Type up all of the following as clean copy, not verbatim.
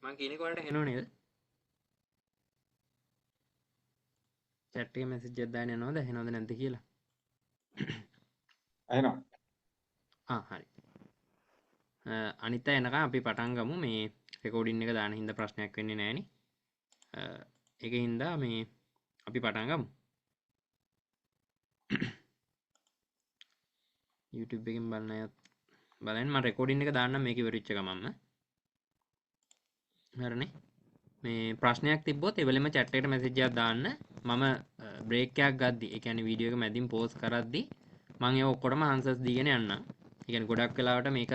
මං කියන එක ඔයාලට හෙනව නේද? chat එකේ message එකක් දාන්න යනවද? හෙනවද නැද්ද කියලා. ඇහෙනවා. හරි. අනිත් අය එනකම් අපි පටන් ගමු. මේ රෙකෝඩින් එක දාන හින්දා ප්‍රශ්නයක් වෙන්නේ නැහනේ. ඒකේ හින්දා මේ අපි පටන් ගමු. YouTube එකෙන් බලන අයත් බලන්න මම රෙකෝඩින් එක දාන්නම් මේක ඉවර වෙච්ච ගමන්ම. හරිනේ. මේ ප්‍රශ්නයක් තිබ්බොත් ඒ වෙලෙම chat එකට message එකක් දාන්න. මම break එකක් ගද්දි, ඒ කියන්නේ වීඩියෝ එක මැදින් pause කරද්දි මම ඒ ඔක්කොටම answers දීගෙන යන්නම්. ඒ කියන්නේ ගොඩක් වෙලාවට මේ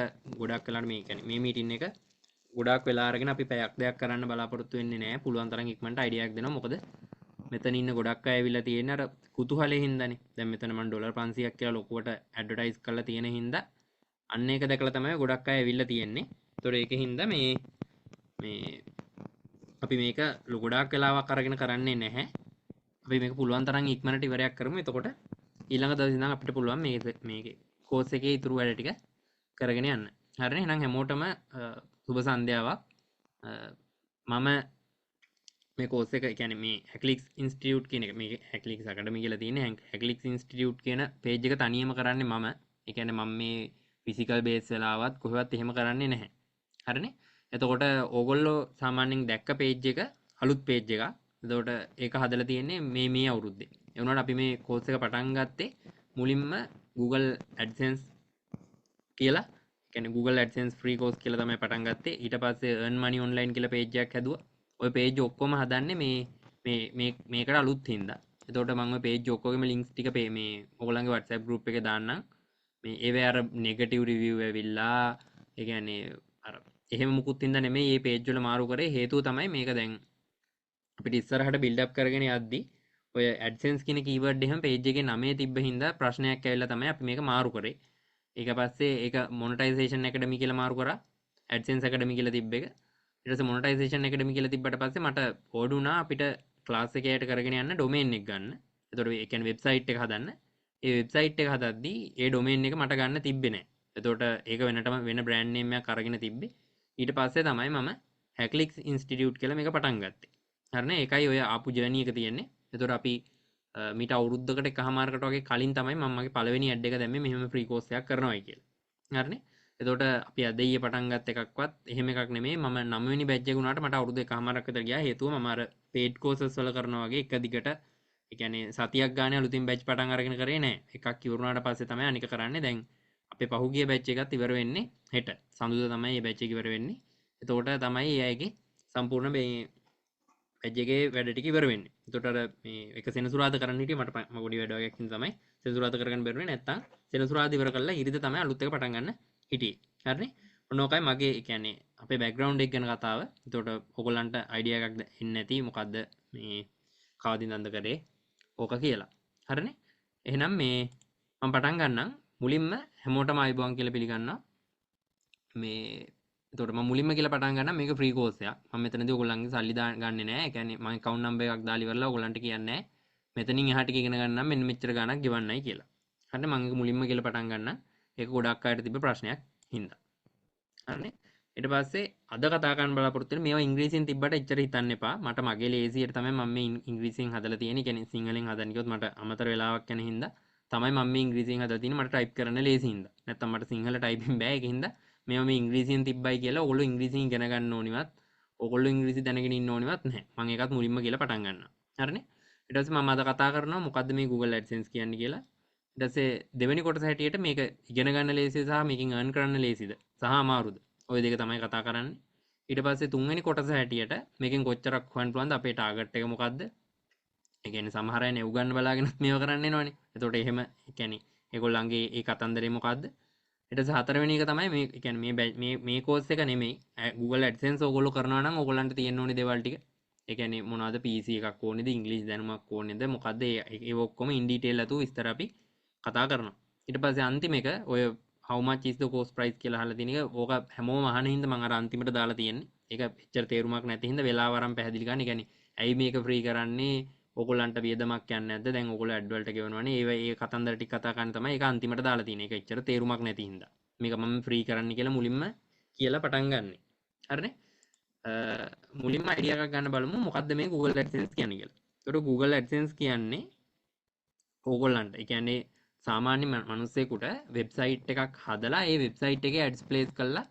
කියන්නේ මේ meeting එක ගොඩක් වෙලා අරගෙන අපි පැයක් දෙයක් කරන්න බලාපොරොත්තු වෙන්නේ නැහැ. පුළුවන් තරම් ඉක්මනට idea එකක් දෙනවා. මොකද මෙතන ඉන්න ගොඩක් අය ඇවිල්ලා තියෙන අර කුතුහලේ හින්දානේ. දැන් මෙතන මම ඩොලර් 500ක් කියලා ලොකුවට ඇඩ්වර්ටයිස් කරලා තියෙන හින්දා අන්න ඒක දැකලා තමයි ගොඩක් අය ඇවිල්ලා තියෙන්නේ. ඒතොර ඒකෙන් හින්දා මේ අපි මේක ගොඩාක් වෙලාවක් අරගෙන කරන්නේ නැහැ. අපි මේක පුළුවන් තරම් ඉක්මනට ඉවරයක් කරමු. එතකොට ඊළඟ දවසේ ඉඳන් අපිට පුළුවන් මේකේ කෝස් එකේ ඉතුරු වැඩ ටික කරගෙන යන්න. හරිනේ. එහෙනම් හැමෝටම සුබ සන්ධ්‍යාවක්. මම මේ කෝස් එක කියන්නේ මේ හැක්ලික්ස් ඉන්ස්ටිටියුට් කියන එක මේ හැක්ලික්ස් අකඩමි කියලා තියෙන්නේ හැක්ලික්ස් ඉන්ස්ටිටියුට් කියන පේජ් එක තනියම කරන්නේ මම. ඒ කියන්නේ මම මේ ෆිසිකල් බේස් වෙලාවත් කොහෙවත් එහෙම කරන්නේ නැහැ. හරිනේ. එතකොට ඕගොල්ලෝ සාමාන්‍යයෙන් දැක්ක පේජ් එක අලුත් පේජ් එකක්. එතකොට ඒක හදලා තියෙන්නේ මේ අවුරුද්දේ. ඒ වුණාට අපි මේ කෝස් එක පටන් ගත්තේ මුලින්ම Google AdSense කියලා, කියන්නේ Google AdSense free course කියලා තමයි පටන් ගත්තේ. ඊට පස්සේ earn money online කියලා page එකක් හැදුවා. ওই page ඔක්කොම හදන්නේ මේකට අලුත් හින්දා. එතකොට මම ওই page ඔක්කොගෙම links ටික මේ ඔයගොල්ලන්ගේ WhatsApp group එකේ දාන්නම්. මේ ඒවේ අර negative review ඇවිල්ලා, ඒ කියන්නේ අර එහෙම මුකුත් හින්දා නෙමෙයි මේ page වල මාරු කරේ. හේතුව තමයි මේක දැන් අපිට ඉස්සරහට build up කරගෙන යද්දි ඔය AdSense කියන keyword එහෙම page එකේ නමේ තිබ්බ හින්දා ප්‍රශ්නයක් ඇවිල්ලා තමයි අපි මේක මාරු කරේ. ඒක පස්සේ ඒක මොනටයිසේෂන් ඇකඩමි කියලා මාරු කරා. AdSense ඇකඩමි කියලා තිබ්බ එක. ඊට පස්සේ මොනටයිසේෂන් ඇකඩමි කියලා තිබ්බට පස්සේ මට ඕඩ් වුණා අපිට ක්ලාස් එකේ යට කරගෙන යන්න ඩොමේන් එක ගන්න. එතකොට ඒ කියන්නේ වෙබ්සයිට් එක හදන්න. ඒ වෙබ්සයිට් එක හදද්දී ඒ ඩොමේන් එක මට ගන්න තිබ්බේ නැහැ. එතකොට ඒක වෙනටම වෙන බ්‍රෑන්ඩ් නේම් එකක් අරගෙන තිබ්බේ. ඊට පස්සේ තමයි මම හැක්ලික්ස් ඉන්ස්ටිටියුට් කියලා මේක පටන් ගත්තේ. හරිනේ. ඒකයි ඔය ආපු ජර්නි එක තියෙන්නේ. එතකොට අපි මීට අවුරුද්දකට එකහමාරකට වගේ කලින් තමයි මම මගේ පළවෙනි ඇඩ් එක දැම්මේ මෙහෙම ෆ්‍රී කෝස් එකක් කරනවායි කියලා. හරිනේ. එතකොට අපි අද ඊයේ පටන් ගත්ත එකක්වත් එහෙම එකක් නෙමෙයි. මම 9 වෙනි බැච් එක උනාට මට අවුරුදු එකහමාරක් විතර ගියා. හේතුව මම අර පේඩ් කෝසස් වල කරනවා වගේ එක දිගට, ඒ කියන්නේ සතියක් ගානේ අලුතින් බැච් පටන් අරගෙන කරේ නෑ. එකක් ඉවරුනාට පස්සේ තමයි අනික කරන්නේ. දැන් අපේ පහුගිය බැච් එකත් ඉවර වෙන්නේ හෙට. සඳුදා තමයි මේ බැච් එක ඉවර වෙන්නේ. එතකොට තමයි ඒ අයගේ සම්පූර්ණ මේ පැජ්ජගේ වැඩ ටික ඉවර වෙන්නේ. එතකොට අර මේ එක සෙනසුරාදා කරන්න හිටියේ මට පොඩි වැඩ වගේක් හින්දා තමයි සෙනසුරාදා කරගන්න බැරුනේ. නැත්තම් සෙනසුරාදා ඉවර කරලා ඉරිදා තමයි අලුත් එක පටන් ගන්න හිටියේ. හරිනේ. ඔන්න ඕකයි මගේ, ඒ කියන්නේ අපේ බෑග්ග්‍රවුන්ඩ් එක ගැන කතාව. එතකොට ඔයගොල්ලන්ට අයිඩියා එකක් එන්නේ නැති මොකද්ද මේ කවදින්දන්ද කරේ ඕක කියලා. හරිනේ. එහෙනම් මේ මම පටන් ගන්නම්. මුලින්ම හැමෝටම ආයිබෝන් කියලා පිළිගන්නවා. මේ එතකොට මම මුලින්ම කියලා පටන් ගන්නම් මේක ෆ්‍රී කෝස් එකක්. මම මෙතනදී ඔයගොල්ලන්ගේ සල්ලි ගන්නෙ නෑ. ඒ කියන්නේ මම account number එකක් දාලා ඉවරලා ඔයගොල්ලන්ට කියන්නේ මෙතනින් එහාට ඉගෙන ගන්නම් මෙන්න මෙච්චර ගාණක් ගෙවන්නයි කියලා. හරිනේ. මම මුලින්ම කියලා පටන් ගන්නම්. ඒක ගොඩක් අයට තිබ්බ ප්‍රශ්නයක් හින්දා. හරිනේ. ඊට පස්සේ අද කතා කරන්න බලාපොරොත්තු වෙන්නේ මේවා ඉංග්‍රීසියෙන් තිබ්බට එච්චර හිතන්න එපා. මට මගේ ලේසියට තමයි මම මේ ඉංග්‍රීසියෙන් හදලා තියෙන්නේ. කියන්නේ සිංහලෙන් හදන්න කිව්වොත් මට අමතර වෙලාවක් යන හින්දා තමයි මම මේ ඉංග්‍රීසියෙන් හදලා තියෙන්නේ. මට ටයිප් කරන්න ලේසි හින්දා. නැත්තම් මට සිංහල ටයිපින් බෑ. ඒක හින්දා මේවා මේ ඉංග්‍රීසියෙන් තිබ්බයි කියලා ඔයගොල්ලෝ ඉංග්‍රීසියෙන් ඉගෙන ගන්න ඕනිවත්, ඔයගොල්ලෝ ඉංග්‍රීසි දැනගෙන ඉන්න ඕනිවත් නැහැ. මම ඒකත් මුලින්ම කියලා පටන් ගන්නවා. හරිනේ. ඊට පස්සේ මම අද කතා කරනවා මොකද්ද මේ Google AdSense කියන්නේ කියලා. ඊට පස්සේ දෙවෙනි කොටස හැටියට මේක ඉගෙන ගන්න ලේසිද සහ මේකෙන් earn කරන්න ලේසිද සහ අමාරුද, ওই දෙක තමයි කතා කරන්නේ. ඊට පස්සේ තුන්වෙනි කොටස හැටියට මේකෙන් කොච්චරක් හොයන්න පුළුවන්ද, අපේ ටාගට් එක මොකද්ද. ඒ කියන්නේ සමහර අය නෙව් ගන්න බලාගෙනත් මේව කරන්න එනවනේ. එතකොට එහෙම ඒ කියන්නේ ඒගොල්ලන්ගේ ඒ කතන්දරේ මොකද්ද. ඊට පස්සේ හතරවෙනි එක තමයි මේ, ඒ කියන්නේ මේ කෝස් එක නෙමෙයි Google AdSense ඕගොල්ලෝ කරනවා නම් ඕගොල්ලන්ට තියෙන්න ඕනේ දේවල් ටික. ඒ කියන්නේ මොනවද PC එකක් ඕනේද, ඉංග්‍රීසි දැනුමක් ඕනේද, මොකද්ද ඒ ඔක්කොම ඉන් ඩීටේල් අතු විස්තර අපි කතා කරනවා. ඊට පස්සේ අන්තිම එක ඔය how much is the cost price කියලා අහලා තියෙන එක, ඕක හැමෝම අහන හින්දා මම අර අන්තිමට දාලා තියෙන්නේ. ඒක එච්චර තේරුමක් නැති හින්දා වෙලාව අරන් පැහැදිලි කරන්න. ඒ කියන්නේ ඇයි මේක ෆ්‍රී කරන්නේ, ඕගොල්ලන්ට වියදමක් යන්නේ නැද්ද, දැන් ඕගොල්ලෝ ඇඩ් වලට ගෙවනවනේ, ඒ කතන්දර ටික කතා කරන්න තමයි ඒක අන්තිමට දාලා තියෙන්නේ. ඒක එච්චර තේරුමක් නැති හින්දා මේක මම ෆ්‍රී කරන්න කියලා මුලින්ම කියලා පටන් ගන්නෙ. හරිනේ. මුලින්ම අයිඩියා එකක් ගන්න බලමු මොකද්ද මේ Google AdSense කියන්නේ කියලා. ඒකට Google AdSense කියන්නේ ඕගොල්ලන්ට ඒ කියන්නේ සාමාන්‍ය මිනිස්සෙකුට වෙබ්සයිට් එකක් හදලා ඒ වෙබ්සයිට් එකේ ඇඩ්ස් ප්ලේස් කරලා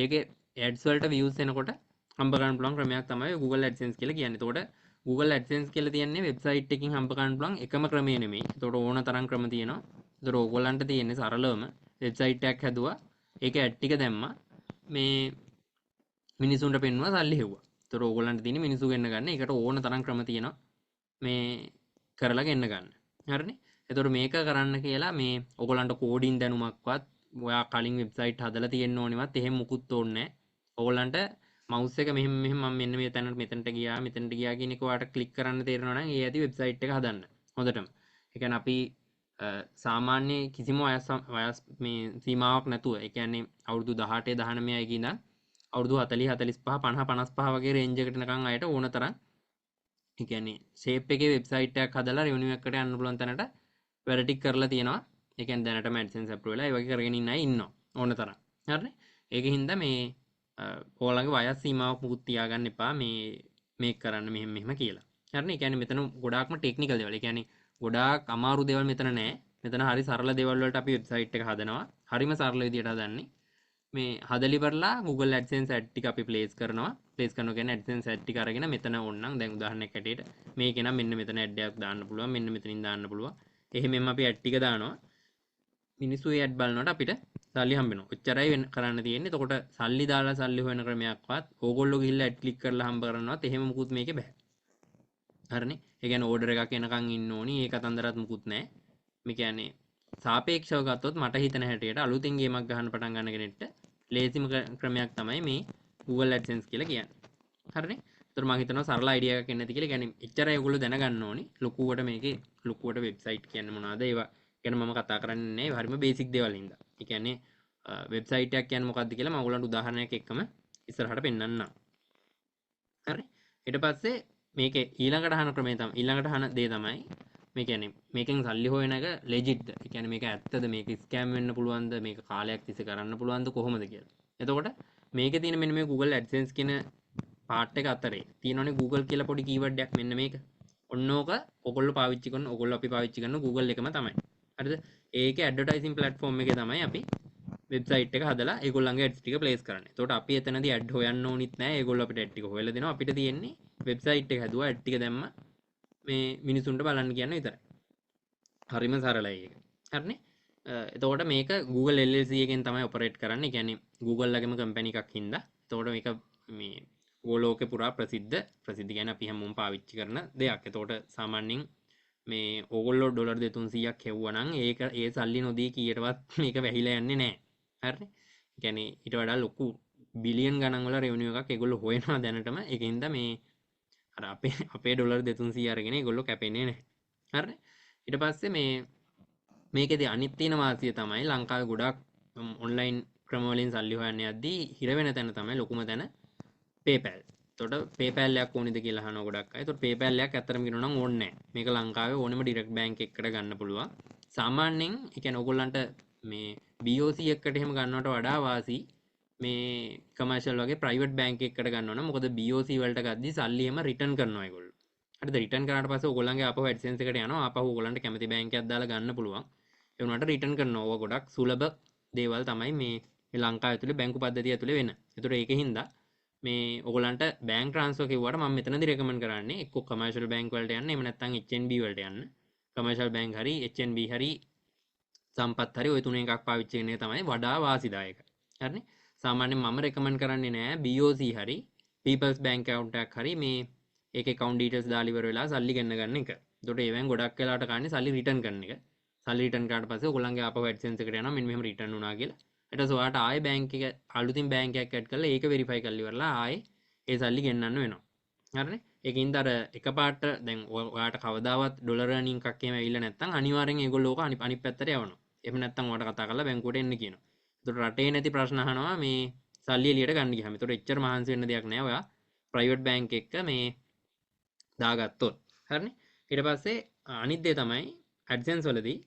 ඒකේ ඇඩ්ස් වලට views එනකොට හම්බ කරන්න පුළුවන් ක්‍රමයක් තමයි Google AdSense කියලා කියන්නේ. එතකොට Google AdSense කියලා තියන්නේ වෙබ්සයිට් එකකින් හම්බ කරන්න පුළුවන් එකම ක්‍රමය නෙමෙයි. එතකොට ඕන තරම් ක්‍රම තියෙනවා. එතකොට ඕගොල්ලන්ට තියෙන්නේ සරලවම වෙබ්සයිට් එකක් හැදුවා. ඒකේ ඇඩ් ටික දැම්මා. මේ මිනිසුන්ට පෙන්වුවා සල්ලි හෙව්වා. එතකොට ඕගොල්ලන්ට තියෙන්නේ මිනිස්සු ගෙන්න ගන්න. ඒකට ඕන තරම් ක්‍රම තියෙනවා. මේ කරලා ගෙන්න ගන්න. හරිනේ. එතකොට මේක කරන්න කියලා මේ ඔයගොල්ලන්ට කෝඩින් දැනුමක්වත් ඔයා කලින් වෙබ්සයිට් හදලා තියෙන්න ඕනෙවත් එහෙම මුකුත් ඕනේ නැහැ. ඔයගොල්ලන්ට මවුස් එක මෙහෙම මම මෙන්න මේ තැනට මෙතනට ගියා කියන එක ඔයාලට ක්ලික් කරන්න තේරෙනවා නම් ඒ ඇති වෙබ්සයිට් එක හදන්න. හොඳටම. ඒ කියන්නේ අපි සාමාන්‍ය කිසිම වයස් මේ සීමාවක් නැතුව ඒ කියන්නේ අවුරුදු 18 19 එක ඉඳන් අවුරුදු 40 45 50 55 වගේ රේන්ජ් එකට නිකන් අයට ඕන තරම් ඒ කියන්නේ ෂේප් එකේ වෙබ්සයිට් එකක් හදලා රෙවෙනියු එකකට යන්න පුළුවන් තැනට වැඩ ටික කරලා තියෙනවා. ඒ කියන්නේ දැනටම AdSense අප්‍රූව් වෙලා ඒ වගේ කරගෙන ඉන්න අය ඉන්නවා ඕන තරම්. හරිනේ. ඒකින් හින්දා මේ ඔයාලගේ වයස් සීමාවක් මුකුත් තියාගන්න එපා මේක කරන්න මෙහෙම කියලා. හරිනේ. ඒ කියන්නේ මෙතන ගොඩාක්ම ටෙක්නිකල් දේවල්. ඒ කියන්නේ ගොඩාක් අමාරු දේවල් මෙතන නැහැ. මෙතන හරි සරල දේවල් වලට අපි වෙබ්සයිට් එක හදනවා. හරිම සරල විදියට හදන්නේ. මේ හදලි ඉවරලා Google AdSense ad ටික අපි ප්ලේස් කරනවා. ප්ලේස් කරනවා කියන්නේ AdSense ad ටික අරගෙන මෙතන ඕනනම් දැන් උදාහරණයක් ඇටියට මේකේ නම් මෙන්න මෙතන ad එකක් දාන්න පුළුවන්. මෙන්න මෙතනින් දාන්න පුළුවන්. එහෙමම අපි ad ටික දානවා. මිනිස්සු ඒ ad බලනකොට අපිට සල්ලි හම්බ වෙනවා. ඔච්චරයි කරන්න තියෙන්නේ. එතකොට සල්ලි දාලා සල්ලි හොයන ක්‍රමයක්වත් ඕගොල්ලෝ ගිහිල්ලා ad ක්ලික් කරලා හම්බ කරනවත් එහෙම මුකුත් මේකේ බෑ. හරිනේ. ඒ කියන්නේ ඕඩර් එකක් එනකන් ඉන්න ඕනි. ඒ කතන්දරات මුකුත් නැහැ. මේ කියන්නේ සාපේක්ෂව ගත්තොත් මට හිතන හැටියට අලුතින් ගේමක් ගහන්න පටන් ගන්න කෙනෙක්ට ලේසිම ක්‍රමයක් තමයි මේ Google AdSense කියලා කියන්නේ. හරිනේ. ඒතර මම හිතනවා සරල අයිඩියා එකක් එන්න ඇති කියලා. කියන්නේ එච්චරයි ඔයගොල්ලෝ දැනගන්න ඕනි. ලොකුවට මේකේ ලොකුවට වෙබ්සයිට් කියන්නේ මොනවද ඒවා ගැන මම කතා කරන්නේ නැහැ. හරිම බේසික් දේවල් හින්දා. ඒ කියන්නේ වෙබ්සයිට් එකක් කියන්නේ මොකක්ද කියලා මම ඔයගොල්ලන්ට උදාහරණයක් එක්කම ඉස්සරහට පෙන්නන්නම්. හරි. ඊට පස්සේ මේකේ ඊළඟට අහන ක්‍රමය තමයි ඊළඟට අහන දේ තමයි මේ කියන්නේ මේකෙන් සල්ලි හොයන එක ලෙජිට්ද? ඒ කියන්නේ මේක ඇත්තද? මේක ස්කෑම් වෙන්න පුළුවන්ද? මේක කාලයක් තිස්සේ කරන්න පුළුවන්ද කොහොමද කියලා. එතකොට මේකේ තියෙන මෙන්න මේ Google AdSense කියන පාර්ට් එක අතරේ තියෙනවනේ Google කියලා පොඩි කීවර්ඩ් එකක් මෙන්න මේක. ඔන්න ඕක ඔයගොල්ලෝ පාවිච්චි කරන ඔයගොල්ලෝ අපි පාවිච්චි කරන Google එකම තමයි. හරිද? ඒකේ ඇඩ්වර්ටයිසින් ප්ලැට්ෆෝම් එකේ තමයි අපි වෙබ්සයිට් එක හදලා ඒගොල්ලන්ගේ ඇඩ්ස් ටික ප්ලේස් කරන්නේ. එතකොට අපි එතනදී ඇඩ් හොයන්න ඕනිත් නැහැ. ඒගොල්ලෝ අපිට ඇඩ් ටික හොයලා දෙනවා. අපිට තියෙන්නේ වෙබ්සයිට් එක හැදුවා ඇඩ් ටික දැම්ම මේ මිනිසුන්ට බලන්න කියන්න විතරයි. හරිම සරලයි ඒක. හරිනේ. එතකොට මේක Google LLC එකෙන් තමයි ඔපරේට් කරන්නේ. කියන්නේ Google ලගේම කම්පැනි එකක් හින්දා. එතකොට මේක මේ ලෝකේ පුරා ප්‍රසිද්ධ කියන්නේ අපි හැමෝම පාවිච්චි කරන දෙයක්. එතකොට සාමාන්‍යයෙන් මේ ඕගොල්ලෝ ඩොලර් 200ක් හෙව්වනම් ඒක ඒ සල්ලි නොදී කීයටවත් මේක වැහිලා යන්නේ නැහැ. හරිනේ. ඒ කියන්නේ ඊට වඩා ලොකු බිලියන් ගණන් වල රෙවෙනියු එකක් ඒගොල්ලෝ හොයනවා දැනටම. ඒකින්ද මේ අර අපේ ඩොලර් 200 අරගෙන ඒගොල්ලෝ කැපෙන්නේ නැහැ. හරිනේ. ඊට පස්සේ මේකේදී අනිත් තියෙන වාසිය තමයි ලංකාවේ ගොඩක් ඔන්ලයින් ක්‍රම වලින් සල්ලි හොයන්න යද්දී හිර වෙන තැන තමයි ලොකුම තැන PayPal. එතකොට PayPal එකක් ඕනිද කියලා අහනවා ගොඩක් අය. එතකොට PayPal එකක් ඇත්තටම කියනවා නම් ඕනේ නැහැ. මේක ලංකාවේ ඕනෙම ඩිරෙක්ට් බැංක් එකකට ගන්න පුළුවන්. සාමාන්‍යයෙන් ඒ කියන්නේ ඕගොල්ලන්ට මේ BOC එකකට එහෙම ගන්නවට වඩා වාසි මේ කමර්ෂල් වගේ ප්‍රයිවට් බැංක් එකකට ගන්න ඕන. මොකද BOC වලට ගද්දි සල්ලි එහෙම රිටර්න් කරනවා ඒගොල්ලෝ. හරිද? රිටර්න් කරාට පස්සේ ඕගොල්ලන්ගේ ආපහු AdSense එකට යනවා. ආපහු ඕගොල්ලන්ට කැමති බැංකයක් දාලා ගන්න පුළුවන්. ඒ වුණාට රිටර්න් කරනවා. ඕවා ගොඩක් සුලභ දේවල් තමයි මේ ලංකාව ඇතුලේ බැංකු පද්ධතිය ඇතුලේ වෙන. ඒතර ඒකෙන් හින්දා මේ ඔයගොල්ලන්ට බැංක් ට්‍රාන්ස්ෆර් කිව්වට මම මෙතනදී රෙකමන්ඩ් කරන්නේ එක්ක කමර්ෂල් බැංක් වලට යන්න එහෙම නැත්නම් HNB වලට යන්න. කමර්ෂල් බැංක් හරි HNB හරි සම්පත් හරි ওই තුනෙන් එකක් පාවිච්චි කරන එක තමයි වඩා වාසිදායක. හරිනේ. සාමාන්‍යයෙන් මම රෙකමන්ඩ් කරන්නේ නෑ BOC හරි People's Bank account එකක් හරි මේ ඒකේ account details දාලා ඉවර වෙලා සල්ලි ගන්න එක. ඒකට ඒවෙන් ගොඩක් වෙලාවට කන්නේ සල්ලි රිටර්න් කරන එක. සල්ලි රිටර්න් කරාට පස්සේ ඔයගොල්ලන්ගේ ආපහු AdSense එකට යනවා මෙන්න මෙහෙම රිටර්න් වුණා කියලා. ඊට පස්සේ ඔයාලට ආයේ බැංක් එක අලුතින් බැංක් එකක් ඇඩ් කරලා ඒක වෙරිෆයි කරලා ඉවරලා ආයේ ඒ සල්ලි ගෙන්නන්න වෙනවා. හරිනේ. ඒකින්ද අර එකපාරට දැන් ඔයාලට කවදාවත් ඩොලර් earning එකක් එහෙම ඇවිල්ලා නැත්නම් අනිවාර්යෙන් ඒගොල්ලෝ ඕක අනිත් පැත්තට යවනවා. එහෙම නැත්නම් ඔයාලට කතා කරලා බැංකුවට එන්න කියනවා. ඒතකොට රටේ නැති ප්‍රශ්න අහනවා මේ සල්ලි එළියට ගන්න ගියාම. ඒතකොට එච්චර මහන්සි වෙන්න දෙයක් නෑ. ඔයා ප්‍රයිවට් බැංක් එක මේ දාගත්තොත්. හරිනේ. ඊට පස්සේ අනිත් දේ තමයි AdSense වලදී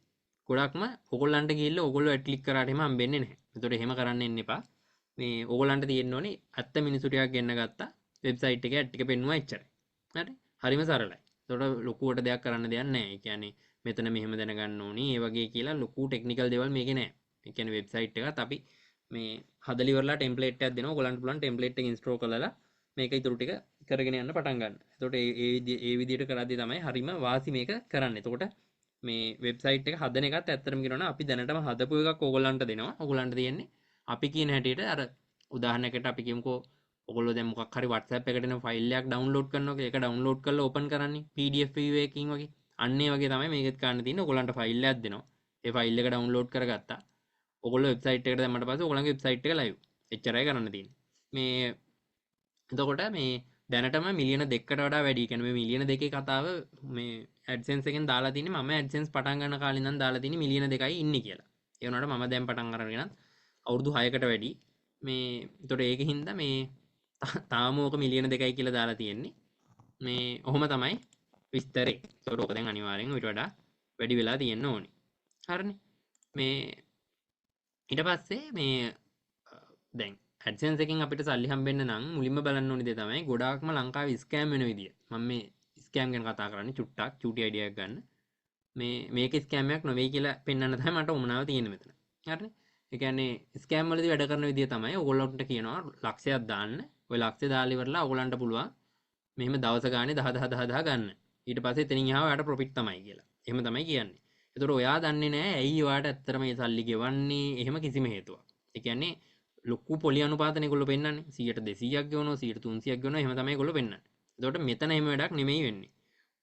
ගොඩක්ම ඔයගොල්ලන්ට ගිහිල්ලා ඔයගොල්ලෝ ඇඩ් ක්ලික් කරාට එහෙම හම්බෙන්නේ නැහැ. ඒතකොට එහෙම කරන්න එන්න එපා. මේ ඔයගොල්ලන්ට තියෙන්න ඕනේ ඇත්ත මිනිස්සු ටිකක් ගෙන්න ගත්තා. වෙබ්සයිට් එකේ ඇඩ් ටික පෙන්නුවා එච්චරයි. හරි? හරිම සරලයි. ඒතකොට ලොකුවට දෙයක් කරන්න දෙයක් නැහැ. ඒ කියන්නේ මෙතන මෙහෙම දැනගන්න ඕනි ඒ වගේ කියලා ලොකු ටෙක්නිකල් දේවල් මේකේ නැහැ. ඒ කියන්නේ වෙබ්සයිට් එකත් අපි මේ හදලා ඉවරලා ටෙම්ප්ලේට් එකක් දෙනවා. ඔයගලන්ට පුළුවන් ටෙම්ප්ලේට් එක ඉන්ස්ටෝල් කරලා මේක ඉතුරු ටික කරගෙන යන්න පටන් ගන්න. එතකොට ඒ විදිහට කරද්දී තමයි හරිම වාසි මේක කරන්නේ. එතකොට මේ වෙබ්සයිට් එක හදන එකත් ඇත්තටම කියනවා අපි දැනටම හදපු එකක් ඕගොල්ලන්ට දෙනවා. ඕගොල්ලන්ට තියෙන්නේ අපි කියන හැටියට අර උදාහරණයකට අපි කියමුකෝ ඔයගොල්ලෝ දැන් මොකක් හරි WhatsApp එකට එන ෆයිල් එකක් ඩවුන්ලෝඩ් කරනවා කියලා ඒක ඩවුන්ලෝඩ් කරලා ඕපන් කරන්නේ PDF view එකකින් වගේ. අන්න ඒ වගේ තමයි මේකෙත් කරන්න තියෙන්නේ. ඔයගොල්ලන්ට ෆයිල් එකක් දෙනවා. ඒ ෆයිල් එක ඩවුන්ලෝඩ් කරගත්තා. ඔයගොල්ලෝ වෙබ්සයිට් එකට දැම්මට පස්සේ ඔයගොල්ලන්ගේ වෙබ්සයිට් එක ලයිව්. එච්චරයි කරන්න තියෙන්නේ. මේ එතකොට මේ දැනටම මිලියන 2කට වඩා වැඩි. කියන්නේ මේ මිලියන 2 කතාව මේ AdSense එකෙන් දාලා තින්නේ මම AdSense පටන් ගන්න කාලේ ඉඳන් දාලා තින්නේ මිලියන 2යි ඉන්නේ කියලා. ඒ වුණාට මම දැන් පටන් අරගෙන අවුරුදු 6කට වැඩි. මේ එතකොට ඒකෙන් හින්දා මේ තාම ඕක මිලියන 2යි කියලා දාලා තියෙන්නේ. මේ ඔහොම තමයි විස්තරේ. ඒතකොට ඕක දැන් අනිවාර්යෙන් ඊට වඩා වැඩි වෙලා තියෙන්න ඕනේ. හරිනේ. මේ ඊට පස්සේ මේ දැන් AdSense එකෙන් අපිට සල්ලි හම්බෙන්න නම් මුලින්ම බලන්න ඕනේ දේ තමයි ගොඩාක්ම ලංකාවේ ස්කෑම් වෙන විදිය. මම මේ ස්කෑම් ගැන කතා කරන්නේ චුට්ටක් චූටි අයිඩියා එකක් ගන්න. මේක ස්කෑම් එකක් නෙවෙයි කියලා පෙන්වන්න තමයි මට උමනාව තියෙන්නේ මෙතන. හරිනේ. ඒ කියන්නේ ස්කෑම් වලදී වැඩ කරන විදිය තමයි ඕගොල්ලන්ට කියනවා ලක්ෂයක් දාන්න. ඔය ලක්ෂය දාලා ඉවරලා ඕගොල්ලන්ට පුළුවන් මෙහෙම දවස ගානේ 10 ගන්න. ඊට පස්සේ එතනින් එහාම ඔයාලට ප්‍රොෆිට් තමයි කියලා. එහෙම තමයි කියන්නේ. ඒතකොට ඔයා දන්නේ නැහැ ඇයි ඔයාට ඇත්තටම මේ සල්ලි ගෙවන්නේ එහෙම කිසිම හේතුවක්. ඒ කියන්නේ ලොකු පොලි අනුපාතන ඒගොල්ලෝ පෙන්නන්නේ 100ට 200ක් ගෙවනවා 100ට 300ක් ගෙවනවා එහෙම තමයි ඒගොල්ලෝ පෙන්නන්නේ. එතකොට මෙතන එහෙම වැඩක් නෙමෙයි වෙන්නේ.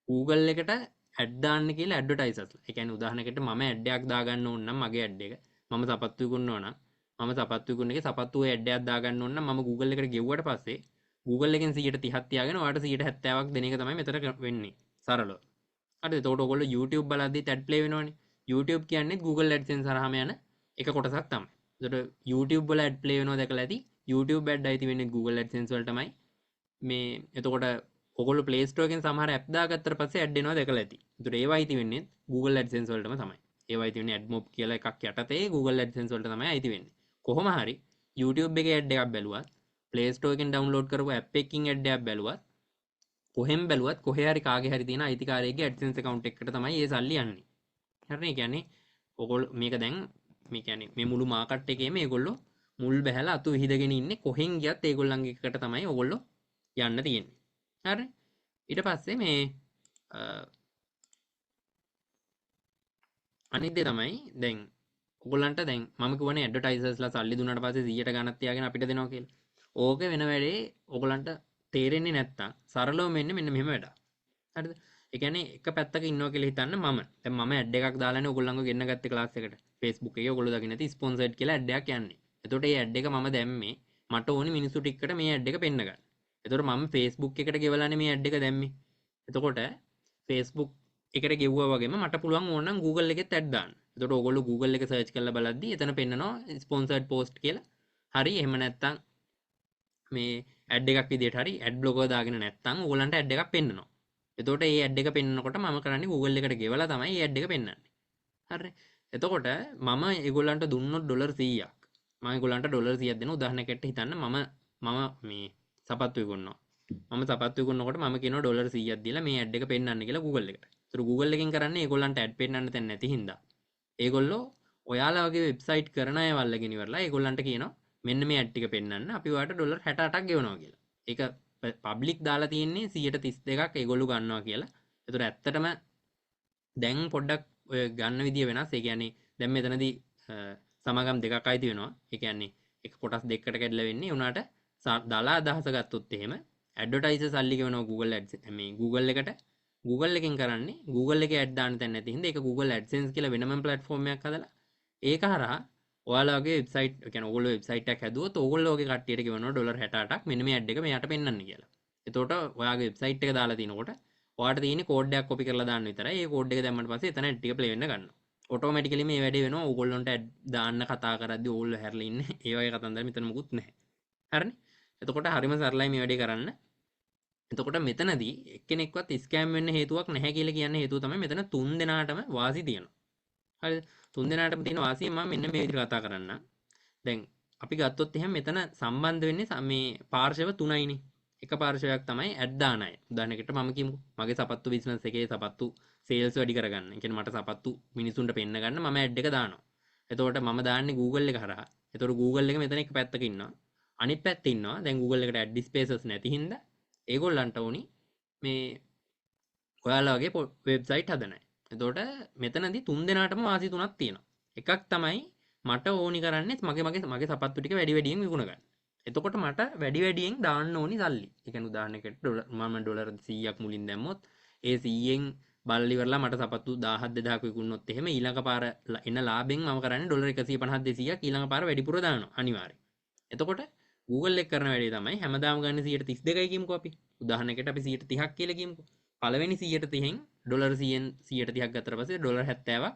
Google එකට ඇඩ් දාන්න කියලා ඇඩ්වර්ටයිසර්ස්ලා. ඒ කියන්නේ උදාහරණයකට මම ඇඩ් එකක් දාගන්න ඕන නම් මගේ ඇඩ් එක මම සපත්තු විකුණනවා නම් මම සපත්තු විකුණන එකේ සපත්තුවේ ඇඩ් එකක් දාගන්න ඕන නම් මම Google එකට ගෙව්වට පස්සේ Google එකෙන් 130ක් තියාගෙන ඔයාලට 170ක් දෙන එක තමයි මෙතන වෙන්නේ. සරලව. හරිද? එතකොට ඔයගොල්ලෝ YouTube බලද්දිත් ඇඩ් ප්ලේ වෙනවනේ. YouTube කියන්නේ Google AdSense හරහාම යන එක කොටසක් තමයි. එතකොට YouTube වල ඇඩ් ප්ලේ වෙනවා දැකලා ඇති. YouTube ඇඩ් අයිති වෙන්නේ Google AdSense වලටමයි. මේ එතකොට ඔයගොල්ලෝ Play Store එකෙන් සමහර ඇප් දාගත්තට පස්සේ ඇඩ් එනවා දැකලා ඇති. එතකොට ඒවා අයිති වෙන්නේ Google AdSense වලටම තමයි. ඒවා අයිති වෙන්නේ AdMob කියලා එකක් යටතේ Google AdSense වලට තමයි අයිති වෙන්නේ. කොහොම හරි YouTube එකේ ඇඩ් එකක් බැලුවත් Play Store එකෙන් ඩවුන්ලෝඩ් කරපු ඇප් එකකින් ඇඩ් එකක් බැලුවත් කොහෙන් බැලුවත් කොහේ හරි කාගේ හරි තියෙන අයිතිකාරයෙක්ගේ AdSense account එකකට තමයි ඒ සල්ලි යන්නේ. හරිනේ? කියන්නේ ඔයගොල්ලෝ මේක දැන් මේ කියන්නේ මේ මුළු මාකට් එකේම මේගොල්ලෝ මුල් බැහැලා අතු විහිදගෙන ඉන්නේ කොහෙන් ගියත් ඒගොල්ලන්ගේ එකට තමයි ඔයගොල්ලෝ යන්න තියෙන්නේ. හරි? ඊට පස්සේ මේ අනිත් දේ තමයි දැන් ඔයගොල්ලන්ට දැන් මම කියවනේ ඇඩ්වර්ටයිසර්ස්ලා සල්ලි දුන්නාට පස්සේ 100ට ගණක් තියාගෙන අපිට දෙනවා කියලා. ඕක වෙන වැඩේ ඔයගොල්ලන්ට තේරෙන්නේ නැත්තම් සරලවම එන්නේ මෙන්න මෙහෙම වැඩක්. හරිද? ඒ කියන්නේ එක පැත්තක ඉන්නවා කියලා හිතන්න මම. දැන් මම ඇඩ් එකක් දාලානේ ඔයගොල්ලන්ව ගෙන්න ගත්තේ ක්ලාස් එකට. Facebook එකේ ඔයගොල්ලෝ දකින්න ඇති ස්පොන්සර්ඩ් කියලා ඇඩ් එකක් යන්නේ. එතකොට මේ ඇඩ් එක මම දැම්මේ මට ඕනි මිනිස්සු ටිකකට මේ ඇඩ් එක පෙන්න ගන්න. එතකොට මම Facebook එකට ගෙවලානේ මේ ඇඩ් එක දැම්මේ. එතකොට Facebook එකට ගෙවුවා වගේම මට පුළුවන් ඕන නම් Google එකෙත් ඇඩ් දාන්න. එතකොට ඔයගොල්ලෝ Google එක සර්ච් කරලා බලද්දි එතන පෙන්නනවා ස්පොන්සර්ඩ් පෝස්ට් කියලා. හරි එහෙම නැත්තම් මේ ඇඩ් එකක් විදියට හරි ඇඩ් බ්ලොකර් දාගෙන නැත්තම් ඕගොල්ලන්ට ඇඩ් එකක් පෙන්නනවා. එතකොට මේ ඇඩ් එක පෙන්නකොට මම කරන්නේ Google එකට ගෙවලා තමයි මේ ඇඩ් එක පෙන්නන්නේ. හරි. එතකොට මම ඒගොල්ලන්ට දුන්නොත් ඩොලර් 100ක්. මම ඒගොල්ලන්ට ඩොලර් 100ක් දෙනවා. උදාහරණයකට හිතන්න මම මේ සපත්තු විකුණනවා. මම සපත්තු විකුණනකොට මම කියනවා ඩොලර් 100ක් දීලා මේ ඇඩ් එක පෙන්නන්න කියලා Google එකට. ඒතර Google එකෙන් කරන්නේ ඒගොල්ලන්ට ඇඩ් පෙන්නන්න තැන් නැති හින්දා. ඒගොල්ලෝ ඔයාලා වගේ වෙබ්සයිට් කරන අය වල්ලගෙන ඉවරලා ඒගොල්ලන්ට කියනවා මෙන්න මේ ඇඩ් ටික පෙන්නන්න අපි ඔයාලට ඩොලර් 68ක් ගෙවනවා කියලා. ඒක පබ්ලික් දාලා තියෙන්නේ 132ක් ඒගොල්ලෝ ගන්නවා කියලා. ඒතර ඇත්තටම දැන් පොඩ්ඩක් ඔය ගන්න විදිය වෙනස්. ඒ කියන්නේ දැන් මෙතනදී සමාගම් දෙකක් අයිති වෙනවා. ඒ කියන්නේ එක කොටස් දෙකකට කැඩලා වෙන්නේ. උනාට දාලා අදහස ගත්තොත් එහෙම ඇඩ්වර්ටයිසර් සල්ලි ගෙවනවා Google Ads මේ Google එකට. Google එකෙන් කරන්නේ Google එකේ ඇඩ් දාන්න තැන නැති හින්දා ඒක Google AdSense කියලා වෙනම ප්ලැට්ෆෝම් එකක් හදලා ඒක හරහා ඔයාලගේ වෙබ්සයිට් ඒ කියන්නේ ඔයගොල්ලෝ වෙබ්සයිට් එකක් හැදුවොත් ඔයගොල්ලෝගේ කට්ටියට ගෙවනවා ඩොලර් 68ක් මෙන්න මේ ඇඩ් එක මෙයාට පෙන්වන්න කියලා. එතකොට ඔයාගේ වෙබ්සයිට් එක දාලා තිනකොට ඔයාට තියෙන්නේ කෝඩ් එකක් කොපි කරලා දාන්න විතරයි. ඒ කෝඩ් එක දැම්මට පස්සේ එතන ඇඩ් ටික ප්ලේ වෙන්න ගන්නවා. ඔටෝමැටිකලි මේ වැඩේ වෙනවා. ඔයගොල්ලන්ට ඇඩ් දාන්න කතා කරද්දී ඔයගොල්ලෝ හැරලා ඉන්නේ. ඒ වගේ කතන්දර මෙතන මුකුත් නැහැ. හරිනේ? එතකොට හරිම සරලයි මේ වැඩේ කරන්න. එතකොට මෙතනදී එක්කෙනෙක්වත් ස්කෑම් වෙන්න හේතුවක් නැහැ කියලා කියන්නේ හේතුව තමයි මෙතන තුන් දෙනාටම වාසි තියෙනවා. හරිද? තුන් දෙනාටම තියෙන වාසිය මම මෙන්න මේ විදිහට කතා කරන්නම්. දැන් අපි ගත්තොත් එහෙනම් මෙතන සම්බන්ධ වෙන්නේ මේ පාර්ශව තුනයිනේ. එක පාර්ශවයක් තමයි ඇඩ් දාන අය. උදාහරණයකට මම කියමුකෝ මගේ සපත්තු බිස්නස් එකේ සපත්තු සේල්ස් වැඩි කරගන්න. ඒ කියන්නේ මට සපත්තු මිනිසුන්ට පෙන්න ගන්න මම ඇඩ් එක දානවා. එතකොට මම දාන්නේ Google එක හරහා. එතකොට Google එක මෙතන එක පැත්තක ඉන්නවා. අනිත් පැත්තේ ඉන්නවා. දැන් Google එකට ඇඩ් ස්පේසස් නැති හින්දා ඒගොල්ලන්ට උනි මේ ඔයාලා වගේ වෙබ්සයිට් හදන අය. එතකොට මෙතනදී තුන් දෙනාටම වාසි තුනක් තියෙනවා. එකක් තමයි මට ඕනි කරන්නේ මගේ සපත්තු ටික වැඩි වැඩියෙන් විකුණ ගන්න. එතකොට මට වැඩි වැඩියෙන් දාන්න ඕනි සල්ලි. ඒ කියන්නේ උදාහරණයකට මම ඩොලර් 100ක් මුලින් දැම්මොත් ඒ 100ෙන් බලලි ඉවරලා මට සපත්තු 1000 2000ක් විකුණනොත් එහෙම ඊළඟ පාර එන ලාභෙන් මම කරන්නේ ඩොලර් 150 200ක් ඊළඟ පාර වැඩිපුර දානවා අනිවාර්යෙන්. එතකොට Google එක කරන වැඩේ තමයි හැමදාම ගන්න 132යි කියමුකෝ අපි. උදාහරණයකට අපි 130ක් කියලා කියමුකෝ. පළවෙනි 130න් ඩොලර් 100න් 130ක් ගත්තට පස්සේ ඩොලර් 70ක්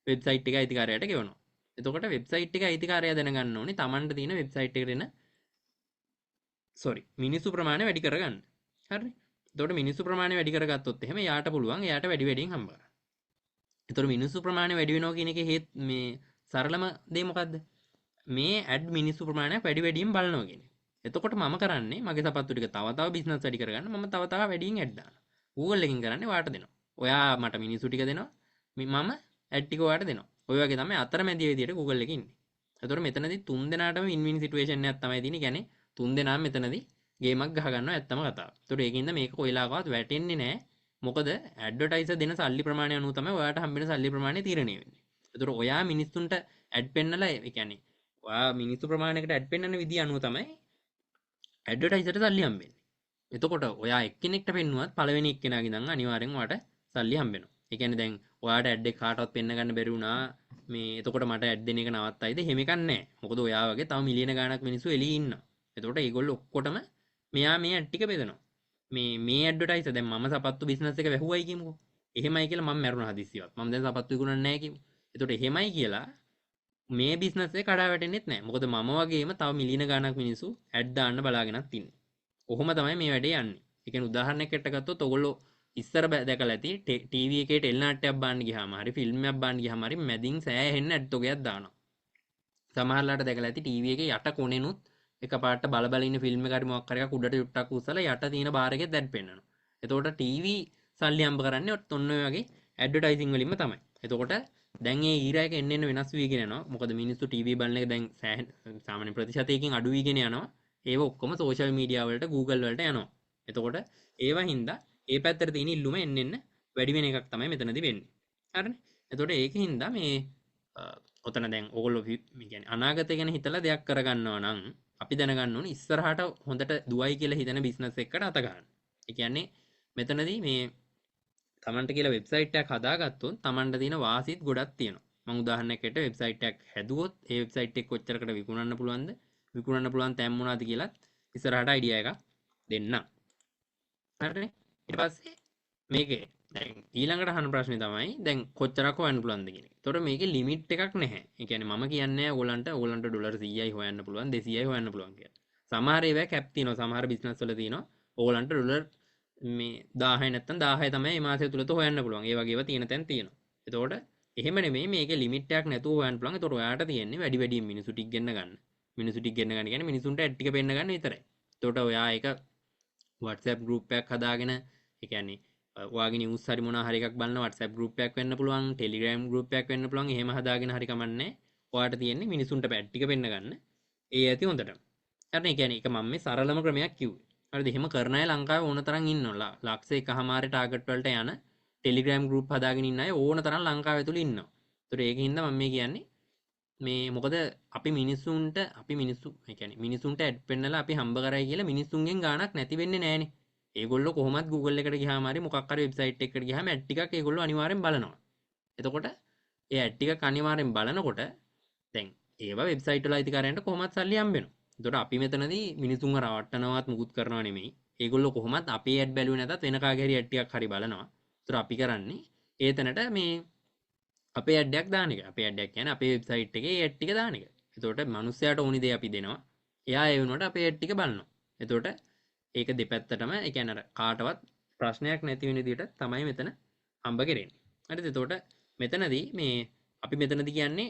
වෙබ්සයිට් එක අයිතිකාරයාට ගෙවනවා. එතකොට වෙබ්සයිට් එක අයිතිකාරයා දැනගන්න ඕනේ Tamanට තියෙන වෙබ්සයිට් එකට එන මිනිස්සු ප්‍රමාණය වැඩි කරගන්න. හරි. එතකොට මිනිස්සු ප්‍රමාණය වැඩි කරගත්තොත් එහෙම යාට පුළුවන් එයාට වැඩි වැඩියෙන් හම්බ කරන්න. එතකොට මිනිස්සු ප්‍රමාණය වැඩි වෙනවා කියන එකේ හේත් මේ සරලම දේ මොකද්ද? මේ ඇඩ් මිනිස්සු ප්‍රමාණයක් වැඩි වැඩියෙන් බලනවා කියන්නේ. එතකොට මම කරන්නේ මගේ සපත්තු ටික තව තව බිස්නස් වැඩි කරගන්න මම තව තව වැඩියෙන් ඇඩ් දානවා. Google එකකින් කරන්නේ ඔයාට දෙනවා. ඔයා මට මිනිස්සු ටික දෙනවා. මම ඇඩ් ටික ඔයාට දෙනවා. ඔය වගේ තමයි අතරමැදි විදියට Google එකේ ඉන්නේ. එතකොට මෙතනදී තුන් දෙනාටම වින් වින් සිටුේෂන් එකක් තමයි තියෙන්නේ. කියන්නේ තුන් දෙනාම මෙතනදී ගේමක් ගහ ගන්නවා ඇත්තම කතාව. ඒතකොට ඒකින්ද මේක කොයිලාකවත් වැටෙන්නේ නැහැ. මොකද ඇඩ්වර්ටයිසර් දෙන සල්ලි ප්‍රමාණය අනුව තමයි ඔයාට හම්බෙන සල්ලි ප්‍රමාණය තීරණය වෙන්නේ. ඒතකොට ඔයා මිනිස්සුන්ට ඇඩ් පෙන්නලා ඒ කියන්නේ ඔයා මිනිස්සු ප්‍රමාණයකට ඇඩ් පෙන්නන විදිය අනුව තමයි ඇඩ්වර්ටයිසර්ට සල්ලි හම්බෙන්නේ. එතකොට ඔයා එක්කෙනෙක්ට පෙන්නුවත් පළවෙනි එක්කෙනාගේ ඉඳන් අනිවාර්යෙන් ඔයාට සල්ලි හම්බෙනවා. ඒ කියන්නේ දැන් ඔයාට ඇඩ් එක කාටවත් පෙන්න ගන්න බැරි වුණා මේ එතකොට මට ඇඩ් දෙන එක නවත්තයිද? එහෙම එකක් නැහැ. මොකද ඔයා වගේ තව මිලියන ගාණක් මිනිස්සු එළියේ ඉන්නවා. එතකොට ඒගොල්ලෝ ඔක්කොටම මෙයා මේ ඇඩ් ටික බෙදනවා. මේ ඇඩ්වර්ටයිසර් දැන් මම සපත්තු බිස්නස් එක වැහුවයි කියමුකෝ. එහෙමයි කියලා මම මැරුණා හදිස්සියවත්. මම දැන් සපත්තු විකුණන්නේ නැහැ කියමු. එතකොට එහෙමයි කියලා මේ බිස්නස් එක කඩා වැටෙන්නෙත් නැහැ. මොකද මම වගේම තව මිලියන ගාණක් මිනිස්සු ඇඩ් දාන්න බලාගෙනත් ඉන්නේ. කොහොම තමයි මේ වැඩේ යන්නේ. ඒ කියන්නේ උදාහරණයකට ගත්තොත් ඔයගොල්ලෝ ඉස්සර දැකලා ඇති ටීවී එකේ ටෙලි නාට්‍යයක් බාන්න ගියාම හරි ෆිල්ම් එකක් බාන්න ගියාම හරි මැදින් සෑහෙන්න ඇඩ් තොගයක් දානවා. සමහරලාට දැකලා ඇති ටීවී එකේ යට කොනෙනුත් එකපාරට බල බල ඉන්න ෆිල්ම් එක හරි මොකක් හරි එකක් උඩට යුට්ටක් උස්සලා යට තියෙන බාර් එකේ දැඩ් පෙන්නනවා. එතකොට ටීවී සල්ලි හම්බ කරන්නේ ඔන්න ඔය වගේ ඇඩ්වර්ටයිසින් වලින්ම තමයි. එතකොට දැන් ඒ ඊරා එක එන්න වෙනස් වීගෙන යනවා. මොකද මිනිස්සු ටීවී බලන එක දැන් සාමාන්‍ය ප්‍රතිශතයකින් අඩු වීගෙන යනවා. ඒව ඔක්කොම සෝෂල් මීඩියා වලට Google වලට යනවා. එතකොට ඒවා හින්දා ඒ පැත්තට තියෙන ඉල්ලුම එන්න වැඩි වෙන එකක් තමයි මෙතනදී වෙන්නේ. හරිනේ. එතකොට ඒකින්ද මේ ඔතන දැන් ඕගොල්ලෝ කියන්නේ අනාගතය ගැන හිතලා දෙයක් කරගන්නවා නම් අපි දැනගන්න ඕනේ ඉස්සරහට හොඳට දුවයි කියලා හිතන බිස්නස් එකකට අත ගන්න. ඒ කියන්නේ මෙතනදී මේ තමන්ට කියලා වෙබ්සයිට් එකක් හදාගත්තොත් තමන්ට තියෙන වාසිත් ගොඩක් තියෙනවා. මම උදාහරණයකට වෙබ්සයිට් එකක් හැදුවොත් ඒ වෙබ්සයිට් එක කොච්චරකට විකුණන්න පුළුවන්ද? විකුණන්න පුළුවන් තැන් මොනවද කියලා ඉස්සරහට අයිඩියා එකක් දෙන්න. හරිනේ. ඊට පස්සේ මේකේ දැන් ඊළඟට අහන ප්‍රශ්නේ තමයි දැන් කොච්චරක් හොයන්න පුළුවන්ද කියන එක. ඒතකොට මේකේ ලිමිට් එකක් නැහැ. ඒ කියන්නේ මම කියන්නේ ඕගලන්ට ඩොලර් 100යි හොයන්න පුළුවන් 200යි හොයන්න පුළුවන් කියලා. සමහර ඒවා කැප් තියෙනවා. සමහර බිස්නස් වල තියෙනවා. ඕගලන්ට ඩොලර් මේ 1000යි නැත්තම් 1000යි තමයි මේ මාසය තුලත හොයන්න පුළුවන්. ඒ වගේව තියෙන තැන් තියෙනවා. එතකොට එහෙම නෙමෙයි මේකේ ලිමිට් එකක් නැතුව හොයන්න පුළුවන්. ඒතකොට ඔයාට තියෙන්නේ වැඩි වැඩියෙන් මිනිසු ටික ගෙන්න ගන්න. මිනිසු ටික ගෙන්න ගන්න කියන්නේ මිනිසුන්ට ඇඩ් ටික පෙන්න ගන්න විතරයි. එතකොට ඔයා ඒක WhatsApp group එකක් හදාගෙන ඒ කියන්නේ ඔයාගේ නිවුස් හරි මොනවා හරි එකක් බලන WhatsApp group එකක් වෙන්න පුළුවන්, Telegram group එකක් වෙන්න පුළුවන්. එහෙම හදාගෙන හරි කමන්නේ. ඔයාට තියෙන්නේ මිනිසුන්ට ඇඩ් ටික පෙන්න ගන්න. ඒ ඇති හොඳටම. හරිනේ. ඒ කියන්නේ ඒක මම මේ සරලම ක්‍රමයක් කිව්වේ. හරිද? එහෙම කරන අය ලංකාවේ ඕන තරම් ඉන්නවා. ලක්ෂ එකමාරේ ටාගට් වලට යන Telegram group හදාගෙන ඉන්න අය ඕන තරම් ලංකාවේ තුල ඉන්නවා. ඒතර ඒකින්ද මම මේ කියන්නේ මේ මොකද අපි මිනිස්සුන්ට ඒ කියන්නේ මිනිස්සුන්ට ඇඩ් පෙන්නලා අපි හම්බ කරයි කියලා මිනිස්සුන්ගෙන් ගාණක් නැති වෙන්නේ නැහනේ. ඒගොල්ලෝ කොහොමත් Google එකට ගියාම හරි මොකක් හරි වෙබ්සයිට් එකකට ගියාම ඇඩ් ටිකක් ඒගොල්ලෝ අනිවාර්යෙන් බලනවා. එතකොට ඒ ඇඩ් ටිකක් අනිවාර්යෙන් බලනකොට දැන් ඒවා වෙබ්සයිට් වල අයිතිකාරයන්ට කොහොමත් සල්ලි හම්බ වෙනවා. එතකොට අපි මෙතනදී මිනිසුන්ව රවට්ටනවත් මුකුත් කරනව නෙමෙයි. ඒගොල්ලෝ කොහොමත් අපේ ඇඩ් බැලුවේ නැතත් වෙන කාගේ හරි ඇඩ් ටිකක් හරි බලනවා. එතකොට අපි කරන්නේ ඒ තැනට මේ අපේ ඇඩ් එකක් දාන එක. අපේ ඇඩ් එක කියන්නේ අපේ වෙබ්සයිට් එකේ ඇඩ් ටික දාන එක. එතකොට මිනිස්සයාට ඕනි දේ අපි දෙනවා. එයා ඒ වෙනුවට අපේ ඇඩ් ටික බලනවා. එතකොට ඒක දෙපැත්තටම ඒ කියන්නේ අර කාටවත් ප්‍රශ්නයක් නැති වෙන විදිහට තමයි මෙතන හම්බ කරන්නේ. හරිද? එතකොට මෙතනදී මේ අපි මෙතනදී කියන්නේ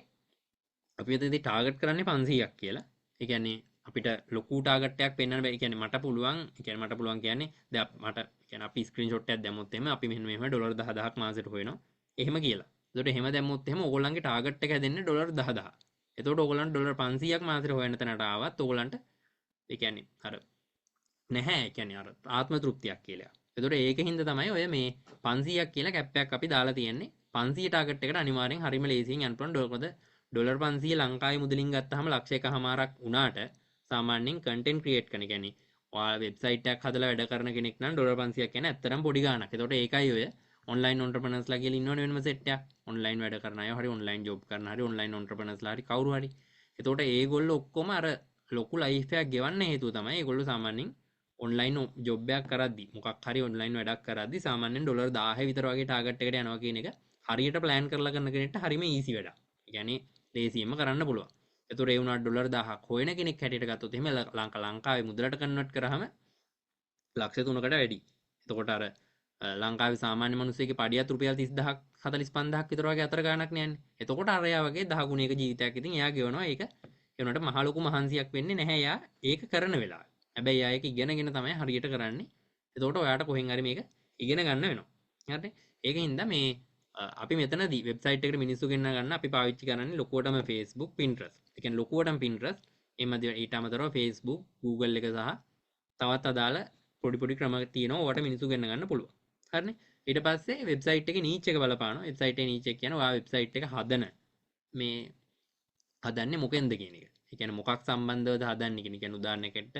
අපි මෙතනදී ටාගට් කරන්නේ 500ක් කියලා. ඒ කියන්නේ අපිට ලොකු ටාගට් එකක් පෙන්වන්න බෑ. ඒ කියන්නේ මට පුළුවන්, ඒ කියන්නේ මට පුළුවන් කියන්නේ දැන් මට කියන්නේ අපි ස්ක්‍රීන්ෂොට් එකක් දැම්මොත් එහෙම අපි මෙන්න මෙහෙම ඩොලර් 10000ක් මාසෙට හොයනවා. එහෙම කියලා. එතකොට එහෙම දැම්මොත් එහෙම ඕගොල්ලන්ගේ ටාගට් එක හැදෙන්නේ ඩොලර් 10000. එතකොට ඕගොල්ලන්ට ඩොලර් 500ක් මාසෙට හොයන්න තැනට ආවත් ඕගොල්ලන්ට ඒ කියන්නේ අර නැහැ. ඒ කියන්නේ අර ආත්ම තෘප්තියක් කියලා. එතකොට ඒකෙන් හින්දා තමයි ඔය මේ 500ක් කියලා කැප් එකක් අපි දාලා තියෙන්නේ. 500 ටාගට් එකට අනිවාර්යෙන් හරිම ලේසියෙන් යන්න පුළුවන්. මොකද ඩොලර් 500 ලංකාවේ මුදලින් ගත්තාම ලක්ෂ එකමාරක් වුණාට සාමාන්‍යයෙන් කන්ටෙන්ට් ක්‍රියේට් කරන කියන්නේ ඔයා වෙබ්සයිට් එකක් හදලා වැඩ කරන කෙනෙක් නම් ඩොලර් 500ක් කියන්නේ ඇත්තටම පොඩි ගාණක්. එතකොට ඒකයි ඔය ඔන්ලයින් ඔන්ටර්ප්‍රනර්ස්ලා කියලා ඉන්නවනේ වෙනම සෙට් එකක්. ඔන්ලයින් වැඩ කරන අය හරි ඔන්ලයින් ජොබ් කරන හරි ඔන්ලයින් ඔන්ටර්ප්‍රනර්ස්ලා හරි කවුරු හරි. එතකොට ඒගොල්ලෝ ඔක්කොම අර ලොකු ලයිෆ් එකක් ගෙවන්න හේතුව තමයි ඒගොල්ලෝ සාමාන්‍යයෙන් ඔන්ලයින් ජොබ් එකක් කරද්දි මොකක් හරි ඔන්ලයින් වැඩක් කරද්දි සාමාන්‍යයෙන් ඩොලර් 1000 විතර වගේ ටාගට් එකට යනවා කියන එක හරියට ප්ලෑන් කරලා කරන කෙනෙක්ට හරිම ඊසි වැඩක්. ඒ කියන්නේ ලේසියෙන්ම කරන්න පුළුවන්. එතකොට ඒ වුණා ඩොලර් 1000ක් හොයන කෙනෙක් හැටියට ගත්තොත් එහෙම ලංකාවේ මුදලට කන්වර්ට් කරාම ලක්ෂ 3කට වැඩි. එතකොට අර ලංකාවේ සාමාන්‍ය මිනිස්සෙගේ පඩියත් රුපියල් 30000ක් 45000ක් විතර වගේ අතර ගාණක් නෑනේ. එතකොට අර එයා වගේ 10 ගුණයක ජීවිතයක් ඉතින් එයා ගෙවනවා. ඒක ඒ වුණාට මහ ලොකු මහන්සියක් වෙන්නේ නැහැ එයා ඒක කරන වෙලාවේ. හැබැයි එයා ඒක ඉගෙනගෙන තමයි හරියට කරන්නේ. එතකොට ඔයාට කොහෙන් හරි මේක ඉගෙන ගන්න වෙනවා. හරිද? ඒකින්ද මේ අපි මෙතනදී වෙබ්සයිට් එකට මිනිස්සු ගෙන්න ගන්න අපි පාවිච්චි කරන්නේ ලොකුවටම Facebook, Pinterest. ඒ කියන්නේ ලොකුවටම Pinterest, එමෙද ඊට අමතරව Facebook, Google එක සහ තවත් අදාළ පොඩි පොඩි ක්‍රම තියෙනවා. ඔයාට මිනිස්සු ගෙන්න ගන්න පුළුවන්. හරිනේ? ඊට පස්සේ වෙබ්සයිට් එකේ නීච් එක බලපානවා. වෙබ්සයිට් එකේ නීච් එක කියන්නේ ඔයා වෙබ්සයිට් එක හදන මේ හදන්නේ මොකෙන්ද කියන එක. ඒ කියන්නේ මොකක් සම්බන්ධවද හදන්නේ කියන එක. කියන්නේ උදාහරණයකට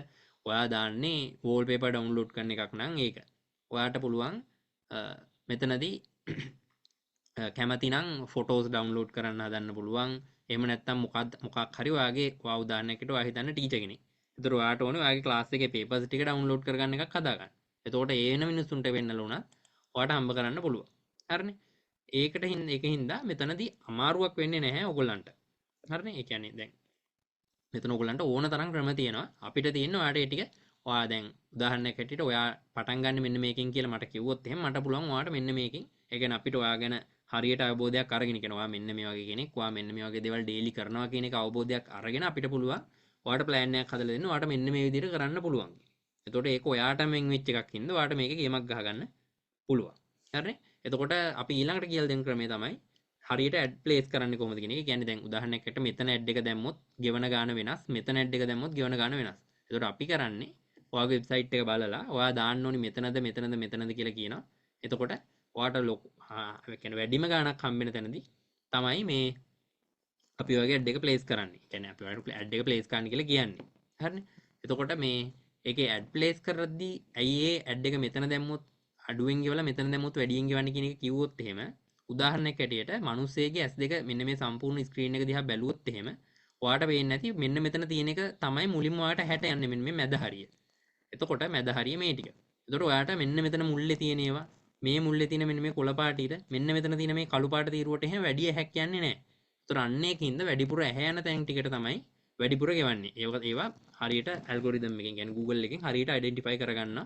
ඔයා දාන්නේ වෝල්පේපර් ඩවුන්ලෝඩ් කරන එකක් නම් ඒක. ඔයාට පුළුවන් මෙතනදී කැමති නම් ෆොටෝස් ඩවුන්ලෝඩ් කරන්න හදන්න පුළුවන්. එහෙම නැත්නම් මොකක් හරි ඔයාගේ ඔයා උදාහරණයකට ඔයා හිතන්න ටීචර් කෙනෙක්. ඒතර ඔයාට ඕනේ ඔයාගේ ක්ලාස් එකේ පේපර්ස් ටික ඩවුන්ලෝඩ් කරගන්න එකක් හදාගන්න. එතකොට ඒ වෙන මිනිස්සුන්ට වෙන්නලා උනත් ඔයාට හම්බ කරන්න පුළුවන්. හරිනේ? ඒකින්ද මෙතනදී අමාරුවක් වෙන්නේ නැහැ ඔයගොල්ලන්ට. හරිනේ? ඒ කියන්නේ දැන් මෙතන ඔයගොල්ලන්ට ඕන තරම් ක්‍රම තියෙනවා. අපිට තියෙන්නේ ඔයාට ඒ ටික ඔයා දැන් උදාහරණයක් හැටියට ඔයා පටන් ගන්න මෙන්න මේකෙන් කියලා මට කිව්වොත් එහෙනම් මට පුළුවන් ඔයාට මෙන්න මේකෙන් ඒ කියන්නේ අපිට ඔයා ගැන හරියට අවබෝධයක් අරගෙන කියන ඔයා මෙන්න මේ වගේ කෙනෙක් ඔයා මෙන්න මේ වගේ දේවල් ඩේලි කරනවා කියන එක අවබෝධයක් අරගෙන අපිට පුළුවන් ඔයාට ප්ලෑන් එකක් හදලා දෙන්න ඔයාට මෙන්න මේ විදිහට කරන්න පුළුවන්. එතකොට ඒක ඔයාටම වෙච්ච එකක් හින්දා ඔයාට මේකේ ගේමක් ගහගන්න පුළුවන්. හරිනේ? එතකොට අපි ඊළඟට කියලා දෙන ක්‍රමය තමයි හරියට ඇඩ් ප්ලේස් කරන්නේ කොහොමද කියන එක. ඒ කියන්නේ දැන් උදාහරණයකට මෙතන ඇඩ් එක දැම්මොත් ගෙවන ගාන වෙනස්, මෙතන ඇඩ් එක දැම්මොත් ගෙවන ගාන වෙනස්. එතකොට අපි කරන්නේ ඔයාගේ වෙබ්සයිට් එක බලලා ඔයා දාන්න ඕනි මෙතනද කියලා කියනවා. එතකොට ඔයාට ලොකු ඒ කියන්නේ වැඩිම ගාණක් හම්බෙන තැනදී තමයි මේ අපි ඔයගේ ඇඩ් එක ප්ලේස් කරන්නේ. ඒ කියන්නේ අපි ඔයාලට ඇඩ් එක ප්ලේස් කරන්න කියලා කියන්නේ. හරිනේ? එතකොට මේ ඒකේ ඇඩ් ප්ලේස් කරද්දී ඇයි ඒ ඇඩ් එක මෙතන දැම්මොත් අඩුවෙන් ගෙවලා මෙතන දැම්මොත් වැඩියෙන් ගෙවන්නේ කියන එක කිව්වොත් එහෙම උදාහරණයක් ඇටියට මිනිස්සෙගේ S2 මෙන්න මේ සම්පූර්ණ ස්ක්‍රීන් එක දිහා බැලුවොත් එහෙම ඔයාට පේන්නේ නැති මෙන්න මෙතන තියෙන එක තමයි මුලින්ම ඔයාට හැට යන්නේ මෙන්න මේ මැද හරිය. එතකොට මැද හරිය මේ ටික. එතකොට ඔයාට මෙන්න මෙතන මුල්ලේ තියෙන ඒවා මේ මුල්ලේ තියෙන මෙන්න මේ කොළ පාටිට මෙන්න මෙතන තියෙන මේ කළු පාට තීරුවට එහෙම වැඩි ඇහැක් යන්නේ නැහැ. එතකොට අන්න ඒකින්ද වැඩිපුර ඇහැ යන තැන් ටිකට තමයි වැඩිපුර ගෙවන්නේ. ඒවා හරියට ඇල්ගොරිතම් එකෙන් කියන්නේ Google එකෙන් හරියට අයිඩෙන්ටිෆයි කරගන්න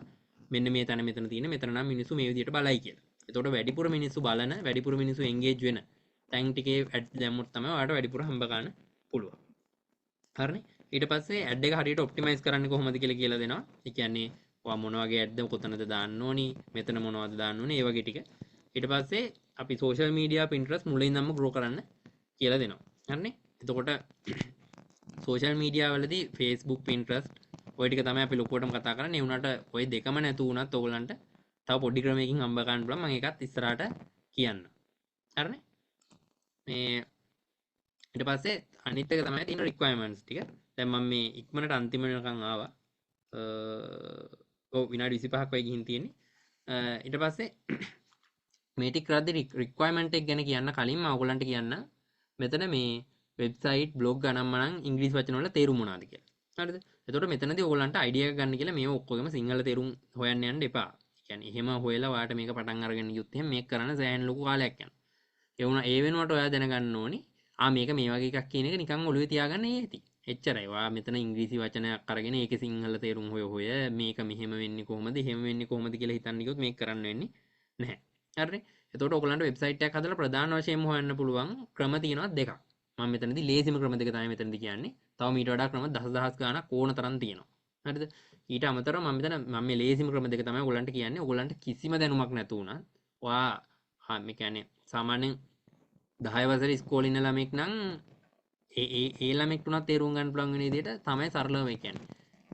මෙන්න මේ තැන මෙතන තියෙන මෙතන නම් මිනිස්සු මේ විදිහට බලයි කියලා. එතකොට වැඩිපුර මිනිස්සු බලන වැඩිපුර මිනිස්සු එන්ගේජ් වෙන තැන් ටිකේ ඇඩ් දැම්මොත් තමයි ඔයාලට වැඩිපුර හම්බ ගන්න පුළුවන්. හරිනේ? ඊට පස්සේ ඇඩ් එක හරියට ඔප්ටිමයිස් කරන්නේ කොහොමද කියලා දෙනවා. ඒ කියන්නේ ඔයා මොන වගේ ඇඩ්ද කොතනද දාන්න ඕනි, මෙතන මොනවද දාන්න ඕනි, ඒ වගේ ටික. ඊට පස්සේ අපි සෝෂල් මීඩියා Pinterest මුලින් ඉඳන්ම grow කරන්න කියලා දෙනවා. හරිනේ? එතකොට සෝෂල් මීඩියා වලදී Facebook, Pinterest ඔය ටික තමයි අපි ලොකුවටම කතා කරන්නේ. ඒ වුණාට ඔය දෙකම නැතු වුණත් ඕගලන්ට තව පොඩි ක්‍රමයකින් හම්බ ගන්න පුළුවන්. මම ඒකත් ඉස්සරහට කියන්න. හරිනේ? මේ ඊට පස්සේ අනිත් එක තමයි තියෙන requirements ටික. දැන් මම මේ ඉක්මනට අන්තිමටකම් ආවා. ඔව් විනාඩි 25ක් වගේ ගිහින් තියෙන්නේ. ඊට පස්සේ මේ ටික කරද්දී requirement එක ගැන කියන්න කලින් මම ඔයගලන්ට කියන්න මෙතන මේ වෙබ්සයිට් බ්ලොග් අනම්මනම් ඉංග්‍රීසි වචන වල තේරුම් මොනවද කියලා. හරිද? එතකොට මෙතනදී ඔයගලන්ට අයිඩියා එකක් ගන්න කියලා මේව ඔක්කොගෙම සිංහල තේරුම් හොයන්න යන්න එපා. ඒ කියන්නේ එහෙම හොයලා ඔයාට මේක පටන් අරගෙන ගියොත් එහෙනම් මේක කරන්න සෑහෙන ලොකු කාලයක් යනවා. ඒ වුණා ඒ වෙනුවට ඔයා දැනගන්න ඕනි මේක මේ වගේ එකක් කියන එක නිකන් ඔළුවේ තියාගන්න ඇති. එච්චරයි. ඔයා මෙතන ඉංග්‍රීසි වචනයක් අරගෙන ඒකේ සිංහල තේරුම් හොය මේක මෙහෙම වෙන්නේ කොහොමද එහෙම වෙන්නේ කොහොමද කියලා හිතන්න ගියොත් මේක කරන්න වෙන්නේ නැහැ. හරිනේ? එතකොට ඔයගලන්ට වෙබ්සයිට් එකක් හදලා ප්‍රධාන වශයෙන්ම හොයන්න පුළුවන් ක්‍රම තියෙනවා දෙකක්. මම මෙතනදී ලේසිම ක්‍රම දෙක තමයි මෙතනදී කියන්නේ. තව මීට වඩා ක්‍රම දහස් ගාණක් ඕන තරම් තියෙනවා. හරිද? ඊට අමතරව මම මේ ලේසිම ක්‍රම දෙක තමයි ඔයගලන්ට කියන්නේ. ඔයගලන්ට කිසිම දැනුමක් නැතු වුණත් ඔයා මේ කියන්නේ සාමාන්‍යයෙන් 10 වසරේ ඉස්කෝලේ ඉන්න ළමෙක් නම් ඒ ළමෙක්ට උනත් තේරුම් ගන්න පුළුවන් වෙන විදිහට තමයි සරලව මේ කියන්නේ.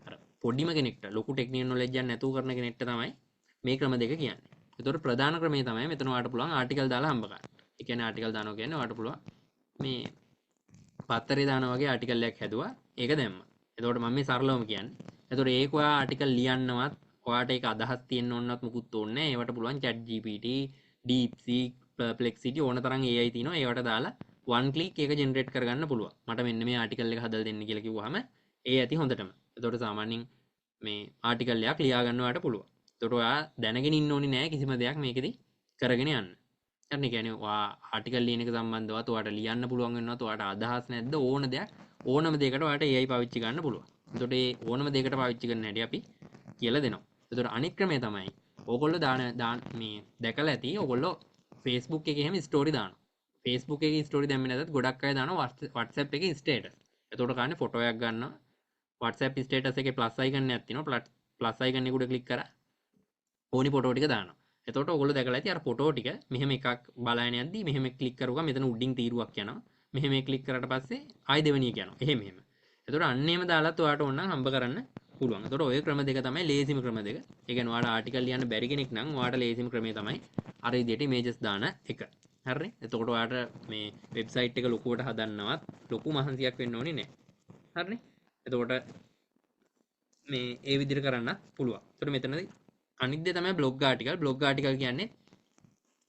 අර පොඩිම කෙනෙක්ට ලොකු ටෙක්නිකල් නොලෙජ් එකක් නැතුව කරන කෙනෙක්ට තමයි මේ ක්‍රම දෙක කියන්නේ. ඒතකොට ප්‍රධාන ක්‍රමය තමයි මෙතන ඔයාලට පුළුවන් ආටිකල් දාලා හම්බ කරන්න. ඒ කියන්නේ ආටිකල් දානවා කියන්නේ ඔයාලට පුළුවන් මේ පත්තරේ දානවා වගේ ආටිකල් එකක් හැදුවා. ඒක දැම්මා. එතකොට මම මේ සරලවම කියන්නේ. එතකොට ඒක ඔයා ආටිකල් ලියන්නවත් ඔයාට ඒක අදහස් තියෙන්න ඕනවත් මුකුත් ඕනේ නැහැ. ඒවට පුළුවන් chat GPT, DeepSeek, Perplexity ඕන තරම් AI තියෙනවා. ඒවට දාලා one click එක generate කරගන්න පුළුවන්. මට මෙන්න මේ ආටිකල් එක හදලා දෙන්න කියලා කිව්වහම ඒ ඇති හොඳටම. එතකොට සාමාන්‍යයෙන් මේ ආටිකල් එකක් ලියා ගන්න ඔයාට පුළුවන්. එතකොට ඔයා දැනගෙන ඉන්න ඕනේ නැහැ කිසිම දෙයක් මේකෙදි කරගෙන යන්න. හරි කියන්නේ ඔයා ආටිකල් ලියන එක සම්බන්ධවත් ඔයාට ලියන්න පුළුවන් වෙනවත් ඔයාට අදහස් නැද්ද ඕන දෙයක් ඕනම දෙයකට ඔයාට AI පාවිච්චි ගන්න පුළුවන්. එතකොට ඒ ඕනම දෙයකට පාවිච්චි කරන්න හැටි අපි කියලා දෙනවා. එතකොට අනිත් ක්‍රමය තමයි ඕගොල්ලෝ දාන මේ දැකලා ඇති ඕගොල්ලෝ Facebook එකේ එහෙම ස්ටෝරි දානවා. Facebook එකේ ස්ටෝරි දැම්මේ නැත්නම් ගොඩක් අය දානවා WhatsApp එකේ ස්ටේටස්. එතකොට කාන්නේ ෆොටෝ එකක් ගන්නවා. WhatsApp ස්ටේටස් එකේ ප්ලස් අයිකන් එකක් තියෙනවා. ප්ලස් අයිකන් එක උඩ ක්ලික් කරා ඕනි ෆොටෝ ටික දානවා. එතකොට ඔයගොල්ලෝ දැකලා ඇති අර ෆොටෝ ටික මෙහෙම එකක් බලන්න යද්දි මෙහෙම ක්ලික් කරුවා මෙතන උඩින් තීරුවක් යනවා. මෙහෙම ක්ලික් කරාට පස්සේ ආයි දෙවෙනි එක යනවා. එහෙම. එතකොට අන්න එහෙම දාලත් ඔයාට ඕන නම් හම්බ කරන්න පුළුවන්. එතකොට ඔය ක්‍රම දෙක තමයි ලේසිම ක්‍රම දෙක. ඒ කියන්නේ ඔයාලා ආටිකල් ලියන්න බැරි කෙනෙක් නම් ඔයාට ලේසිම ක්‍රමය තමයි අර විදිහට ඉමේජස් දාන එක. හරිනේ? එතකොට ඔයාට මේ වෙබ්සයිට් එක ලොකුවට හදන්නවත් ලොකු මහන්සියක් වෙන්න ඕනේ නැහැ. හරිනේ? එතකොට මේ ඒ විදිහට කරන්න පුළුවන්. එතකොට මෙතනදී අනිත් දේ තමයි බ්ලොග් ආටිකල්. බ්ලොග් ආටිකල් කියන්නේ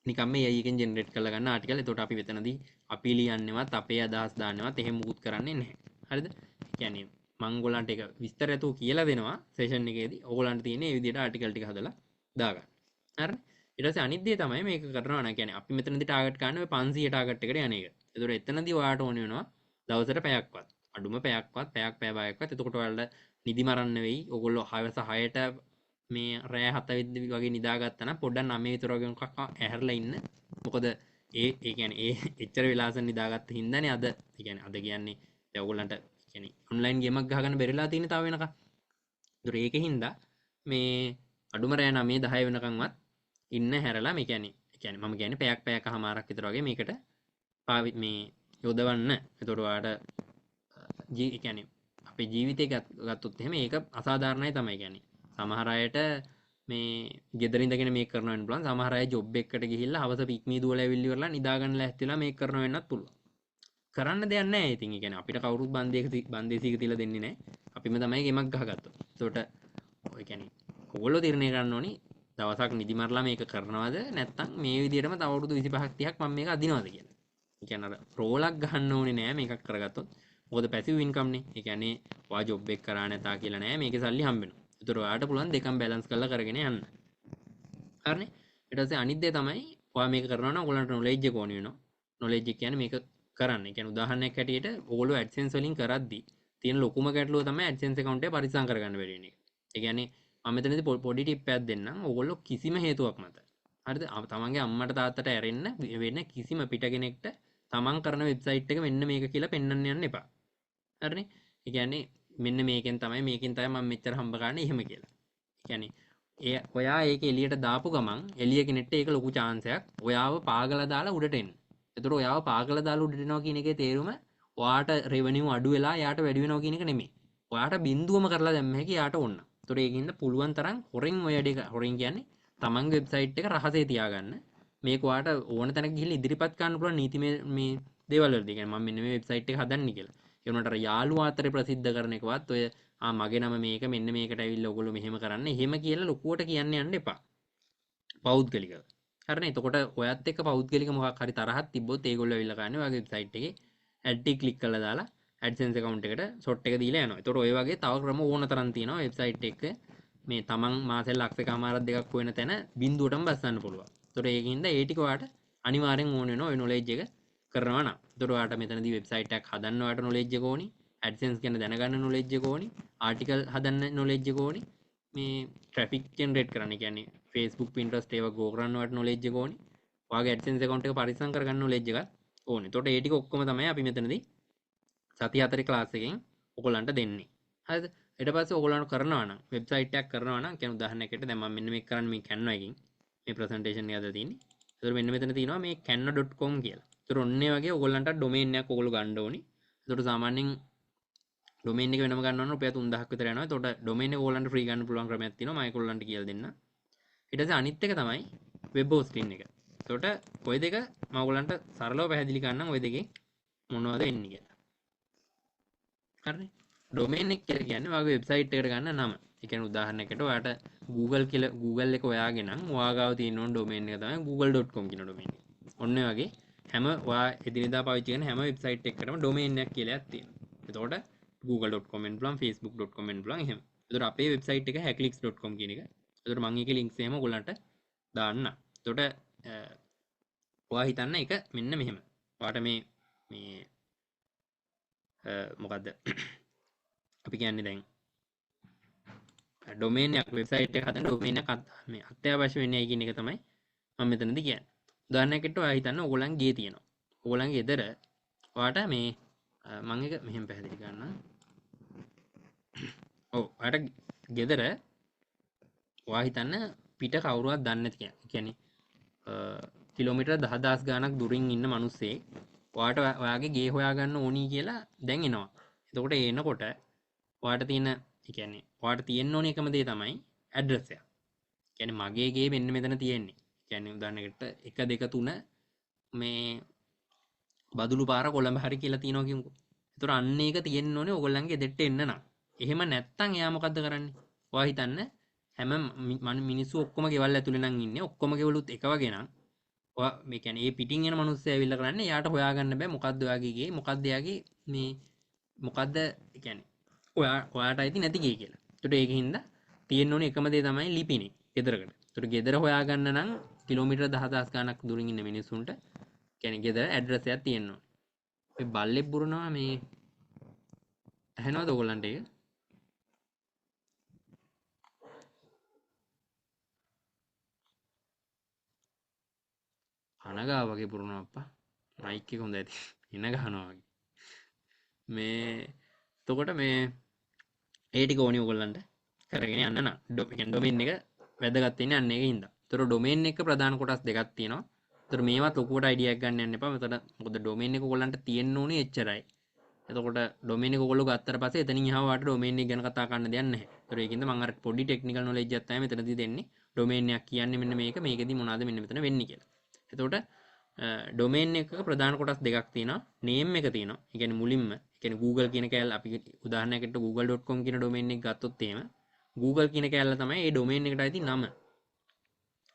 නිකම් මේ AI එකෙන් ජෙනරේට් කරලා ගන්න ආටිකල්. එතකොට අපි මෙතනදී අපි ලියන්නේවත් අපේ අදහස් දාන්නේවත් එහෙම මුකුත් කරන්නේ නැහැ. හරිද? කියන්නේ මම ඔයගොල්ලන්ට ඒක විස්තර ඇතුව කියලා දෙනවා සෙෂන් එකේදී. ඔයගොල්ලන්ට තියෙන්නේ මේ විදිහට ආටිකල් ටික හදලා දාගන්න. හරිනේ? ඊට පස්සේ අනිත් දේ තමයි මේක කරනවා නම් කියන්නේ අපි මෙතනදී ටාගට් ගන්න ඔය 500 ටාගට් එකට යන එක. ඒතකොට එතනදී ඔයාට ඕන වෙනවා දවසට පැයක්වත්. අඩුම පැයක්වත්, පැයක් පැය භාගයක්වත්. එතකොට ඔයාලට නිදි මරන්න වෙයි. ඔයගොල්ලෝ හවස 6ට මේ රෑ 7 වගේ නිදාගත්තා නම් පොඩ්ඩක් 9 විතර වගේ මොකක් ඇහැරලා ඉන්න. මොකද ඒ කියන්නේ ඒ එච්චර වෙලාසන් නිදාගත්ත හින්දානේ අද කියන්නේ අද කියන්නේ දැන් ඔයගොල්ලන්ට කියන්නේ ඔන්ලයින් ගේමක් ගහගන්න බැරිලා තියෙන තව වෙනකම්. ඒතර ඒකේ හින්දා මේ අඩුම රෑ 9 10 වෙනකන්වත් ඉන්න හැරලා මේ කියන්නේ මම කියන්නේ පැයක් පැයකමාරක් විතර වගේ මේකට මේ යොදවන්න. එතකොට ඔයාලට කියන්නේ අපේ ජීවිතේ ගත්තොත් එහෙම ඒක අසාධාරණයි තමයි කියන්නේ. සමහර අයට මේ ගෙදර ඉඳගෙන මේක කරන්න වෙන්න පුළුවන්. සමහර අය ජොබ් එකකට ගිහිල්ලා හවස පික්මී දුවලා ඇවිල්ලි කරලා නිදා ගන්න ලැස්තිලා මේක කරන්න වෙන්නත් පුළුවන්. කරන්න දෙයක් නැහැ. ඉතින් ඒ කියන්නේ අපිට කවුරුත් බන්දේසියක තියලා දෙන්නේ නැහැ. අපිම තමයි ගේමක් ගහගත්තොත්. ඒකට ඔය කියන්නේ ඔයගොල්ලෝ තීරණය කරන්න ඕනි දවසක් නිදි මරලා මේක කරනවද නැත්නම් මේ විදිහටම තව අවුරුදු 25ක් 30ක් මම මේක අදිනවද කියලා. ඒ කියන්නේ අර රෝලක් ගහන්න ඕනේ නෑ මේකක් කරගත්තොත්. මොකද පැසිව් ඉන්කම් නේ. ඒ කියන්නේ ඔයා ජොබ් එක කරා නැතා කියලා නෑ මේකේ සල්ලි හම්බ වෙනවා. ඒතර ඔයාට පුළුවන් දෙකම බැලන්ස් කරලා කරගෙන යන්න. හරිනේ? ඊට පස්සේ අනිත් දේ තමයි ඔයා මේක කරනවා නම් ඔයගලන්ට නොලෙජ් එක ඕනේ වෙනවා. නොලෙජ් එක කියන්නේ මේක කරන්න. ඒ කියන්නේ උදාහරණයක් හැටියට ඔයගොල්ලෝ AdSense වලින් කරද්දි තියෙන ලොකුම ගැටලුව තමයි AdSense account එක පරිස්සම් කරගන්න බැරි වෙන එක. ඒ කියන්නේ මම මෙතනදී පොඩි ටිප් එකක් දෙන්නම්. ඔයගොල්ලෝ කිසිම හේතුවක් මත හරිද? තමන්ගේ අම්මට තාත්තට ඇරෙන්න වෙන කිසිම පිට කෙනෙක්ට තමන් කරන වෙබ්සයිට් එක මෙන්න මේක කියලා පෙන්වන්න යන්න එපා. හරිනේ? ඒ කියන්නේ මෙන්න මේකෙන් තමයි මම මෙච්චර හම්බ කරන්නේ එහෙම කියලා. ඒ කියන්නේ ඔයා ඒක එළියට දාපු ගමන් එළිය කෙනෙක්ට ඒක ලොකු chance එකක්. ඔයාව පාගලා දාලා උඩට එන්න. ඒතර ඔයාව පාගලා දාලා උඩට එනවා කියන එකේ තේරුම ඔයාට revenue අඩු වෙලා යාට වැඩි වෙනවා කියන එක නෙමෙයි. ඔයාට බින්දුවම කරලා දැම්ම හැකි යාට ඕන. ඒතර ඒකින්ද පුළුවන් තරම් හොරෙන් ඔය වැඩේ හොරෙන් කියන්නේ තමන්ගේ වෙබ්සයිට් එක රහසේ තියාගන්න. මේක ඔයාට ඕන තැනක ගිහිල්ලා ඉදිරිපත් කරන්න පුළුවන් නීති මේ දේවල් වලදී. කියන්නේ මම මෙන්න මේ වෙබ්සයිට් එක හදන්නේ කියලා. ඒ වුණාට අර යාළුවා අතරේ ප්‍රසිද්ධ කරන එකවත් ඔය මගේ නම මේක මෙන්න මේකට ඇවිල්ලා ඔයගොල්ලෝ මෙහෙම කරන්න එහෙම කියලා ලොකුවට කියන්න යන්න එපා. පෞද්ගලිකව. හරිනේ? එතකොට ඔයත් එක්ක පෞද්ගලික මොකක් හරි තරහක් තිබ්බොත් ඒගොල්ලෝ ඇවිල්ලා ගන්න ඔයගේ වෙබ්සයිට් එකේ ඇඩ් ටික ක්ලික් කරලා දාලා AdSense account එකට ෂොට් එක දීලා යනවා. එතකොට ඔය වගේ තව ක්‍රම ඕන තරම් තියෙනවා වෙබ්සයිට් එක මේ තමන් මාසෙ ලක්ෂකමාරක් දෙකක් හොයන තැන බින්දුවටම බස්සන්න පුළුවන්. එතකොට ඒකින්ද ඒ ටික ඔයාට අනිවාර්යෙන් ඕන වෙනවා ඔය නොලෙජ් එක කරනවා නම්. එතකොට ඔයාට මෙතනදී වෙබ්සයිට් එකක් හදන්න ඔයාට නොලෙජ් එක ඕනි. AdSense ගැන දැනගන්න නොලෙජ් එක ඕනි. ආටිකල් හදන්න නොලෙජ් එක ඕනි. මේ ට්‍රැෆික් ජෙනරේට් කරන්න කියන්නේ Facebook Pinterest ඒවා ගෝ කරන්න ඔයාට නොලෙජ් එක ඕනි. ඔයාගේ AdSense account එක පරිස්සම් කරගන්න නොලෙජ් එකක් ඕනේ. එතකොට ඒ ටික ඔක්කොම තමයි අපි මෙතනදී සති 4 ක්ලාස් එකෙන් ඔයගොල්ලන්ට දෙන්නේ. හරිද? ඊට පස්සේ ඔයගොල්ලන්ට කරනවා නම් වෙබ්සයිට් එකක් කරනවා නම් කියන උදාහරණයකට දැන් මම මෙන්න මේක කරන්නේ මේ Canva එකකින් මේ ප්‍රසන්ටේෂන් එක අද තියෙන්නේ. ඒතර මෙන්න මෙතන තියෙනවා මේ canva.com කියලා. ඒතර ඔන්න ඒ වගේ ඔයගොල්ලන්ට ඩොමේන් එකක් ඔයගොල්ලෝ ගන්න ඕනි. ඒතර සාමාන්‍යයෙන් ඩොමේන් එක වෙනම ගන්න ඕන රුපියල් 3000ක් විතර යනවා. ඒතකොට ඩොමේන් එක ඔයගොල්ලන්ට ෆ්‍රී ගන්න පුළුවන් ක්‍රමයක් තියෙනවා. මම ඒගොල්ලන්ට කියලා දෙන්න. ඊට පස්සේ අනිත් එක තමයි වෙබ් හොස්ටින් එක. එතකොට ওই දෙක මම ඔයගොල්ලන්ට සරලව පැහැදිලි කරන්නම් ওই දෙකේ මොනවද වෙන්නේ කියලා. හරිනේ. ඩොමේන් එක කියලා කියන්නේ ඔයාගේ වෙබ්සයිට් එකට ගන්න නම. ඒ කියන්නේ උදාහරණයකට ඔයාට Google කියලා Google එක හොයාගෙන නම් ඔයා ගාව තියෙන ඕන ඩොමේන් එක තමයි google.com කියන ඩොමේන් එක. ඔන්න ඔය වගේ හැම ඔයා එදිනෙදා පාවිච්චි කරන හැම වෙබ්සයිට් එකකටම ඩොමේන් එකක් කියලා එකක් තියෙනවා. එතකොට google.com වෙන්න පුළුවන් facebook.com වෙන්න පුළුවන් එහෙම. එතකොට අපේ වෙබ්සයිට් එක hacklinks.com කියන එක. එතකොට මම ඒකේ links එහෙම ඔයගොල්ලන්ට දාන්න. එතකොට ඔයා හිතන්න එක මෙන්න මෙහෙම. ඔයාට මේ මොකද්ද අපි කියන්නේ දැන් ඩොමේන් එකක් වෙබ්සයිට් එක හදන්න ඩොමේන් එකක් මේ අත්‍යවශ්‍ය වෙන්නේ කියන එක තමයි මම මෙතනදී කියන්නේ. උදාහරණයකට ඔයා හිතන්න ඕගොල්ලන් ගේ තියෙනවා. ඕගොල්ලන්ගේ ගෙදර ඔයාට මේ මම එක මෙහෙම පැහැදිලි කරන්නම්. ඔව් ඔයාට ගෙදර ඔයා හිතන්න පිට කවුරුවත් දන්නේ නැති කියන්නේ කිලෝමීටර් 10000 ගාණක් දුරින් ඉන්න මිනිස්සෙක් ඔයාට ඔයාගේ ගේ හොයාගන්න ඕනි කියලා දැන් එනවා. එතකොට ඒ එනකොට ඔයාට තියෙන ඒ කියන්නේ ඔයාට තියෙන්න ඕනේ එකම දේ තමයි ඇඩ්‍රස් එක. කියන්නේ මගේ ගේ මෙන්න මෙතන තියෙන්නේ. කියන්නේ උදාහරණයකට 1 2 3 මේ බදුළු පාර කොළඹ හරි කියලා තියෙනවා කියමුකෝ. ඒතර අන්න ඒක තියෙන්න ඕනේ ඕගොල්ලන්ගේ දෙට්ට එන්න නම්. එහෙම නැත්තම් එයා මොකද්ද කරන්නේ? ඔයා හිතන්න හැම මිනිස්සු ඔක්කොම ගෙවල් ඇතුලේ නම් ඉන්නේ. ඔක්කොම ගෙවලුත් එක වගේ නම් ඔයා මේ කියන්නේ මේ පිටින් එන මිනිස්සු ඇවිල්ලා කරන්නේ එයාට හොයාගන්න බෑ මොකද්ද ඔයාගේ ගේ මොකද්ද එයාගේ මේ මොකද්ද කියන්නේ ඔයාට අයිති නැති ගේ කියලා. ඒකට ඒකින්ද තියෙන්න ඕනේ එකම දේ තමයි ලිපිනේ ගෙදරකට. ඒකට ගෙදර හොයාගන්න නම් කිලෝමීටර් 10000 ගණක් දුරින් ඉන්න මිනිස්සුන්ට කියන්නේ ගෙදර ඇඩ්‍රස් එකක් තියෙන්න ඕනේ. ඔය බල්ලෙක් බුරනවා මේ ඇහෙනවද ඔයගොල්ලන්ට ඒක? කනගා වගේ පුරුණා අප්පා මයික් එක හොඳ ඇති එන ගහනවා වගේ මේ එතකොට මේ ඒ ටික ඕනේ ඔයගොල්ලන්ට කරගෙන යන්න නම් ඩොමේන් එක වැදගත් වෙන්නේ අන්න ඒකින්ද. ඒතර ඩොමේන් එක ප්‍රධාන කොටස් දෙකක් තියෙනවා. ඒතර මේවත් ලොකුවට අයිඩියා එකක් ගන්න යන්න එපා. මෙතන මොකද ඩොමේන් එක ඔයගොල්ලන්ට තියෙන්න ඕනේ එච්චරයි. එතකොට ඩොමේන් එක ඔයගොල්ලෝ ගත්තට පස්සේ එතනින් එහාම වාට ඩොමේන් එක ගැන කතා කරන්න දෙයක් නැහැ. ඒතර ඒකින්ද මම අර පොඩි ටෙක්නිකල් නොලෙජ් එකක් තමයි මෙතනදී දෙන්නේ. ඩොමේන් එකක් කියන්නේ මෙන්න මේකෙදි මොනවද මෙන්න මෙතන වෙන්නේ කියලා. එතකොට ඩොමේන් එකක ප්‍රධාන කොටස් දෙකක් තියෙනවා. නේම් එක තියෙනවා. ඒ කියන්නේ මුලින්ම ඒ කියන්නේ Google කියන කෑල්ල අපි උදාහරණයකට google.com කියන ඩොමේන් එක ගත්තොත් එහෙම Google කියන කෑල්ල තමයි මේ ඩොමේන් එකට අයිති නම.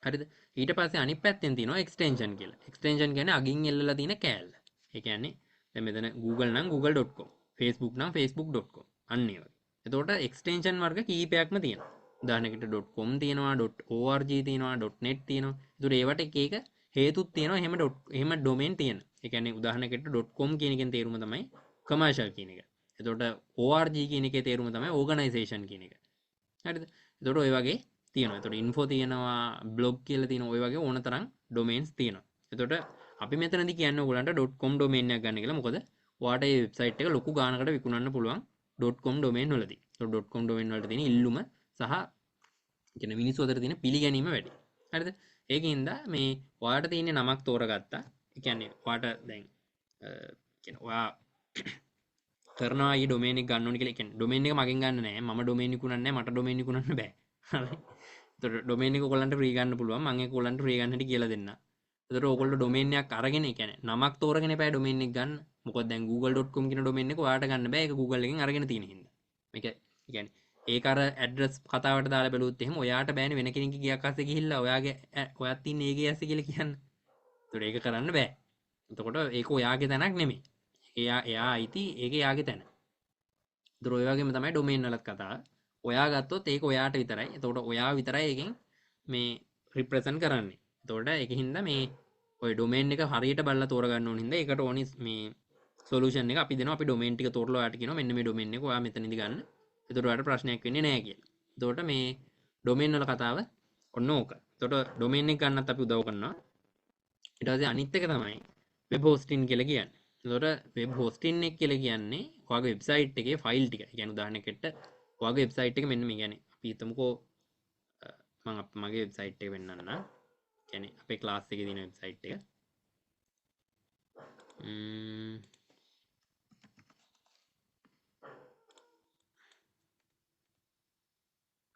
හරිද? ඊට පස්සේ අනිත් පැත්තෙන් තියෙනවා එක්ස්ටෙන්ෂන් කියලා. එක්ස්ටෙන්ෂන් කියන්නේ අගින් එල්ලලා තියෙන කෑල්ල. ඒ කියන්නේ දැන් මෙතන Google නම් google.com, Facebook නම් facebook.com අන්න ඒ වගේ. එතකොට එක්ස්ටෙන්ෂන් වර්ග කීපයක්ම තියෙනවා. උදාහරණයකට .com තියෙනවා, .org තියෙනවා, .net තියෙනවා. ඒතර ඒවට එක එක හේතුත් තියෙනවා එහෙම ඩොමේන් තියෙන. ඒ කියන්නේ උදාහරණයකට .com කියන එකෙන් තේරුම තමයි කමර්ෂල් කියන එක. එතකොට org කියන එකේ තේරුම තමයි ඕගනයිසේෂන් කියන එක. හරිද? එතකොට ඔය වගේ තියෙනවා. එතකොට info තියෙනවා, blog කියලා තියෙනවා. ඔය වගේ ඕන තරම් ඩොමේන්ස් තියෙනවා. එතකොට අපි මෙතනදී කියන්නේ ඔයගලන්ට .com ඩොමේන් එකක් ගන්න කියලා. මොකද ඔයාට මේ වෙබ්සයිට් එක ලොකු ගාණකට විකුණන්න පුළුවන් .com ඩොමේන් වලදී. එතකොට .com ඩොමේන් වලට තියෙන ඉල්ලුම සහ කියන මිනිස්සු අතර තියෙන පිළිගැනීම වැඩි. හරිද? ඒකින්ද මේ ඔයාට තියෙන නමක් තෝරගත්තා. ඒ කියන්නේ ඔයාට දැන් කියන්නේ ඔයා කරනවා ඊ ඩොමේන් එක ගන්න ඕනේ කියලා. කියන්නේ ඩොමේන් එක මගෙන් ගන්න නෑ. මම ඩොමේන් විකුණන්නේ නෑ. මට ඩොමේන් විකුණන්න බෑ. හරි. ඒතකොට ඩොමේන් එක ඔයගලන්ට ෆ්‍රී ගන්න පුළුවන්. මම ඒක ඔයගලන්ට ෆ්‍රී ගන්න හැටි කියලා දෙන්න. ඒතකොට ඔයගොල්ලෝ ඩොමේන් එකක් අරගෙන කියන්නේ නමක් තෝරගෙන එපා ඩොමේන් එක ගන්න. මොකද දැන් google.com කියන ඩොමේන් එක ඔයාට ගන්න බෑ. ඒක Google එකෙන් අරගෙන තියෙන හින්දා. මේක කියන්නේ ඒක අර ඇඩ්‍රස් කතාවට දාලා බැලුවොත් එහෙම ඔයාට බෑනේ වෙන කෙනෙක්ගේ ගියක් අස්සේ ගිහිල්ලා ඔයාත් ඉන්නේ ඒකේ ඇස්සේ කියලා කියන්න. ඒතකොට ඒක කරන්න බෑ. එතකොට ඒක ඔයාගේ තැනක් නෙමෙයි. එයා අයිති ඒක එයාගේ තැන. ඒතර ඔය වගේම තමයි ඩොමේන් වලත් කතාව. ඔයා ගත්තොත් ඒක ඔයාට විතරයි. එතකොට ඔයා විතරයි එකෙන් මේ රිප්‍රසන්ට් කරන්නේ. එතකොට ඒකින්ද මේ ඔය ඩොමේන් එක හරියට බලලා තෝරගන්න ඕන හින්දා ඒකට ඕනි මේ සොලියුෂන් එක අපි දෙනවා. අපි ඩොමේන් ටික තෝරලා ඔයාට කියනවා මෙන්න මේ ඩොමේන් එක ඔයා මෙතනදී ගන්න. එතකොට ඔයාලට ප්‍රශ්නයක් වෙන්නේ නැහැ කියලා. එතකොට මේ ඩොමේන් වල කතාව ඔන්න ඕක. එතකොට ඩොමේන් එක ගන්නත් අපි උදව් කරනවා. ඊට පස්සේ අනිත් එක තමයි වෙබ් හෝස්ටින් කියලා කියන්නේ. එතකොට වෙබ් හෝස්ටින් එක කියලා කියන්නේ ඔයාගේ වෙබ්සයිට් එකේ ෆයිල් ටික. ඒ කියන්නේ උදාහරණයකට ඔයාගේ වෙබ්සයිට් එක මෙන්න මේ කියන්නේ අපි හිතමුකෝ මම මගේ වෙබ්සයිට් එක වෙන්නන්න. කියන්නේ අපේ ක්ලාස් එකේ තියෙන වෙබ්සයිට් එක.